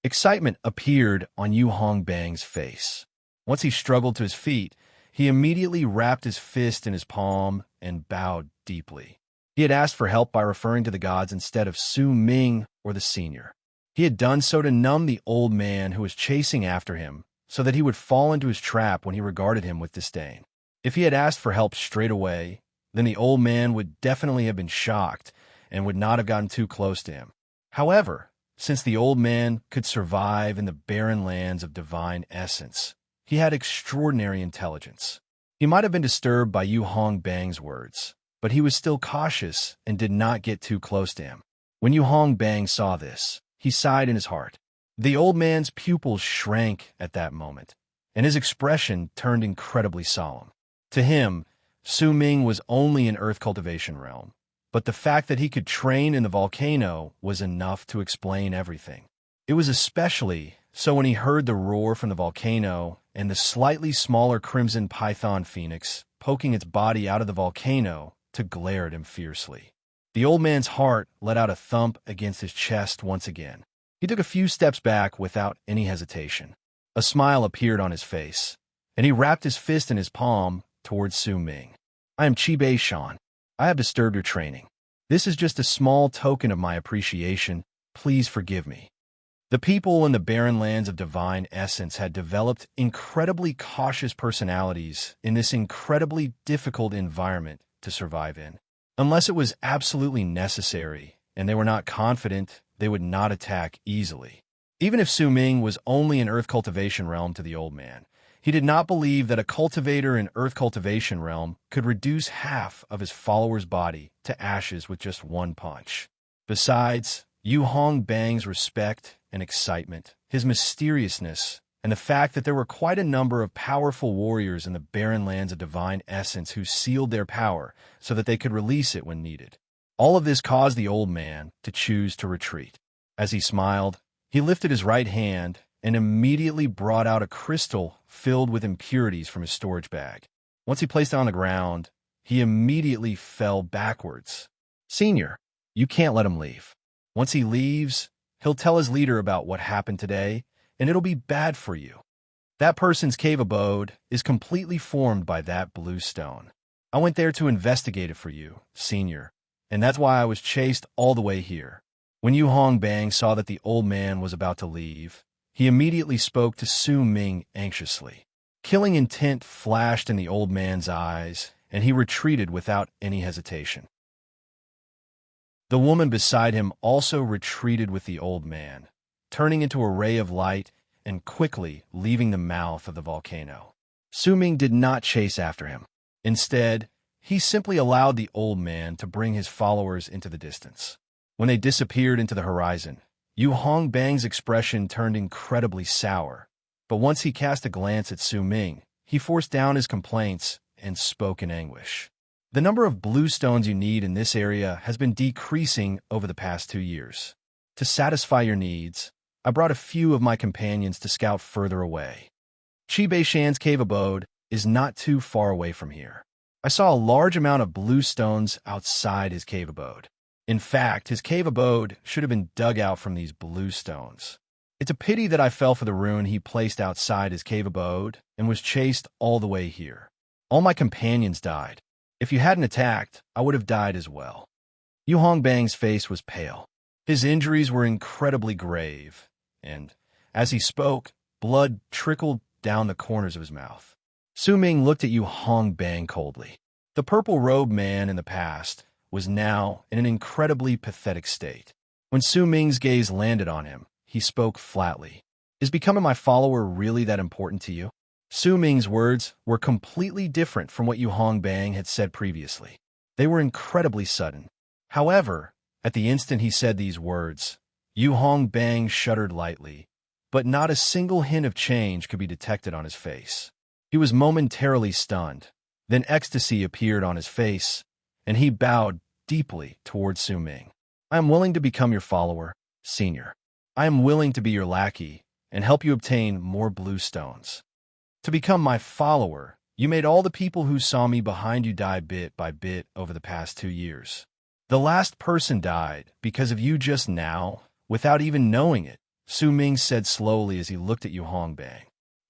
Excitement appeared on Yu Hong Bang's face. Once he struggled to his feet, he immediately wrapped his fist in his palm and bowed deeply. He had asked for help by referring to the gods instead of Su Ming or the senior. He had done so to numb the old man who was chasing after him, so that he would fall into his trap when he regarded him with disdain. If he had asked for help straight away, then the old man would definitely have been shocked and would not have gotten too close to him. However, since the old man could survive in the barren lands of divine essence, he had extraordinary intelligence. He might have been disturbed by Yu Hongbang's words, but he was still cautious and did not get too close to him. When Yu Hongbang saw this, he sighed in his heart. The old man's pupils shrank at that moment, and his expression turned incredibly solemn. To him, Su Ming was only an earth cultivation realm, but the fact that he could train in the volcano was enough to explain everything. It was especially so when he heard the roar from the volcano and the slightly smaller crimson python phoenix poking its body out of the volcano to glare at him fiercely. The old man's heart let out a thump against his chest once again. He took a few steps back without any hesitation. A smile appeared on his face, and he wrapped his fist in his palm towards Su Ming. I am Qibei Shan. I have disturbed your training. This is just a small token of my appreciation. Please forgive me. The people in the barren lands of divine essence had developed incredibly cautious personalities in this incredibly difficult environment to survive in. Unless it was absolutely necessary and they were not confident, they would not attack easily. Even if Su Ming was only an earth cultivation realm to the old man, he did not believe that a cultivator in earth cultivation realm could reduce half of his follower's body to ashes with just one punch. Besides, Yu Hongbang's respect and excitement, his mysteriousness, and the fact that there were quite a number of powerful warriors in the barren lands of divine essence who sealed their power so that they could release it when needed. All of this caused the old man to choose to retreat. As he smiled, he lifted his right hand and immediately brought out a crystal filled with impurities from his storage bag. Once he placed it on the ground, he immediately fell backwards. Senior, you can't let him leave. Once he leaves, he'll tell his leader about what happened today, and it'll be bad for you. That person's cave abode is completely formed by that blue stone. I went there to investigate it for you, Senior, and that's why I was chased all the way here. When Yu Hongbang saw that the old man was about to leave, he immediately spoke to Su Ming anxiously. Killing intent flashed in the old man's eyes, and he retreated without any hesitation. The woman beside him also retreated with the old man, turning into a ray of light and quickly leaving the mouth of the volcano. Su Ming did not chase after him. Instead, he simply allowed the old man to bring his followers into the distance. When they disappeared into the horizon, Yu Hongbang's expression turned incredibly sour, but once he cast a glance at Su Ming, he forced down his complaints and spoke in anguish. The number of blue stones you need in this area has been decreasing over the past 2 years. To satisfy your needs, I brought a few of my companions to scout further away. Qibei Shan's cave abode is not too far away from here. I saw a large amount of blue stones outside his cave abode. In fact, his cave abode should have been dug out from these blue stones. It's a pity that I fell for the rune he placed outside his cave abode and was chased all the way here. All my companions died. If you hadn't attacked, I would have died as well. Yu Hongbang's face was pale. His injuries were incredibly grave, and, as he spoke, blood trickled down the corners of his mouth. Su Ming looked at Yu Hongbang coldly. The purple-robed man in the past was now in an incredibly pathetic state. When Su Ming's gaze landed on him, he spoke flatly. Is becoming my follower really that important to you? Su Ming's words were completely different from what Yu Hongbang had said previously. They were incredibly sudden. However, at the instant he said these words, Yu Hongbang shuddered lightly, but not a single hint of change could be detected on his face. He was momentarily stunned. Then ecstasy appeared on his face, and he bowed deeply towards Su Ming. I am willing to become your follower, Senior. I am willing to be your lackey and help you obtain more blue stones. To become my follower, you made all the people who saw me behind you die bit by bit over the past 2 years. The last person died because of you just now, without even knowing it, Su Ming said slowly as he looked at Yu Hongbang.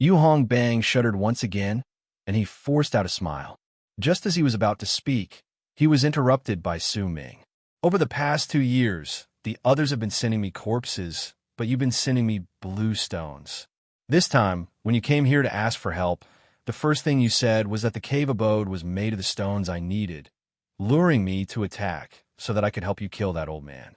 Yu Hong Bang shuddered once again, and he forced out a smile. Just as he was about to speak, he was interrupted by Su Ming. Over the past 2 years, the others have been sending me corpses, but you've been sending me blue stones. This time, when you came here to ask for help, the first thing you said was that the cave abode was made of the stones I needed, luring me to attack so that I could help you kill that old man.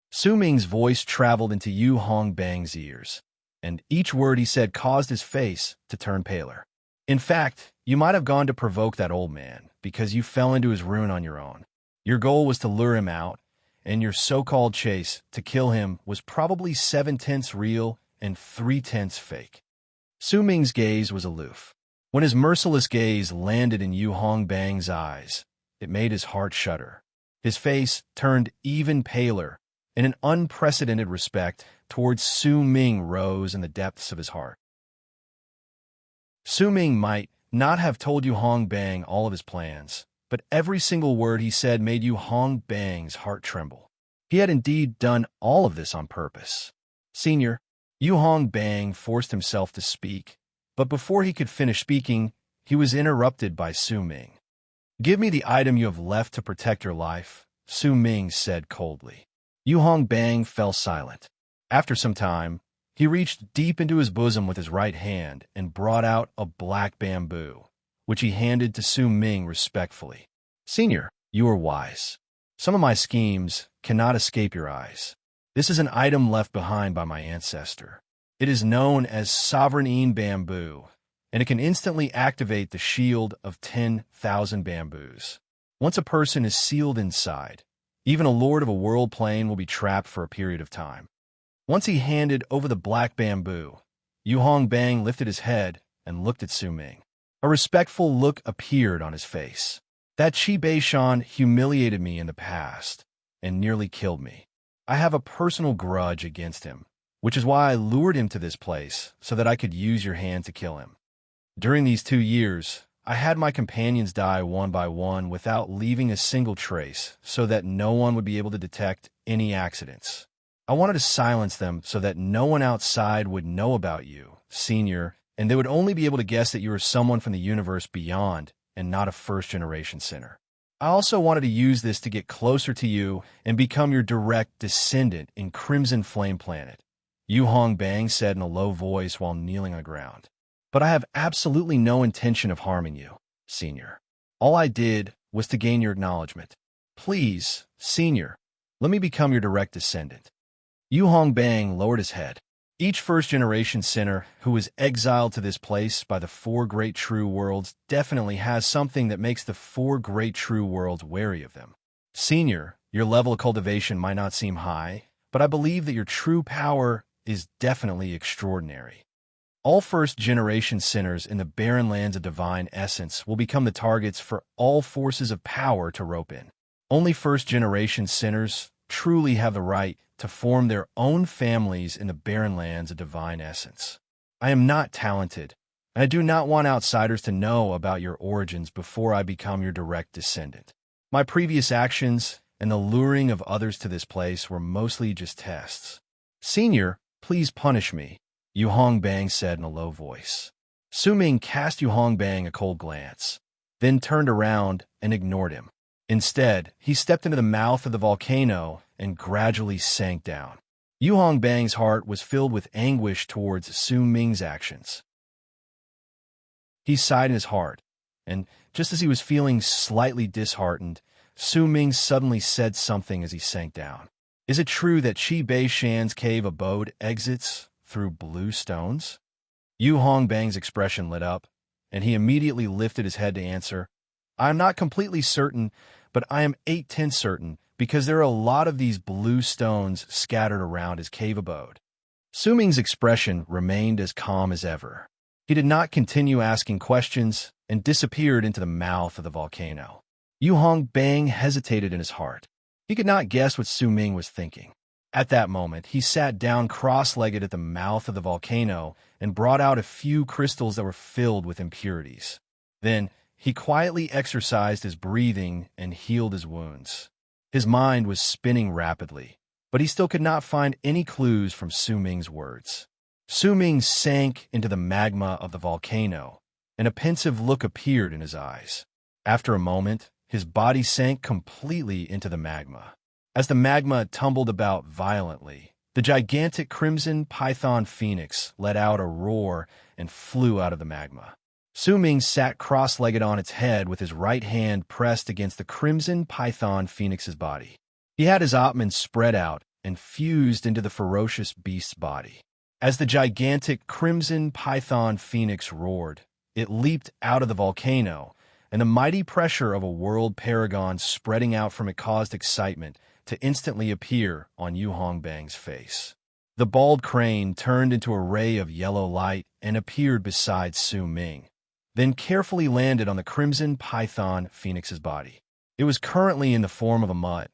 Su Ming's voice traveled into Yu Hong Bang's ears, and each word he said caused his face to turn paler. In fact, you might have gone to provoke that old man because you fell into his ruin on your own. Your goal was to lure him out, and your so-called chase to kill him was probably 7/10 real and 3/10 fake. Su Ming's gaze was aloof. When his merciless gaze landed in Yu Hong Bang's eyes, it made his heart shudder. His face turned even paler, and an unprecedented respect towards Su Ming rose in the depths of his heart. Su Ming might not have told Yu Hong Bang all of his plans, but every single word he said made Yu Hong Bang's heart tremble. He had indeed done all of this on purpose. Senior, Yu Hong Bang forced himself to speak, but before he could finish speaking, he was interrupted by Su Ming. "Give me the item you have left to protect your life," Su Ming said coldly. Yu Hong Bang fell silent. After some time, he reached deep into his bosom with his right hand and brought out a black bamboo, which he handed to Su Ming respectfully. "Senior, you are wise. Some of my schemes cannot escape your eyes. This is an item left behind by my ancestor. It is known as serene bamboo, and it can instantly activate the shield of 10,000 bamboos. Once a person is sealed inside, even a lord of a world plane will be trapped for a period of time." Once he handed over the black bamboo, Yu Hong Bang lifted his head and looked at Su Ming. A respectful look appeared on his face. "That Qi Beishan humiliated me in the past and nearly killed me. I have a personal grudge against him, which is why I lured him to this place so that I could use your hand to kill him. During these 2 years, I had my companions die one by one without leaving a single trace so that no one would be able to detect any accidents. I wanted to silence them so that no one outside would know about you, Senior, and they would only be able to guess that you were someone from the universe beyond and not a first-generation sinner. I also wanted to use this to get closer to you and become your direct descendant in Crimson Flame Planet," Yu Hong Bang said in a low voice while kneeling on the ground. "But I have absolutely no intention of harming you, Senior. All I did was to gain your acknowledgement. Please, Senior, let me become your direct descendant." Yu Hong Bang lowered his head. Each first-generation sinner who was exiled to this place by the 4 great true worlds definitely has something that makes the 4 great true worlds wary of them. Senior, your level of cultivation might not seem high, but I believe that your true power is definitely extraordinary. All first-generation sinners in the barren lands of divine essence will become the targets for all forces of power to rope in. Only first-generation sinners truly have the right to form their own families in the barren lands of divine essence. I am not talented, and I do not want outsiders to know about your origins before I become your direct descendant. My previous actions and the luring of others to this place were mostly just tests. Senior, please punish me, Yu Hong Bang said in a low voice. Su Ming cast Yu Hong Bang a cold glance, then turned around and ignored him. Instead, he stepped into the mouth of the volcano and gradually sank down. Yu Hong Bang's heart was filled with anguish towards Su Ming's actions. He sighed in his heart, and just as he was feeling slightly disheartened, Su Ming suddenly said something as he sank down. "Is it true that Qi Beishan's cave abode exits through blue stones?" Yu Hong Bang's expression lit up, and he immediately lifted his head to answer, "I am not completely certain, but I am 8/10 certain, because there are a lot of these blue stones scattered around his cave abode." Su Ming's expression remained as calm as ever. He did not continue asking questions and disappeared into the mouth of the volcano. Yu Hong Bang hesitated in his heart. He could not guess what Su Ming was thinking. At that moment, he sat down cross-legged at the mouth of the volcano and brought out a few crystals that were filled with impurities. Then, he quietly exercised his breathing and healed his wounds. His mind was spinning rapidly, but he still could not find any clues from Su Ming's words. Su Ming sank into the magma of the volcano, and a pensive look appeared in his eyes. After a moment, his body sank completely into the magma. As the magma tumbled about violently, the gigantic crimson python phoenix let out a roar and flew out of the magma. Su Ming sat cross-legged on its head with his right hand pressed against the crimson python phoenix's body. He had his Atman spread out and fused into the ferocious beast's body. As the gigantic crimson python phoenix roared, it leaped out of the volcano, and the mighty pressure of a world paragon spreading out from it caused excitement to instantly appear on Yu Hongbang's face. The bald crane turned into a ray of yellow light and appeared beside Su Ming, then carefully landed on the crimson python phoenix's body. It was currently in the form of a mutt,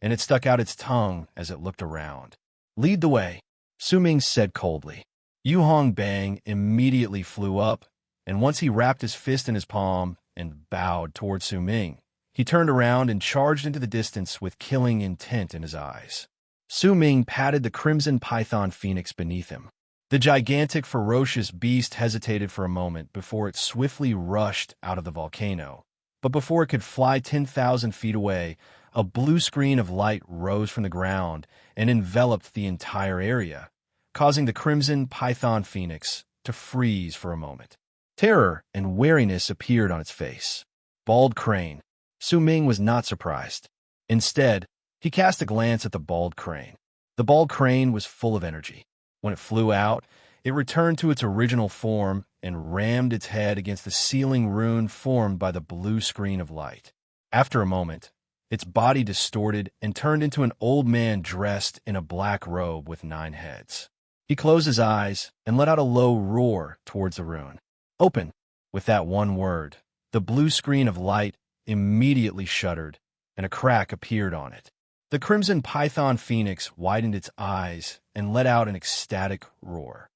and it stuck out its tongue as it looked around. "Lead the way," Su Ming said coldly. Yu Hongbang immediately flew up, and once he wrapped his fist in his palm and bowed toward Su Ming, he turned around and charged into the distance with killing intent in his eyes. Su Ming patted the crimson python phoenix beneath him. The gigantic, ferocious beast hesitated for a moment before it swiftly rushed out of the volcano. But before it could fly 10,000 feet away, a blue screen of light rose from the ground and enveloped the entire area, causing the crimson python phoenix to freeze for a moment. Terror and wariness appeared on its face. Bald crane. Su Ming was not surprised. Instead, he cast a glance at the bald crane. The bald crane was full of energy. When it flew out, it returned to its original form and rammed its head against the ceiling rune formed by the blue screen of light. After a moment, its body distorted and turned into an old man dressed in a black robe with 9 heads. He closed his eyes and let out a low roar towards the rune. "Open!" With that one word, the blue screen of light immediately shuddered, and a crack appeared on it. The crimson python phoenix widened its eyes and let out an ecstatic roar.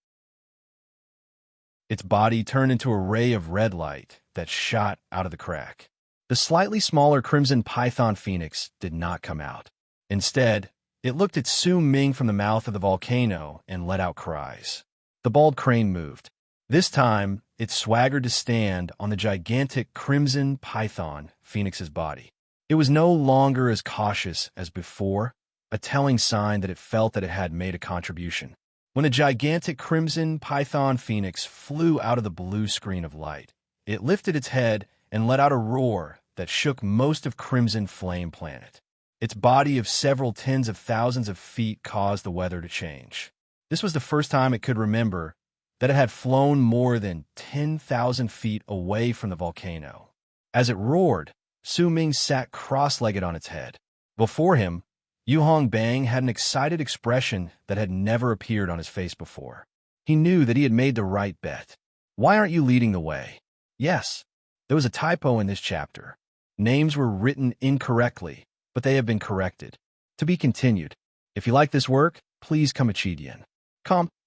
Its body turned into a ray of red light that shot out of the crack. The slightly smaller crimson python phoenix did not come out. Instead, it looked at Su Ming from the mouth of the volcano and let out cries. The bald crane moved. This time, it swaggered to stand on the gigantic crimson python phoenix's body. It was no longer as cautious as before, a telling sign that it felt that it had made a contribution. When the gigantic crimson python phoenix flew out of the blue screen of light, it lifted its head and let out a roar that shook most of Crimson Flame Planet. Its body of several tens of thousands of feet caused the weather to change. This was the first time it could remember that it had flown more than 10,000 feet away from the volcano. As it roared, Su Ming sat cross-legged on its head. Before him, Yu Hongbang had an excited expression that had never appeared on his face before. He knew that he had made the right bet. "Why aren't you leading the way?" Yes, there was a typo in this chapter. Names were written incorrectly, but they have been corrected. To be continued. If you like this work, please come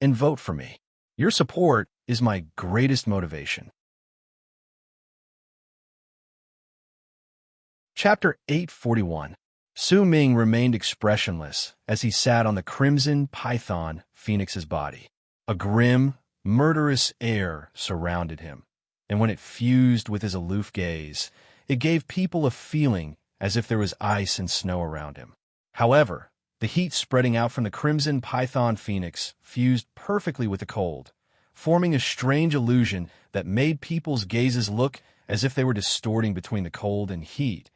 and vote for me. Your support is my greatest motivation. Chapter 841. Su Ming remained expressionless as he sat on the crimson python phoenix's body. A grim, murderous air surrounded him, and when it fused with his aloof gaze, it gave people a feeling as if there was ice and snow around him. However, the heat spreading out from the crimson python phoenix fused perfectly with the cold, forming a strange illusion that made people's gazes look as if they were distorting between the cold and heat,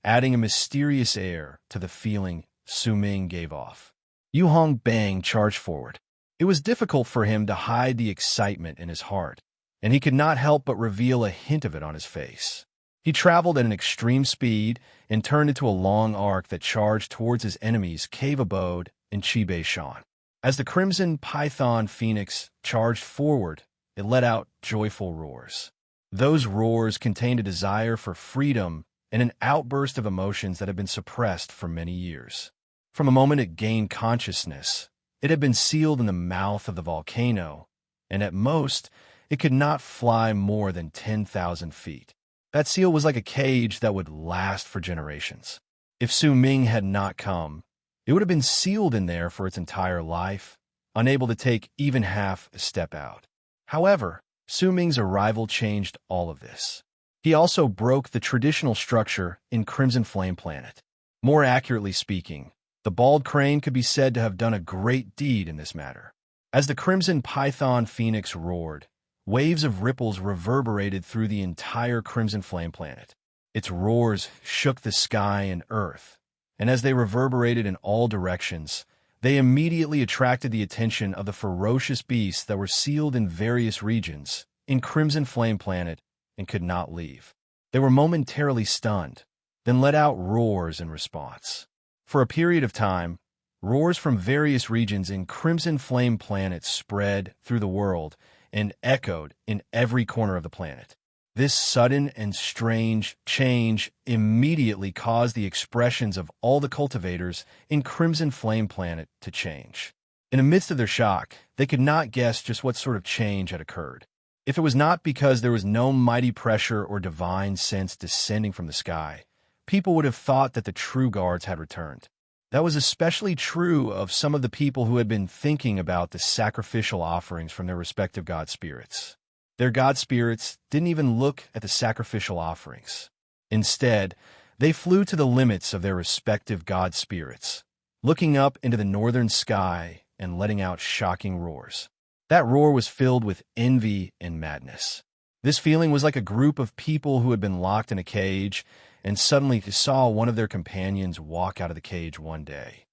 adding a mysterious air to the feeling Su Ming gave off. Yu Hongbang charged forward. It was difficult for him to hide the excitement in his heart, and he could not help but reveal a hint of it on his face. He traveled at an extreme speed and turned into a long arc that charged towards his enemy's cave abode in Qibei-shan. As the crimson python phoenix charged forward, it let out joyful roars. Those roars contained a desire for freedom and an outburst of emotions that had been suppressed for many years. From the moment it gained consciousness, it had been sealed in the mouth of the volcano, and at most, it could not fly more than 10,000 feet. That seal was like a cage that would last for generations. If Su Ming had not come, it would have been sealed in there for its entire life, unable to take even half a step out. However, Su Ming's arrival changed all of this. He also broke the traditional structure in Crimson Flame Planet. More accurately speaking, the bald crane could be said to have done a great deed in this matter. As the Crimson Python Phoenix roared, waves of ripples reverberated through the entire Crimson Flame Planet. Its roars shook the sky and earth, and as they reverberated in all directions, they immediately attracted the attention of the ferocious beasts that were sealed in various regions in Crimson Flame Planet and could not leave. They were momentarily stunned, then let out roars in response. For a period of time, roars from various regions in Crimson Flame Planet spread through the world and echoed in every corner of the planet. This sudden and strange change immediately caused the expressions of all the cultivators in Crimson Flame Planet to change. In the midst of their shock, they could not guess just what sort of change had occurred. If it was not because there was no mighty pressure or divine sense descending from the sky, people would have thought that the true guards had returned. That was especially true of some of the people who had been thinking about the sacrificial offerings from their respective god spirits. Their god spirits didn't even look at the sacrificial offerings. Instead, they flew to the limits of their respective god spirits, looking up into the northern sky and letting out shocking roars. That roar was filled with envy and madness. This feeling was like a group of people who had been locked in a cage and suddenly saw one of their companions walk out of the cage one day.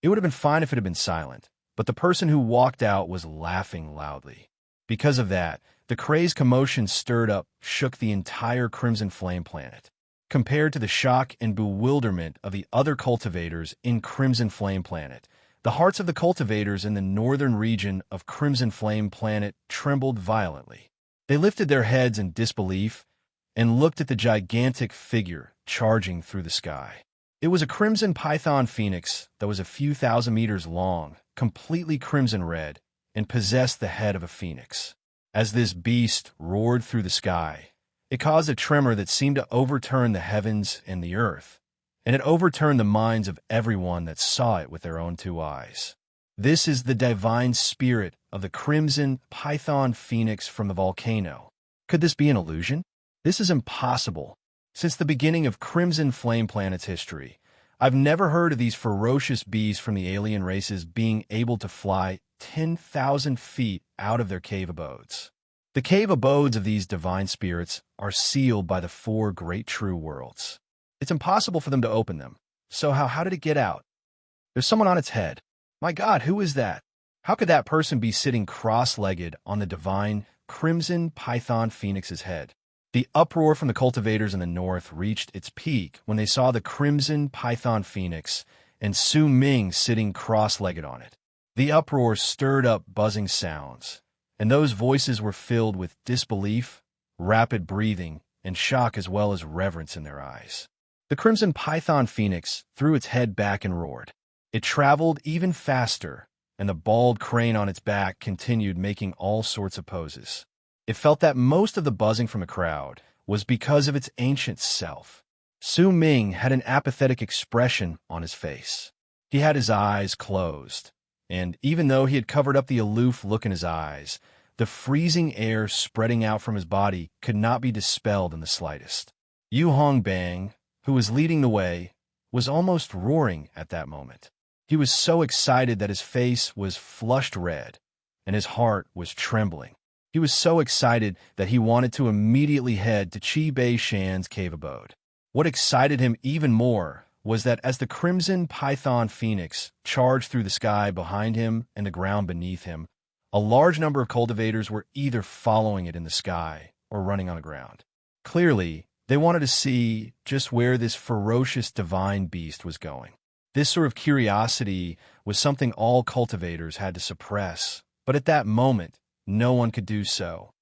It would have been fine if it had been silent, but the person who walked out was laughing loudly. Because of that, the crazed commotion stirred up, shook the entire Crimson Flame Planet. Compared to the shock and bewilderment of the other cultivators in Crimson Flame Planet, the hearts of the cultivators in the northern region of Crimson Flame Planet trembled violently. They lifted their heads in disbelief and looked at the gigantic figure charging through the sky. It was a Crimson Python Phoenix that was a few thousand meters long, completely crimson red, and possessed the head of a phoenix. As this beast roared through the sky, it caused a tremor that seemed to overturn the heavens and the earth, and it overturned the minds of everyone that saw it with their own two eyes. This is the divine spirit of the Crimson Python Phoenix from the volcano. Could this be an illusion? This is impossible. Since the beginning of Crimson Flame Planet's history, I've never heard of these ferocious beasts from the alien races being able to fly 10,000 feet out of their cave abodes. The cave abodes of these divine spirits are sealed by the four great true worlds. It's impossible for them to open them. So how did it get out? There's someone on its head. My God, who is that? How could that person be sitting cross-legged on the divine Crimson Python Phoenix's head? The uproar from the cultivators in the north reached its peak when they saw the Crimson Python Phoenix and Su Ming sitting cross-legged on it. The uproar stirred up buzzing sounds, and those voices were filled with disbelief, rapid breathing, and shock as well as reverence in their eyes. The Crimson Python Phoenix threw its head back and roared. It traveled even faster, and the bald crane on its back continued making all sorts of poses. It felt that most of the buzzing from the crowd was because of its ancient self. Su Ming had an apathetic expression on his face. He had his eyes closed, and even though he had covered up the aloof look in his eyes, the freezing air spreading out from his body could not be dispelled in the slightest. Yu Hongbang, who was leading the way, was almost roaring at that moment. He was so excited that his face was flushed red, and his heart was trembling. He was so excited that he wanted to immediately head to Qi Bei Shan's cave abode. What excited him even more was that as the Crimson Python Phoenix charged through the sky behind him and the ground beneath him, a large number of cultivators were either following it in the sky or running on the ground. Clearly, they wanted to see just where this ferocious divine beast was going. This sort of curiosity was something all cultivators had to suppress, but at that moment, no one could do so.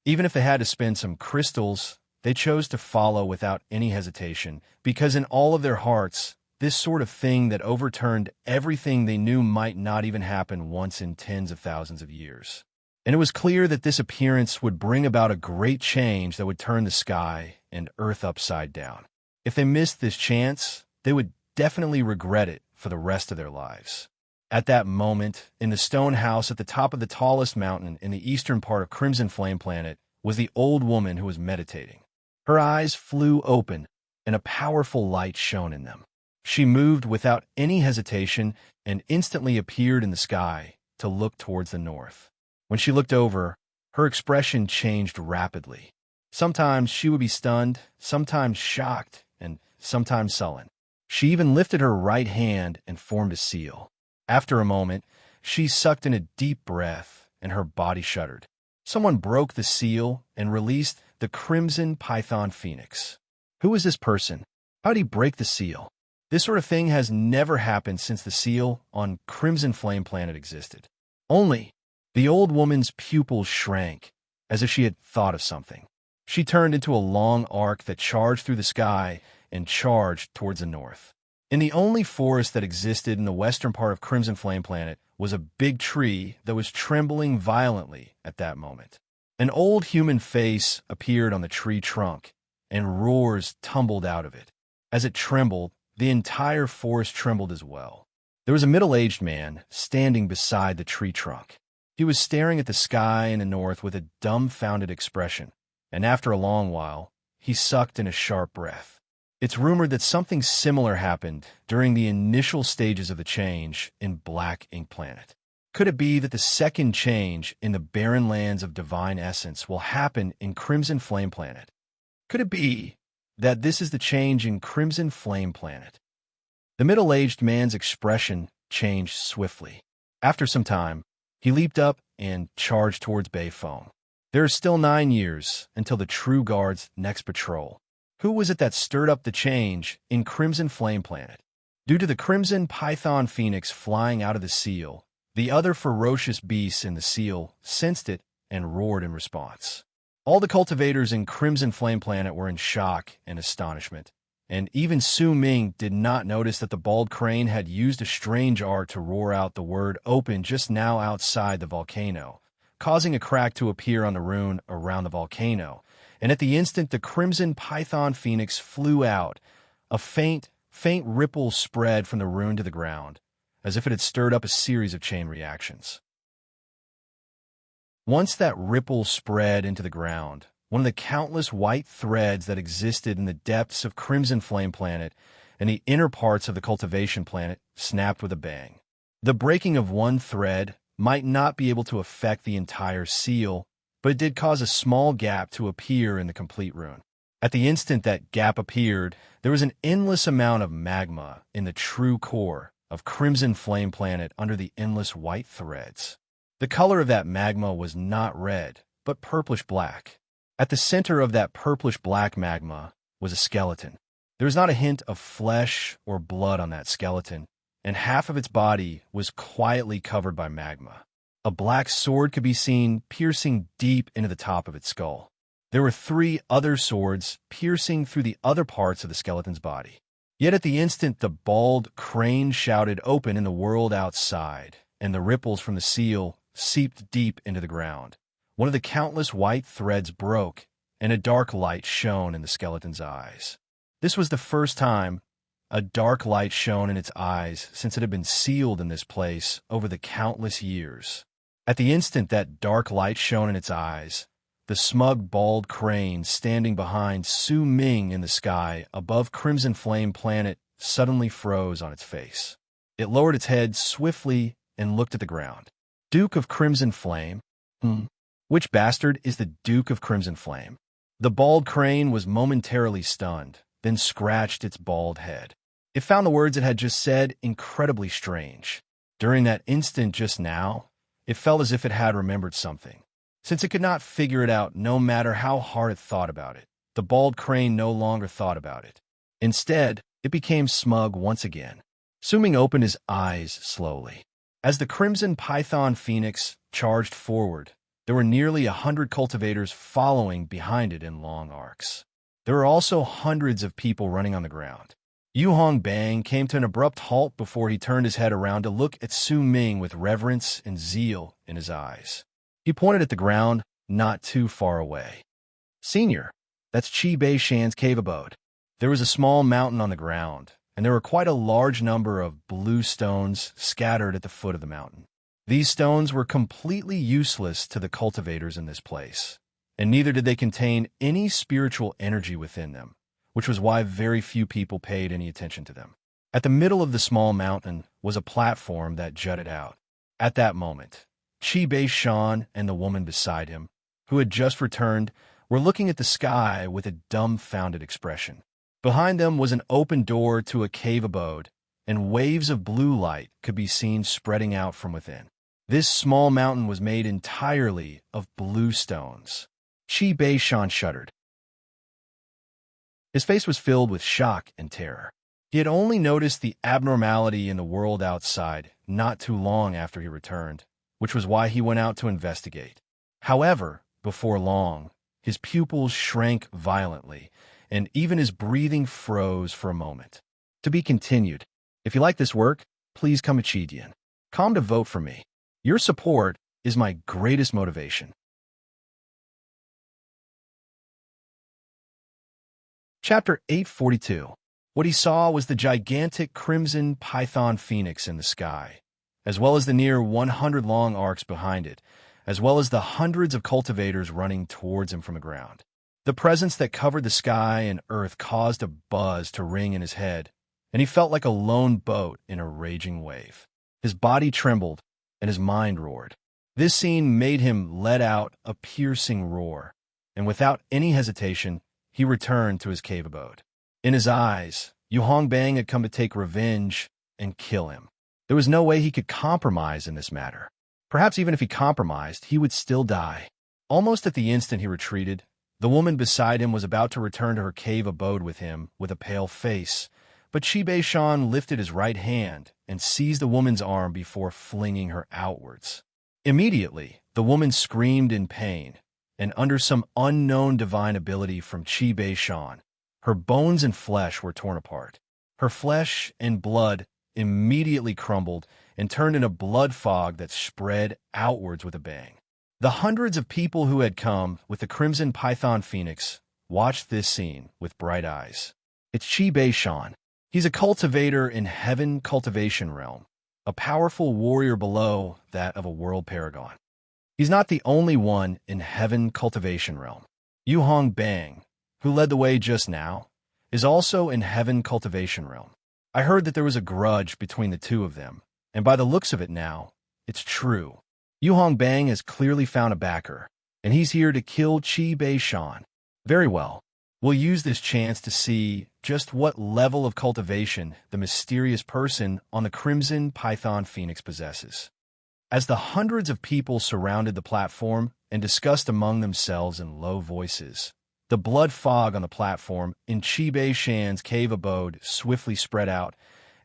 Even if they had to spend some crystals, they chose to follow without any hesitation, because in all of their hearts, this sort of thing that overturned everything they knew might not even happen once in tens of thousands of years. And it was clear that this appearance would bring about a great change that would turn the sky and earth upside down. If they missed this chance, they would definitely regret it for the rest of their lives. At that moment, in the stone house at the top of the tallest mountain in the eastern part of Crimson Flame Planet, was the old woman who was meditating. Her eyes flew open, and a powerful light shone in them. She moved without any hesitation and instantly appeared in the sky to look towards the north. When she looked over, her expression changed rapidly. Sometimes she would be stunned, sometimes shocked, and sometimes sullen. She even lifted her right hand and formed a seal. After a moment, she sucked in a deep breath, and her body shuddered. Someone broke the seal and released the crimson python phoenix. Who was this person? How did he break the seal? This sort of thing has never happened since the seal on Crimson Flame Planet existed. Only, the old woman's pupils shrank, as if she had thought of something. She turned into a long arc that charged through the sky and charged towards the north. In the only forest that existed in the western part of Crimson Flame Planet was a big tree that was trembling violently at that moment. An old human face appeared on the tree trunk, and roars tumbled out of it. As it trembled, the entire forest trembled as well. There was a middle-aged man standing beside the tree trunk. He was staring at the sky in the north with a dumbfounded expression, and after a long while, he sucked in a sharp breath. It's rumored that something similar happened during the initial stages of the change in Black Ink Planet. Could it be that the second change in the barren lands of divine essence will happen in Crimson Flame Planet? Could it be that this is the change in Crimson Flame Planet? The middle-aged man's expression changed swiftly. After some time, he leaped up and charged towards Bay Foam. There are still 9 years until the True Guard's next patrol. Who was it that stirred up the change in Crimson Flame Planet? Due to the crimson python phoenix flying out of the seal, the other ferocious beasts in the seal sensed it and roared in response. All the cultivators in Crimson Flame Planet were in shock and astonishment, and even Su Ming did not notice that the bald crane had used a strange art to roar out the word open just now outside the volcano, causing a crack to appear on the rune around the volcano, and at the instant the crimson python phoenix flew out. A faint ripple spread from the rune to the ground, as if it had stirred up a series of chain reactions. Once that ripple spread into the ground, one of the countless white threads that existed in the depths of Crimson Flame Planet and the inner parts of the Cultivation Planet snapped with a bang. The breaking of one thread might not be able to affect the entire seal, but it did cause a small gap to appear in the complete rune. At the instant that gap appeared, there was an endless amount of magma in the true core of Crimson Flame Planet under the endless white threads. The color of that magma was not red, but purplish-black. At the center of that purplish-black magma was a skeleton. There was not a hint of flesh or blood on that skeleton, and half of its body was quietly covered by magma. A black sword could be seen piercing deep into the top of its skull. There were 3 other swords piercing through the other parts of the skeleton's body. Yet at the instant the bald crane shouted open in the world outside, and the ripples from the seal seeped deep into the ground, one of the countless white threads broke, and a dark light shone in the skeleton's eyes. This was the first time a dark light shone in its eyes since it had been sealed in this place over the countless years. At the instant that dark light shone in its eyes, the smug bald crane standing behind Su Ming in the sky above Crimson Flame Planet suddenly froze on its face. It lowered its head swiftly and looked at the ground. Duke of Crimson Flame? Which bastard is the Duke of Crimson Flame? The bald crane was momentarily stunned, then scratched its bald head. It found the words it had just said incredibly strange. During that instant just now, it felt as if it had remembered something. Since it could not figure it out no matter how hard it thought about it, the bald crane no longer thought about it. Instead, it became smug once again. Su Ming opened his eyes slowly. As the crimson python phoenix charged forward, there were nearly 100 cultivators following behind it in long arcs. There were also hundreds of people running on the ground. Yu Hong Bang came to an abrupt halt before he turned his head around to look at Su Ming with reverence and zeal in his eyes. He pointed at the ground, not too far away. "Senior, that's Qi Bei Shan's cave abode." There was a small mountain on the ground, and there were quite a large number of blue stones scattered at the foot of the mountain. These stones were completely useless to the cultivators in this place, and neither did they contain any spiritual energy within them, which was why very few people paid any attention to them. At the middle of the small mountain was a platform that jutted out. At that moment, Shan and the woman beside him, who had just returned, were looking at the sky with a dumbfounded expression. Behind them was an open door to a cave abode, and waves of blue light could be seen spreading out from within. This small mountain was made entirely of blue stones. Shan shuddered. His face was filled with shock and terror. He had only noticed the abnormality in the world outside not too long after he returned, which was why he went out to investigate. However, before long, his pupils shrank violently, and even his breathing froze for a moment. To be continued. If you like this work, please come to vote for me. Your support is my greatest motivation. Chapter 842. What he saw was the gigantic crimson python phoenix in the sky, as well as the near 100 long arcs behind it, as well as the hundreds of cultivators running towards him from the ground. The presence that covered the sky and earth caused a buzz to ring in his head, and he felt like a lone boat in a raging wave. His body trembled, and his mind roared. This scene made him let out a piercing roar, and without any hesitation, he returned to his cave abode. In his eyes, Bang had come to take revenge and kill him. There was no way he could compromise in this matter. Perhaps even if he compromised, he would still die. Almost at the instant he retreated, the woman beside him was about to return to her cave abode with him with a pale face, but Shan lifted his right hand and seized the woman's arm before flinging her outwards. Immediately, the woman screamed in pain, and under some unknown divine ability from Shan, her bones and flesh were torn apart. Her flesh and blood immediately crumbled and turned into blood fog that spread outwards with a bang. The hundreds of people who had come with the crimson python phoenix watched this scene with bright eyes. It's Shan. He's a cultivator in Heaven Cultivation Realm, a powerful warrior below that of a world paragon. He's not the only one in Heaven Cultivation Realm. Bang, who led the way just now, is also in Heaven Cultivation Realm. I heard that there was a grudge between the two of them, and by the looks of it now, it's true. Bang has clearly found a backer, and he's here to kill Shan. Very well. We'll use this chance to see just what level of cultivation the mysterious person on the Crimson Python Phoenix possesses. As the hundreds of people surrounded the platform and discussed among themselves in low voices, the blood fog on the platform in Shan's cave abode swiftly spread out,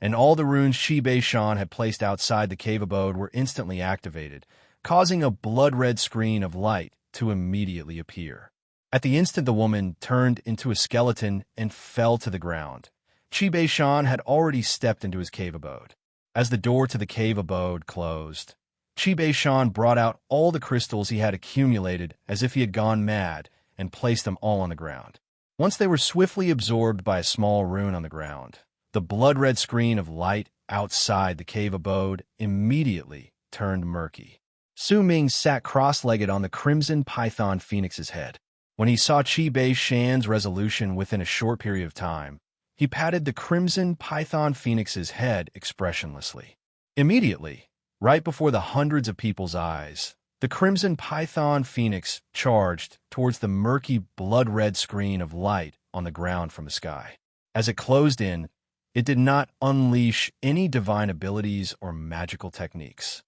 and all the runes Shan had placed outside the cave abode were instantly activated, causing a blood-red screen of light to immediately appear. At the instant the woman turned into a skeleton and fell to the ground, Shan had already stepped into his cave abode. As the door to the cave abode closed, Shan brought out all the crystals he had accumulated as if he had gone mad and placed them all on the ground. Once they were swiftly absorbed by a small rune on the ground, the blood-red screen of light outside the cave abode immediately turned murky. Su Ming sat cross-legged on the crimson python phoenix's head. When he saw Shan's resolution within a short period of time, he patted the crimson python phoenix's head expressionlessly. Immediately, right before the hundreds of people's eyes, the crimson python phoenix charged towards the murky blood-red screen of light on the ground from the sky. As it closed in, it did not unleash any divine abilities or magical techniques.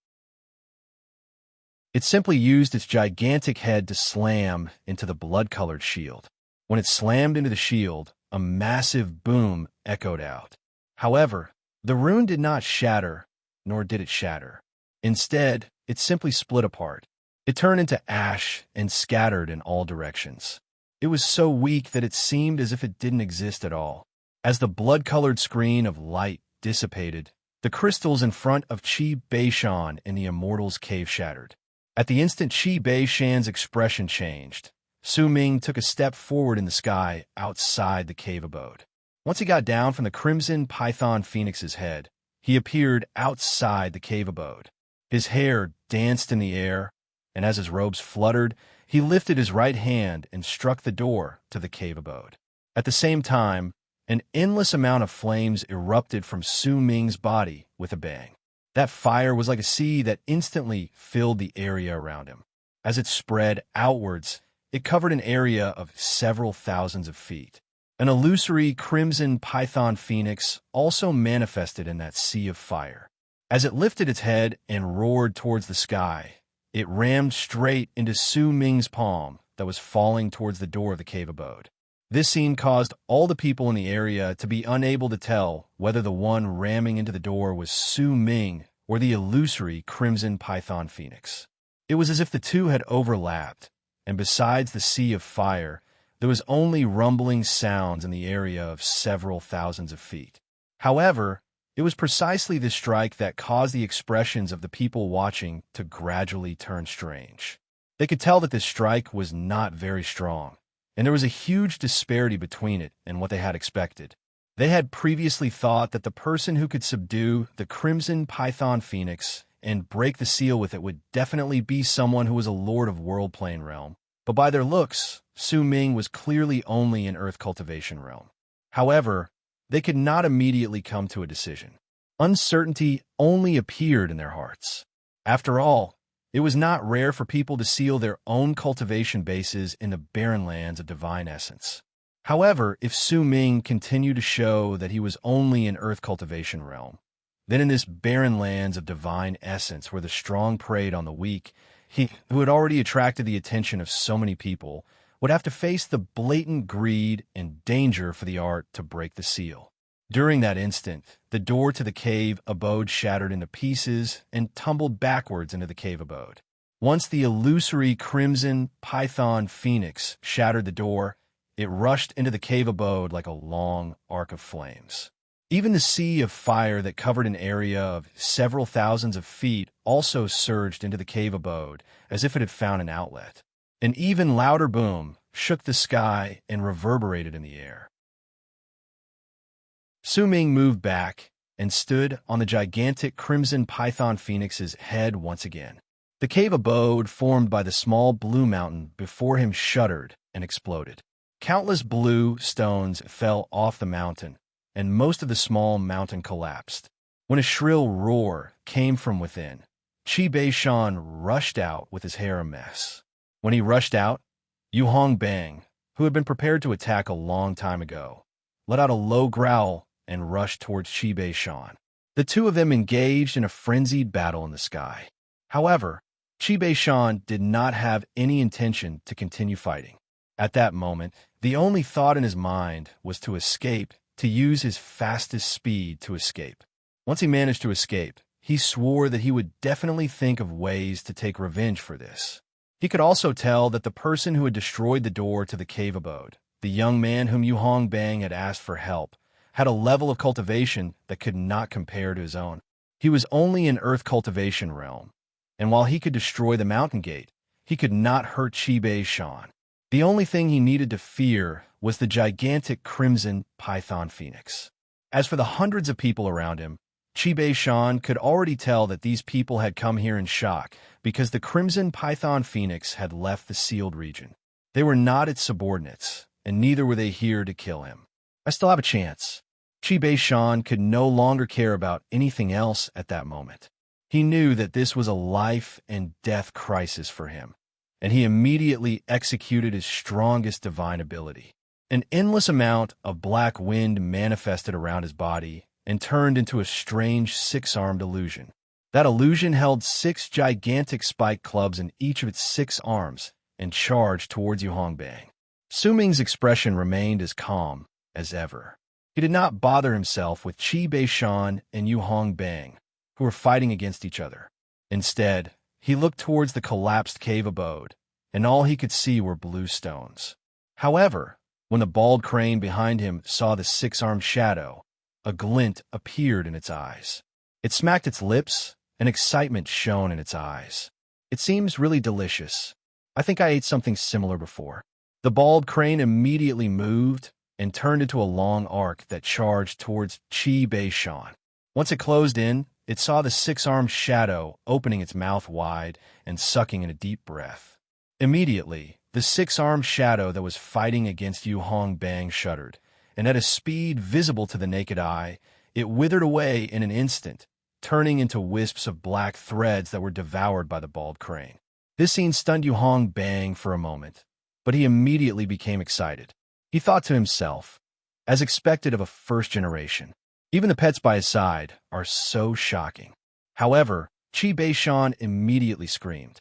It simply used its gigantic head to slam into the blood-colored shield. When it slammed into the shield, a massive boom echoed out. However, the rune did not shatter, nor did it shatter. Instead, it simply split apart. It turned into ash and scattered in all directions. It was so weak that it seemed as if it didn't exist at all. As the blood-colored screen of light dissipated, the crystals in front of Shan in the Immortal's cave shattered. At the instant Shan's expression changed, Su Ming took a step forward in the sky outside the cave abode. Once he got down from the crimson python phoenix's head, he appeared outside the cave abode. His hair danced in the air, and as his robes fluttered, he lifted his right hand and struck the door to the cave abode. At the same time, an endless amount of flames erupted from Su Ming's body with a bang. That fire was like a sea that instantly filled the area around him. As it spread outwards, it covered an area of several thousands of feet. An illusory crimson python phoenix also manifested in that sea of fire. As it lifted its head and roared towards the sky, it rammed straight into Su Ming's palm that was falling towards the door of the cave abode. This scene caused all the people in the area to be unable to tell whether the one ramming into the door was Su Ming or the illusory crimson python phoenix. It was as if the two had overlapped, and besides the sea of fire, there was only rumbling sounds in the area of several thousands of feet. However, it was precisely this strike that caused the expressions of the people watching to gradually turn strange. They could tell that this strike was not very strong, and there was a huge disparity between it and what they had expected. They had previously thought that the person who could subdue the crimson python phoenix and break the seal with it would definitely be someone who was a lord of world plane realm. But by their looks, Su Ming was clearly only in earth cultivation realm. However, they could not immediately come to a decision. Uncertainty only appeared in their hearts. After all, it was not rare for people to seal their own cultivation bases in the barren lands of divine essence. However, if Su Ming continued to show that he was only in earth cultivation realm, then in this barren lands of divine essence where the strong preyed on the weak, he, who had already attracted the attention of so many people, would have to face the blatant greed and danger for the art to break the seal. During that instant, the door to the cave abode shattered into pieces and tumbled backwards into the cave abode. Once the illusory crimson python phoenix shattered the door, it rushed into the cave abode like a long arc of flames. Even the sea of fire that covered an area of several thousands of feet also surged into the cave abode as if it had found an outlet. An even louder boom shook the sky and reverberated in the air. Su Ming moved back and stood on the gigantic crimson python phoenix's head once again. The cave abode formed by the small blue mountain before him shuddered and exploded. Countless blue stones fell off the mountain, and most of the small mountain collapsed. When a shrill roar came from within, Qi Beishan rushed out with his hair a mess. When he rushed out, Yu Hongbang, who had been prepared to attack a long time ago, let out a low growl and rushed towards Qi Beishan. The two of them engaged in a frenzied battle in the sky. However, Qi Beishan did not have any intention to continue fighting. At that moment, the only thought in his mind was to escape, to use his fastest speed to escape. Once he managed to escape, he swore that he would definitely think of ways to take revenge for this. He could also tell that the person who had destroyed the door to the cave abode, the young man whom Yu Hongbang had asked for help, had a level of cultivation that could not compare to his own. He was only in earth cultivation realm, and while he could destroy the mountain gate, he could not hurt Qi Beishan. The only thing he needed to fear was the gigantic crimson python phoenix. As for the hundreds of people around him, Qi Beishan could already tell that these people had come here in shock because the crimson python phoenix had left the sealed region. They were not its subordinates, and neither were they here to kill him. I still have a chance. Qi Beishan could no longer care about anything else at that moment. He knew that this was a life and death crisis for him, and he immediately executed his strongest divine ability. An endless amount of black wind manifested around his body and turned into a strange six-armed illusion. That illusion held 6 gigantic spike clubs in each of its 6 arms and charged towards Yu Hongbang. Su Ming's expression remained as calm as ever. He did not bother himself with Qi Beishan and Yu Hongbang, who were fighting against each other. Instead, he looked towards the collapsed cave abode, and all he could see were blue stones. However, when the bald crane behind him saw the 6-armed shadow, a glint appeared in its eyes. It smacked its lips, and excitement shone in its eyes. It seems really delicious. I think I ate something similar before. The bald crane immediately moved, and turned into a long arc that charged towards Qi Bei Shan. Once it closed in, it saw the six-armed shadow opening its mouth wide and sucking in a deep breath. Immediately, the six-armed shadow that was fighting against Yu Hong Bang shuddered, and at a speed visible to the naked eye, it withered away in an instant, turning into wisps of black threads that were devoured by the bald crane. This scene stunned Yu Hong Bang for a moment, but he immediately became excited. He thought to himself, as expected of a first generation, even the pets by his side are so shocking. However, Qi Bei Shan immediately screamed.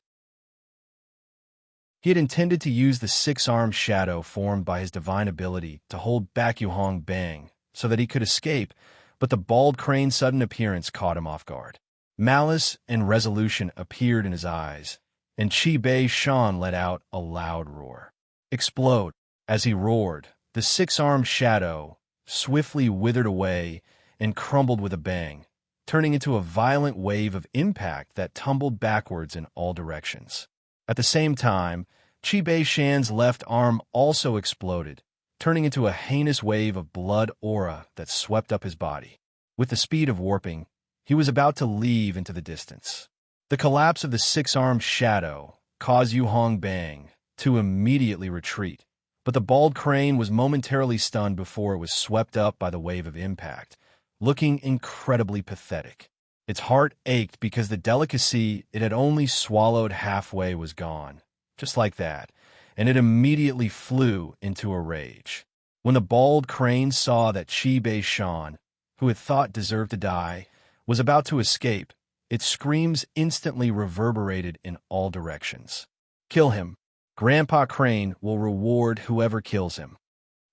He had intended to use the six-armed shadow formed by his divine ability to hold back Yu Hong Bang so that he could escape, but the bald crane's sudden appearance caught him off guard. Malice and resolution appeared in his eyes, and Qi Bei Shan let out a loud roar. Explode! As he roared, the six-armed shadow swiftly withered away and crumbled with a bang, turning into a violent wave of impact that tumbled backwards in all directions. At the same time, Qi Bei Shan's left arm also exploded, turning into a heinous wave of blood aura that swept up his body. With the speed of warping, he was about to leave into the distance. The collapse of the six-armed shadow caused Yu Hong Bang to immediately retreat, but the bald crane was momentarily stunned before it was swept up by the wave of impact, looking incredibly pathetic. Its heart ached because the delicacy it had only swallowed halfway was gone, just like that, and it immediately flew into a rage. When the bald crane saw that Qi Bei Shan, who it thought deserved to die, was about to escape, its screams instantly reverberated in all directions. Kill him. Grandpa Crane will reward whoever kills him.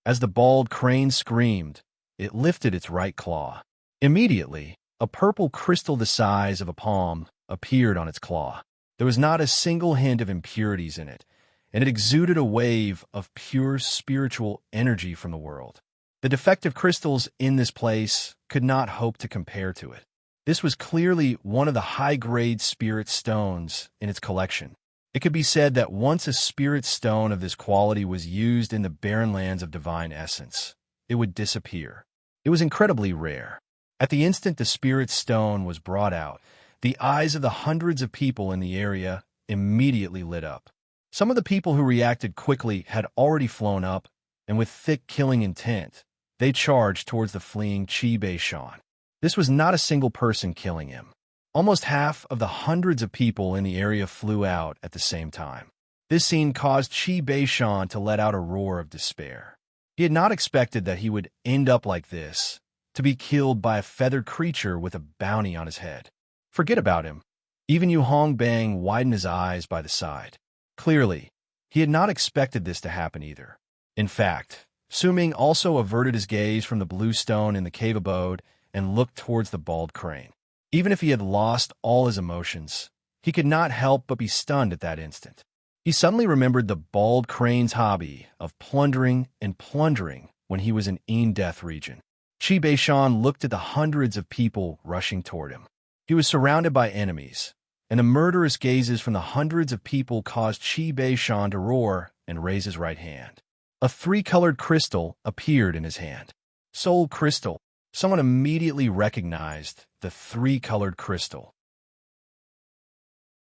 As the bald crane screamed, it lifted its right claw. Immediately, a purple crystal the size of a palm appeared on its claw. There was not a single hint of impurities in it, and it exuded a wave of pure spiritual energy from the world. The defective crystals in this place could not hope to compare to it. This was clearly one of the high-grade spirit stones in its collection. It could be said that once a spirit stone of this quality was used in the barren lands of divine essence, it would disappear. It was incredibly rare. At the instant the spirit stone was brought out, the eyes of the hundreds of people in the area immediately lit up. Some of the people who reacted quickly had already flown up, and with thick killing intent, they charged towards the fleeing Qi Bei Shan. This was not a single person killing him. Almost half of the hundreds of people in the area flew out at the same time. This scene caused Qi Bei Shan to let out a roar of despair. He had not expected that he would end up like this, to be killed by a feathered creature with a bounty on his head. Forget about him. Even Yu Hong Bang widened his eyes by the side. Clearly, he had not expected this to happen either. In fact, Su Ming also averted his gaze from the blue stone in the cave abode and looked towards the bald crane. Even if he had lost all his emotions, he could not help but be stunned at that instant. He suddenly remembered the bald crane's hobby of plundering and plundering when he was in Death region. Qi Bei Shan looked at the hundreds of people rushing toward him. He was surrounded by enemies, and the murderous gazes from the hundreds of people caused Qi Bei Shan to roar and raise his right hand. A three-colored crystal appeared in his hand. Soul crystal. Someone immediately recognized the three-colored crystal.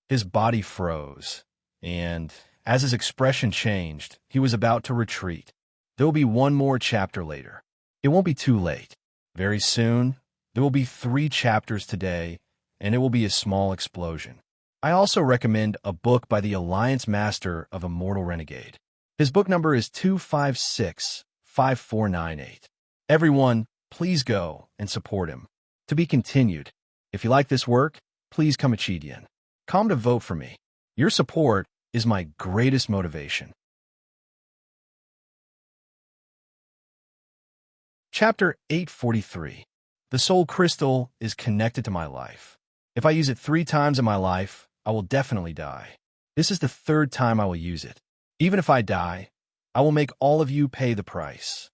His body froze, and as his expression changed, he was about to retreat. There will be one more chapter later. It won't be too late. Very soon, there will be 3 chapters today, and it will be a small explosion. I also recommend a book by the Alliance Master of Immortal Renegade. His book number is 256-5498. Everyone, please go and support him. To be continued. If you like this work, please come Achidian. Come to vote for me. Your support is my greatest motivation. Chapter 843. The soul crystal is connected to my life. If I use it 3 times in my life, I will definitely die. This is the 3rd time I will use it. Even if I die, I will make all of you pay the price.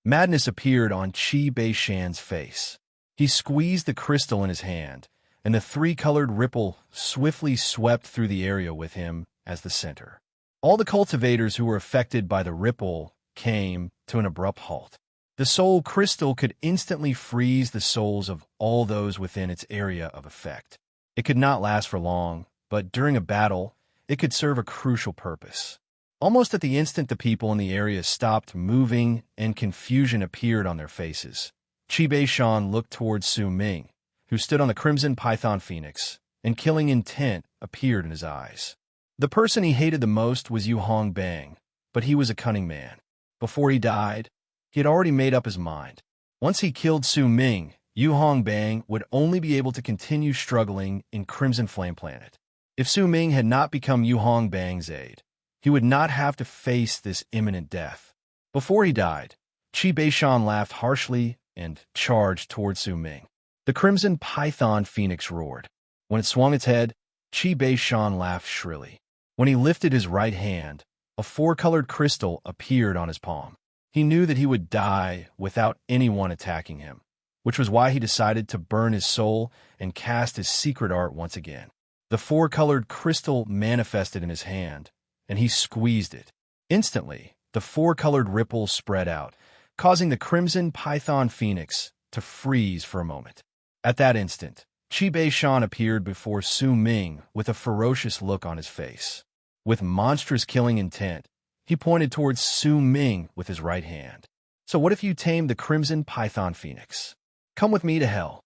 Madness appeared on Qi Bei Shan's face. He squeezed the crystal in his hand, and the 3-colored ripple swiftly swept through the area with him as the center. All the cultivators who were affected by the ripple came to an abrupt halt. The soul crystal could instantly freeze the souls of all those within its area of effect. It could not last for long, but during a battle, it could serve a crucial purpose. Almost at the instant the people in the area stopped moving and confusion appeared on their faces. Qi Beishan looked towards Su Ming, who stood on the crimson python phoenix, and killing intent appeared in his eyes. The person he hated the most was Yu Hongbang, but he was a cunning man. Before he died, he had already made up his mind. Once he killed Su Ming, Yu Hongbang would only be able to continue struggling in Crimson Flame Planet. If Su Ming had not become Yu Hongbang's aide, he would not have to face this imminent death. Before he died, Qi Beishan laughed harshly and charged towards Su Ming. The crimson python phoenix roared. When it swung its head, Qi Beishan laughed shrilly. When he lifted his right hand, a four-colored crystal appeared on his palm. He knew that he would die without anyone attacking him, which was why he decided to burn his soul and cast his secret art once again. The four-colored crystal manifested in his hand, and he squeezed it. Instantly, the four-colored ripples spread out, causing the crimson python phoenix to freeze for a moment. At that instant, Qi Beishan appeared before Su Ming with a ferocious look on his face. With monstrous killing intent, he pointed towards Su Ming with his right hand. So what if you tame the crimson python phoenix? Come with me to hell.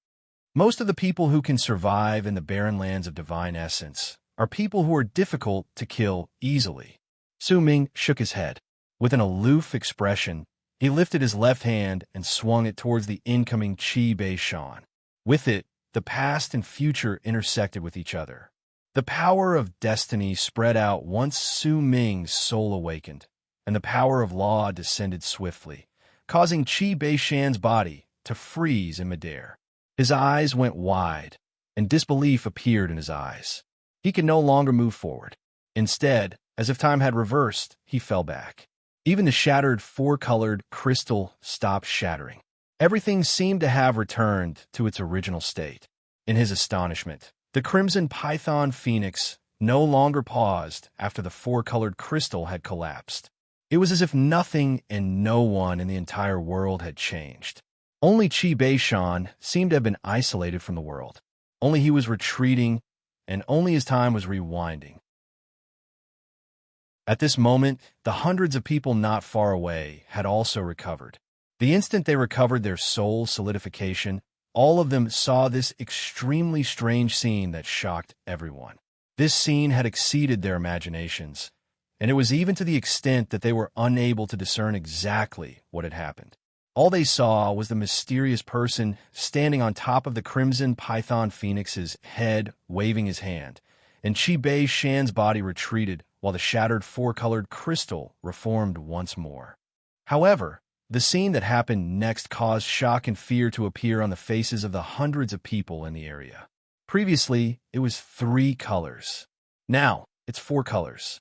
Most of the people who can survive in the barren lands of divine essence are people who are difficult to kill easily. Su Ming shook his head. With an aloof expression, he lifted his left hand and swung it towards the incoming Qi Beishan. With it, the past and future intersected with each other. The power of destiny spread out once Su Ming's soul awakened, and the power of law descended swiftly, causing Qi Beishan's body to freeze in midair. His eyes went wide, and disbelief appeared in his eyes. He could no longer move forward. Instead, as if time had reversed, he fell back. Even the shattered four-colored crystal stopped shattering. Everything seemed to have returned to its original state. In his astonishment, the crimson python phoenix no longer paused after the four-colored crystal had collapsed. It was as if nothing and no one in the entire world had changed. Only Qi Beishan seemed to have been isolated from the world. Only he was retreating, and only his time was rewinding. At this moment, the hundreds of people not far away had also recovered. The instant they recovered their soul solidification, all of them saw this extremely strange scene that shocked everyone. This scene had exceeded their imaginations, and it was even to the extent that they were unable to discern exactly what had happened. All they saw was the mysterious person standing on top of the crimson python phoenix's head, waving his hand, and Qi Beishan's body retreated while the shattered four-colored crystal reformed once more. However, the scene that happened next caused shock and fear to appear on the faces of the hundreds of people in the area. Previously, it was 3 colors. Now, it's 4 colors.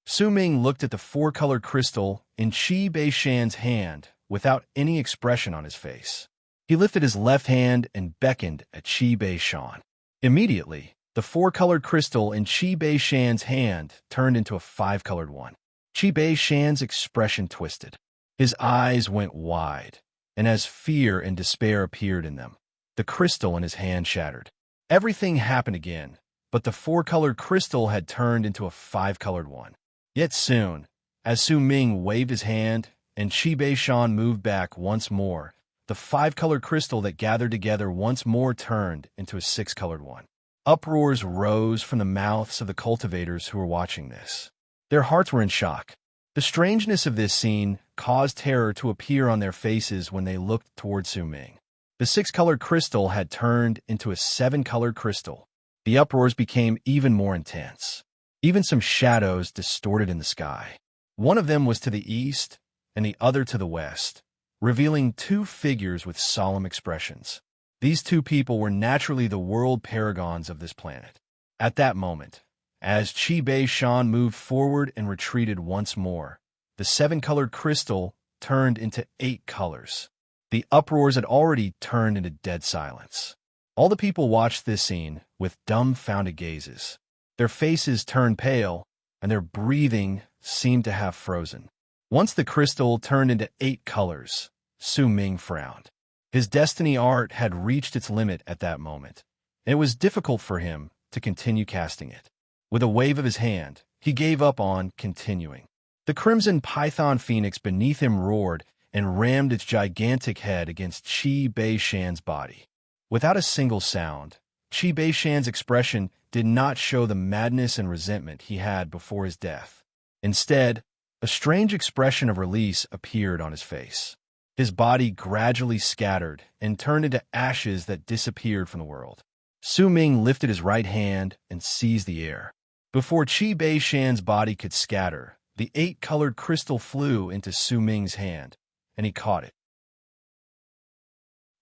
Su Ming looked at the four-colored crystal in Qi Beishan's hand without any expression on his face. He lifted his left hand and beckoned at Qi Beishan. Immediately, the four-colored crystal in Qi Beishan's hand turned into a 5-colored one. Qi Beishan's expression twisted. His eyes went wide, and as fear and despair appeared in them, the crystal in his hand shattered. Everything happened again, but the 4-colored crystal had turned into a 5-colored one. Yet soon, as Su Ming waved his hand and Qi Beishan moved back once more, the 5-colored crystal that gathered together once more turned into a 6-colored one. Uproars rose from the mouths of the cultivators who were watching this. Their hearts were in shock. The strangeness of this scene caused terror to appear on their faces when they looked toward Su Ming. The 6-colored crystal had turned into a 7-colored crystal. The uproars became even more intense. Even some shadows distorted in the sky. One of them was to the east, and the other to the west, revealing 2 figures with solemn expressions. These 2 people were naturally the world paragons of this planet. At that moment, as Qi Beishan moved forward and retreated once more, the 7-colored crystal turned into 8 colors. The uproars had already turned into dead silence. All the people watched this scene with dumbfounded gazes. Their faces turned pale, and their breathing seemed to have frozen. Once the crystal turned into 8 colors, Su Ming frowned. His destiny art had reached its limit at that moment, and it was difficult for him to continue casting it. With a wave of his hand, he gave up on continuing. The crimson python phoenix beneath him roared and rammed its gigantic head against Qi Beishan's body. Without a single sound, Qi Beishan's expression did not show the madness and resentment he had before his death. Instead, a strange expression of release appeared on his face. His body gradually scattered and turned into ashes that disappeared from the world. Su Ming lifted his right hand and seized the air. Before Qi Beishan's body could scatter, the 8-colored crystal flew into Su Ming's hand, and he caught it.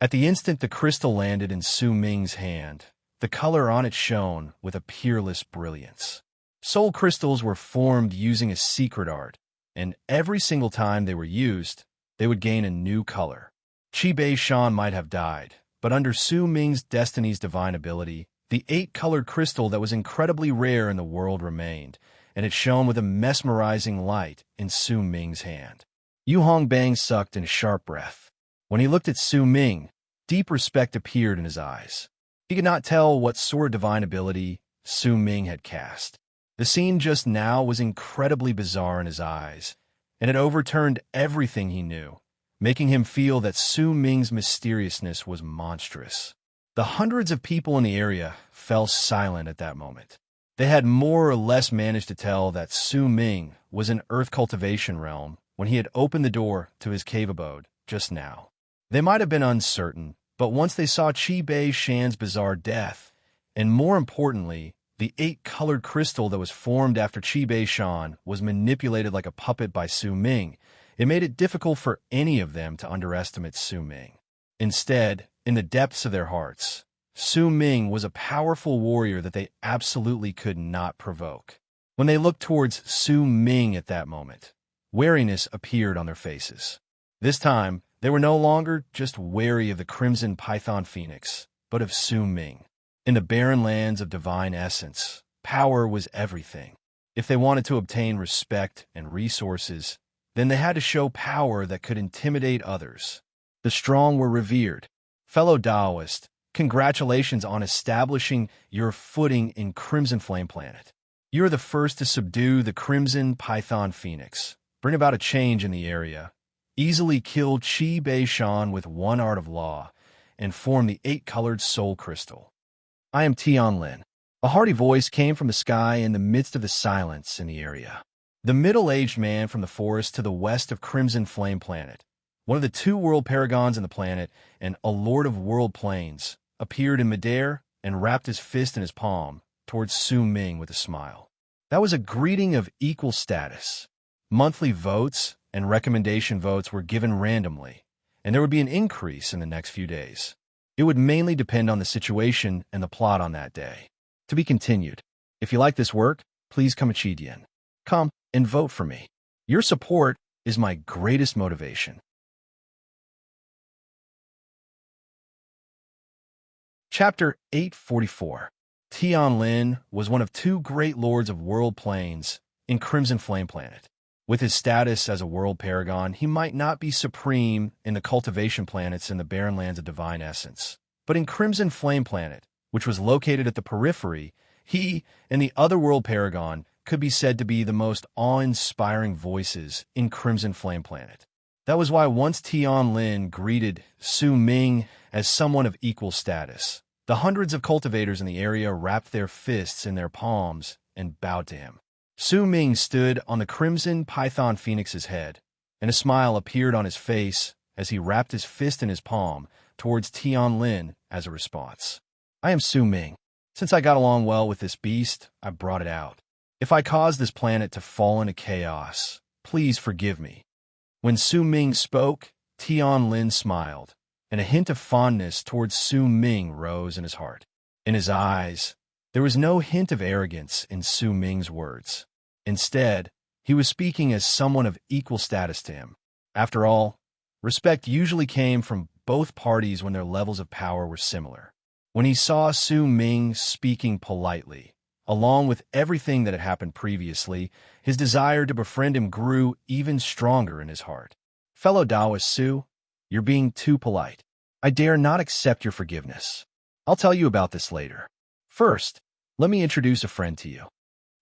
At the instant the crystal landed in Su Ming's hand, the color on it shone with a peerless brilliance. Soul crystals were formed using a secret art, and every single time they were used, they would gain a new color. Qi Beishan might have died, but under Su Ming's destiny's divine ability, the 8-colored crystal that was incredibly rare in the world remained, and it shone with a mesmerizing light in Su Ming's hand. Yu Hongbang sucked in a sharp breath. When he looked at Su Ming, deep respect appeared in his eyes. He could not tell what sort of divine ability Su Ming had cast. The scene just now was incredibly bizarre in his eyes, and it overturned everything he knew, making him feel that Su Ming's mysteriousness was monstrous. The hundreds of people in the area fell silent at that moment. They had more or less managed to tell that Su Ming was in Earth Cultivation Realm when he had opened the door to his cave abode just now. They might have been uncertain, but once they saw Qi Beishan's bizarre death, and more importantly, the 8-colored crystal that was formed after Qi Beishan was manipulated like a puppet by Su Ming, it made it difficult for any of them to underestimate Su Ming. Instead, in the depths of their hearts, Su Ming was a powerful warrior that they absolutely could not provoke. When they looked towards Su Ming at that moment, wariness appeared on their faces. This time, they were no longer just wary of the crimson python phoenix, but of Su Ming. In the barren lands of divine essence, power was everything. If they wanted to obtain respect and resources, then they had to show power that could intimidate others. The strong were revered. Fellow Taoist, congratulations on establishing your footing in Crimson Flame Planet. You are the first to subdue the Crimson Python Phoenix, bring about a change in the area, easily kill Qi Beishan with one art of law, and form the 8-colored soul crystal. I am Tianlin. A hearty voice came from the sky in the midst of the silence in the area. The middle-aged man from the forest to the west of Crimson Flame Planet, one of the 2 world paragons in the planet and a lord of world planes, appeared in midair and wrapped his fist in his palm towards Su Ming with a smile. That was a greeting of equal status. Monthly votes and recommendation votes were given randomly, and there would be an increase in the next few days. It would mainly depend on the situation and the plot on that day. To be continued. If you like this work, please come Chidian. Come and vote for me. Your support is my greatest motivation. Chapter 844. Tianlin was one of 2 great lords of world planes in Crimson Flame Planet. With his status as a world paragon, he might not be supreme in the cultivation planets in the barren lands of divine essence. But in Crimson Flame Planet, which was located at the periphery, he and the other world paragon could be said to be the most awe-inspiring voices in Crimson Flame Planet. That was why once Tianlin greeted Su Ming as someone of equal status, the hundreds of cultivators in the area wrapped their fists in their palms and bowed to him. Su Ming stood on the Crimson Python Phoenix's head, and a smile appeared on his face as he wrapped his fist in his palm towards Tianlin as a response. I am Su Ming. Since I got along well with this beast, I brought it out. If I caused this planet to fall into chaos, please forgive me. When Su Ming spoke, Tianlin smiled, and a hint of fondness towards Su Ming rose in his heart. In his eyes, there was no hint of arrogance in Su Ming's words. Instead, he was speaking as someone of equal status to him. After all, respect usually came from both parties when their levels of power were similar. When he saw Su Ming speaking politely, Along with everything that had happened previously, his desire to befriend him grew even stronger in his heart. Fellow Taoist Su, you're being too polite. I dare not accept your forgiveness. I'll tell you about this later. First, let me introduce a friend to you.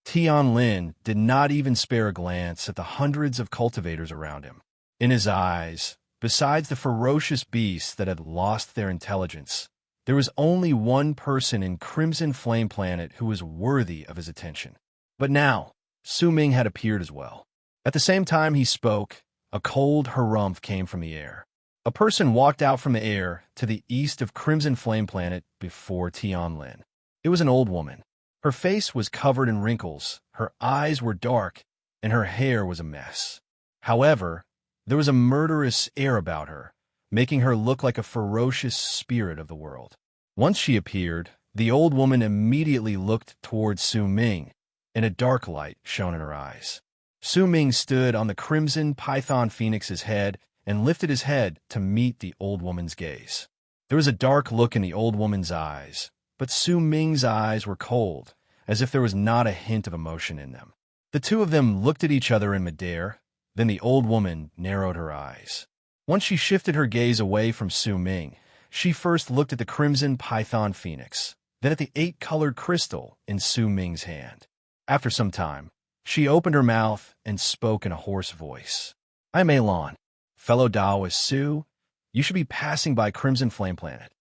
Tian Lin did not even spare a glance at the hundreds of cultivators around him. In his eyes, besides the ferocious beasts that had lost their intelligence, there was only one person in Crimson Flame Planet who was worthy of his attention. But now, Su Ming had appeared as well. At the same time he spoke, a cold harumph came from the air. A person walked out from the air to the east of Crimson Flame Planet before Tian Lin. It was an old woman. Her face was covered in wrinkles, her eyes were dark, and her hair was a mess. However, there was a murderous air about her, making her look like a ferocious spirit of the world. Once she appeared, the old woman immediately looked towards Su Ming, and a dark light shone in her eyes. Su Ming stood on the crimson python phoenix's head and lifted his head to meet the old woman's gaze. There was a dark look in the old woman's eyes, but Su Ming's eyes were cold, as if there was not a hint of emotion in them. The two of them looked at each other in midair, then the old woman narrowed her eyes. Once she shifted her gaze away from Su Ming, she first looked at the crimson python phoenix, then at the 8-colored crystal in Su Ming's hand. After some time, she opened her mouth and spoke in a hoarse voice. I'm Elan. Fellow Taoist Su, you should be passing by Crimson Flame Planet,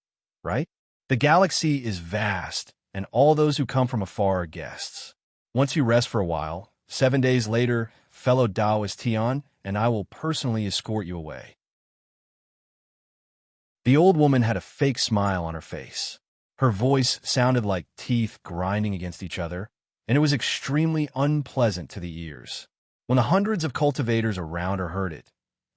right? The galaxy is vast, and all those who come from afar are guests. Once you rest for a while, 7 days later, fellow Taoist Tian and I will personally escort you away. The old woman had a fake smile on her face. Her voice sounded like teeth grinding against each other, and it was extremely unpleasant to the ears. When the hundreds of cultivators around her heard it,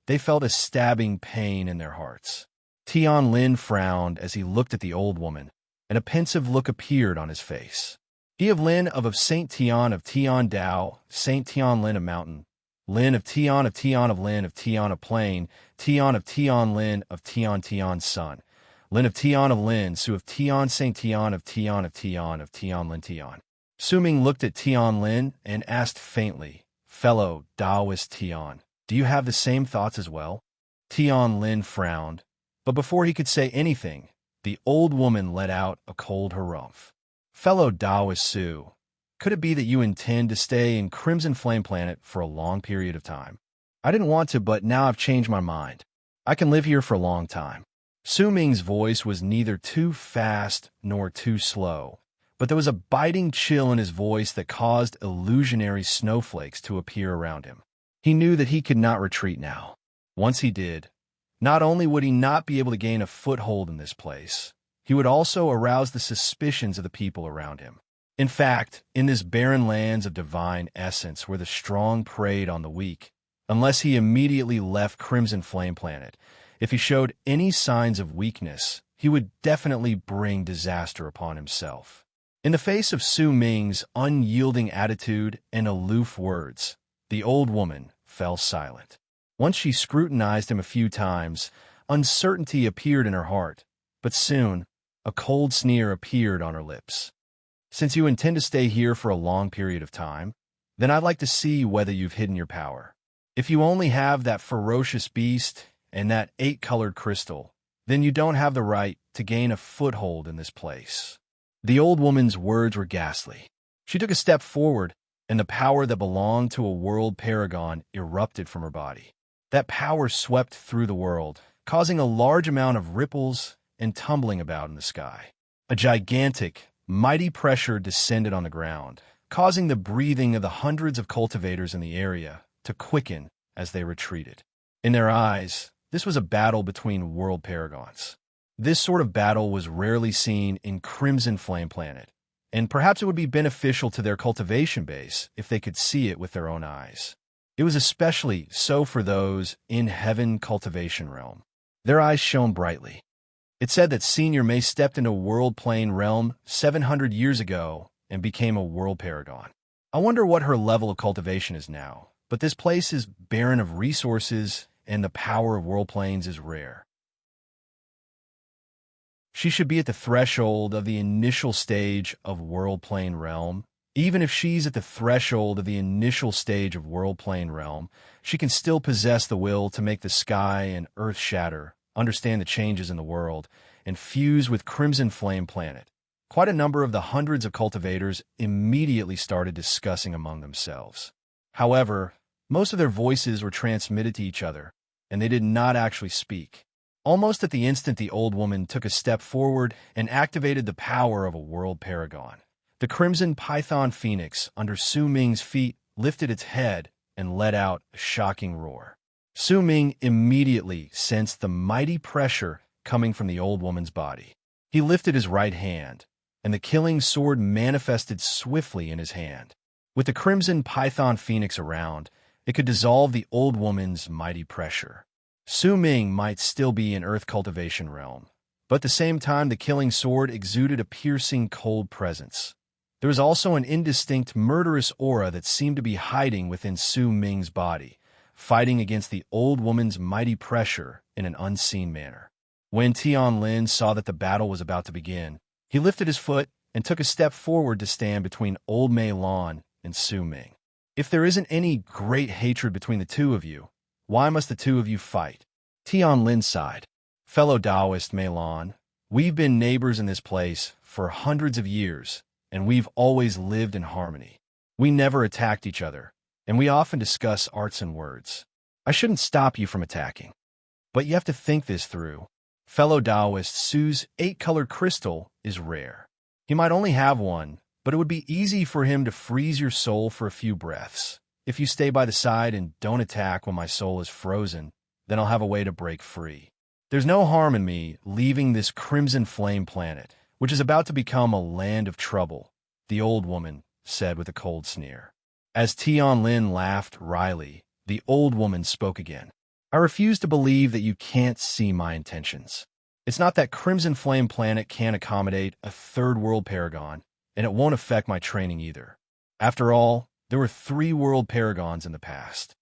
they felt a stabbing pain in their hearts. Tian Lin frowned as he looked at the old woman, and a pensive look appeared on his face. He of Lin of Saint Tian of Tian Dao, Saint Tian Lin of Mountain, Lin of Tian of Lin of Tian of Plain, Tian of Tian Lin of Tian Tian's son, Lin of Tian of Lin, Su of Tian Saint Tian of Tian of Tian of Tian Lin Tian. Su Ming looked at Tian Lin and asked faintly, Fellow Taoist Tian, do you have the same thoughts as well? Tian Lin frowned, but before he could say anything, the old woman let out a cold harumph. Fellow Taoist Su, could it be that you intend to stay in Crimson Flame Planet for a long period of time? I didn't want to, but now I've changed my mind. I can live here for a long time. Su Ming's voice was neither too fast nor too slow, but there was a biting chill in his voice that caused illusionary snowflakes to appear around him. He knew that he could not retreat now. Once he did, not only would he not be able to gain a foothold in this place, he would also arouse the suspicions of the people around him. In fact, in this barren lands of divine essence where the strong preyed on the weak, unless he immediately left Crimson Flame Planet, if he showed any signs of weakness, he would definitely bring disaster upon himself. In the face of Su Ming's unyielding attitude and aloof words, the old woman fell silent. Once she scrutinized him a few times, uncertainty appeared in her heart, but soon a cold sneer appeared on her lips. Since you intend to stay here for a long period of time, then I'd like to see whether you've hidden your power. If you only have that ferocious beast and that 8-colored crystal, then you don't have the right to gain a foothold in this place. The old woman's words were ghastly. She took a step forward, and the power that belonged to a world paragon erupted from her body. That power swept through the world, causing a large amount of ripples and tumbling about in the sky. A gigantic, mighty pressure descended on the ground, causing the breathing of the hundreds of cultivators in the area to quicken as they retreated. In their eyes, this was a battle between world paragons. This sort of battle was rarely seen in Crimson Flame Planet, and perhaps it would be beneficial to their cultivation base if they could see it with their own eyes. It was especially so for those in Heaven Cultivation Realm. Their eyes shone brightly. It said that Senior May stepped into World Plane Realm 700 years ago and became a world paragon. I wonder what her level of cultivation is now, but this place is barren of resources and the power of world planes is rare. She should be at the threshold of the initial stage of World Plane Realm, Even if she's at the threshold of the initial stage of world plane realm, she can still possess the will to make the sky and earth shatter, understand the changes in the world, and fuse with Crimson Flame Planet. Quite a number of the hundreds of cultivators immediately started discussing among themselves. However, most of their voices were transmitted to each other, and they did not actually speak. Almost at the instant, the old woman took a step forward and activated the power of a world paragon. The crimson python phoenix under Su Ming's feet lifted its head and let out a shocking roar. Su Ming immediately sensed the mighty pressure coming from the old woman's body. He lifted his right hand, and the killing sword manifested swiftly in his hand. With the crimson python phoenix around, it could dissolve the old woman's mighty pressure. Su Ming might still be in earth cultivation realm, but at the same time the killing sword exuded a piercing cold presence. There was also an indistinct murderous aura that seemed to be hiding within Su Ming's body, fighting against the old woman's mighty pressure in an unseen manner. When Tianlin saw that the battle was about to begin, he lifted his foot and took a step forward to stand between old Mei Lan and Su Ming. If there isn't any great hatred between the two of you, why must the two of you fight? Tianlin sighed. Fellow Taoist Mei Lan, we've been neighbors in this place for hundreds of years, and we've always lived in harmony. We never attacked each other, and we often discuss arts and words. I shouldn't stop you from attacking, but you have to think this through. Fellow Taoist Su's 8-colored crystal is rare. He might only have one, but it would be easy for him to freeze your soul for a few breaths. If you stay by the side and don't attack when my soul is frozen, then I'll have a way to break free. There's no harm in me leaving this Crimson Flame Planet, which is about to become a land of trouble, the old woman said with a cold sneer. As Tianlin laughed wryly, the old woman spoke again. I refuse to believe that you can't see my intentions. It's not that Crimson Flame Planet can't accommodate a third world paragon, and it won't affect my training either. After all, there were 3 world paragons in the past.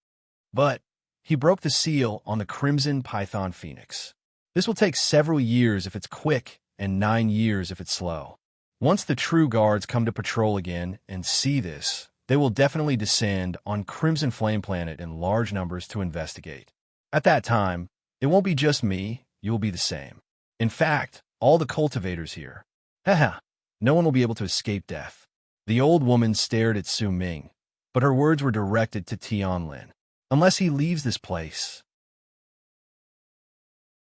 But he broke the seal on the Crimson Python Phoenix. This will take several years if it's quick, and 9 years if it's slow. Once the true guards come to patrol again and see this, they will definitely descend on Crimson Flame Planet in large numbers to investigate. At that time, it won't be just me, you will be the same. In fact, all the cultivators here. Haha, no one will be able to escape death. The old woman stared at Su Ming, but her words were directed to Tianlin. Unless he leaves this place.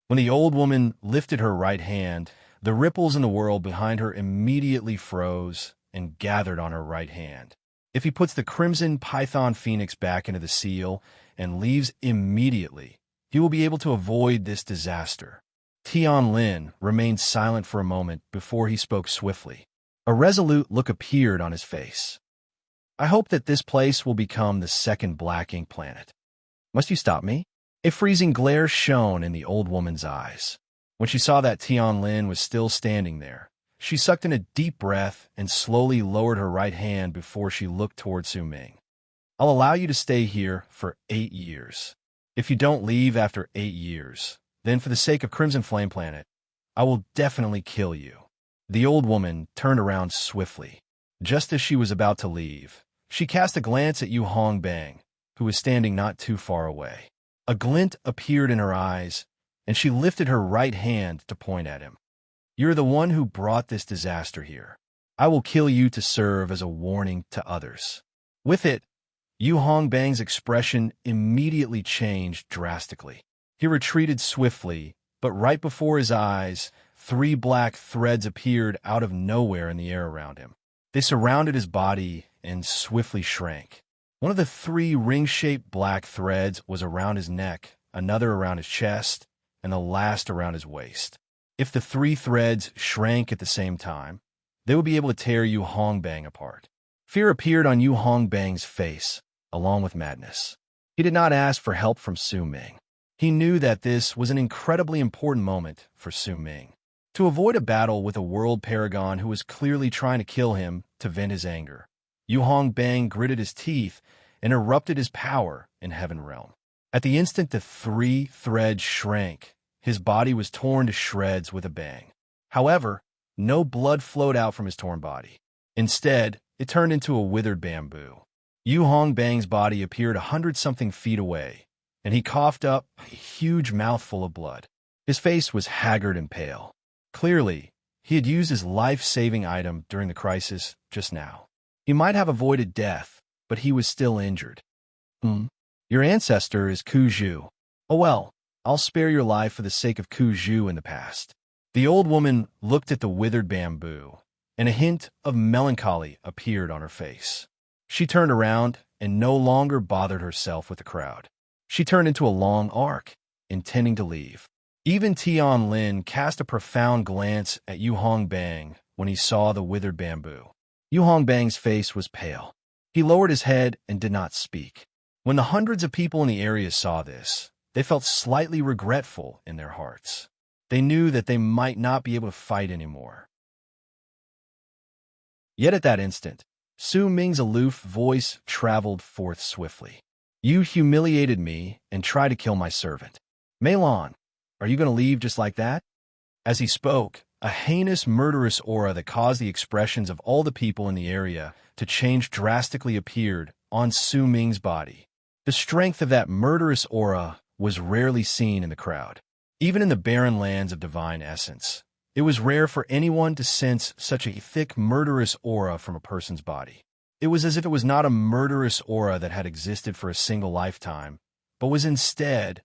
When the old woman lifted her right hand, the ripples in the world behind her immediately froze and gathered on her right hand. If he puts the Crimson Python Phoenix back into the seal and leaves immediately, he will be able to avoid this disaster. Tianlin remained silent for a moment before he spoke swiftly. A resolute look appeared on his face. I hope that this place will become the second Black Ink planet. Must you stop me? A freezing glare shone in the old woman's eyes. When she saw that Tianlin was still standing there, she sucked in a deep breath and slowly lowered her right hand before she looked toward Su Ming. I'll allow you to stay here for 8 years. If you don't leave after 8 years, then for the sake of Crimson Flame Planet, I will definitely kill you. The old woman turned around swiftly. Just as she was about to leave, she cast a glance at Yu Hongbang, who was standing not too far away. A glint appeared in her eyes, and she lifted her right hand to point at him. You're the one who brought this disaster here. I will kill you to serve as a warning to others. With it, Yu Hongbang's expression immediately changed drastically. He retreated swiftly, but right before his eyes, 3 black threads appeared out of nowhere in the air around him. They surrounded his body and swiftly shrank. One of the 3 ring-shaped black threads was around his neck, another around his chest, and the last around his waist. If the 3 threads shrank at the same time, they would be able to tear Yu Hongbang apart. Fear appeared on Yu Hongbang's face, along with madness. He did not ask for help from Su Ming. He knew that this was an incredibly important moment for Su Ming. To avoid a battle with a world paragon who was clearly trying to kill him to vent his anger, Yu Hongbang gritted his teeth and erupted his power in Heaven Realm. At the instant the 3 threads shrank, his body was torn to shreds with a bang. However, no blood flowed out from his torn body. Instead, it turned into a withered bamboo. Yu Hongbang's body appeared 100-something feet away, and he coughed up a huge mouthful of blood. His face was haggard and pale. Clearly, he had used his life-saving item during the crisis just now. He might have avoided death, but he was still injured. Your ancestor is Ku Zhu. Oh well, I'll spare your life for the sake of Ku Zhu in the past. The old woman looked at the withered bamboo, and a hint of melancholy appeared on her face. She turned around and no longer bothered herself with the crowd. She turned into a long arc, intending to leave. Even Tian Lin cast a profound glance at Yu Hongbang when he saw the withered bamboo. Yu Hongbang's face was pale. He lowered his head and did not speak. When the hundreds of people in the area saw this, they felt slightly regretful in their hearts. They knew that they might not be able to fight anymore. Yet at that instant, Su Ming's aloof voice traveled forth swiftly. You humiliated me and tried to kill my servant. Meilong, are you going to leave just like that? As he spoke, a heinous, murderous aura that caused the expressions of all the people in the area to change drastically appeared on Su Ming's body. The strength of that murderous aura was rarely seen in the crowd. Even in the barren lands of divine essence, it was rare for anyone to sense such a thick, murderous aura from a person's body. It was as if it was not a murderous aura that had existed for a single lifetime, but was instead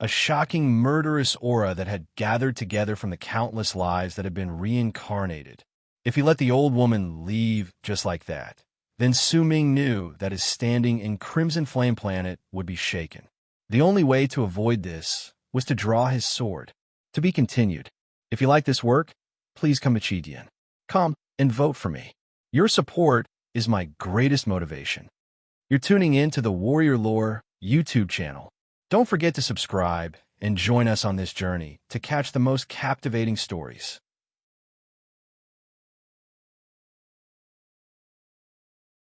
a shocking, murderous aura that had gathered together from the countless lives that had been reincarnated. If he let the old woman leave just like that, then Su Ming knew that his standing in Crimson Flame Planet would be shaken. The only way to avoid this was to draw his sword. To be continued. If you like this work, please come to Chidian. Come and vote for me. Your support is my greatest motivation. You're tuning in to the Warrior Lore YouTube channel. Don't forget to subscribe and join us on this journey to catch the most captivating stories.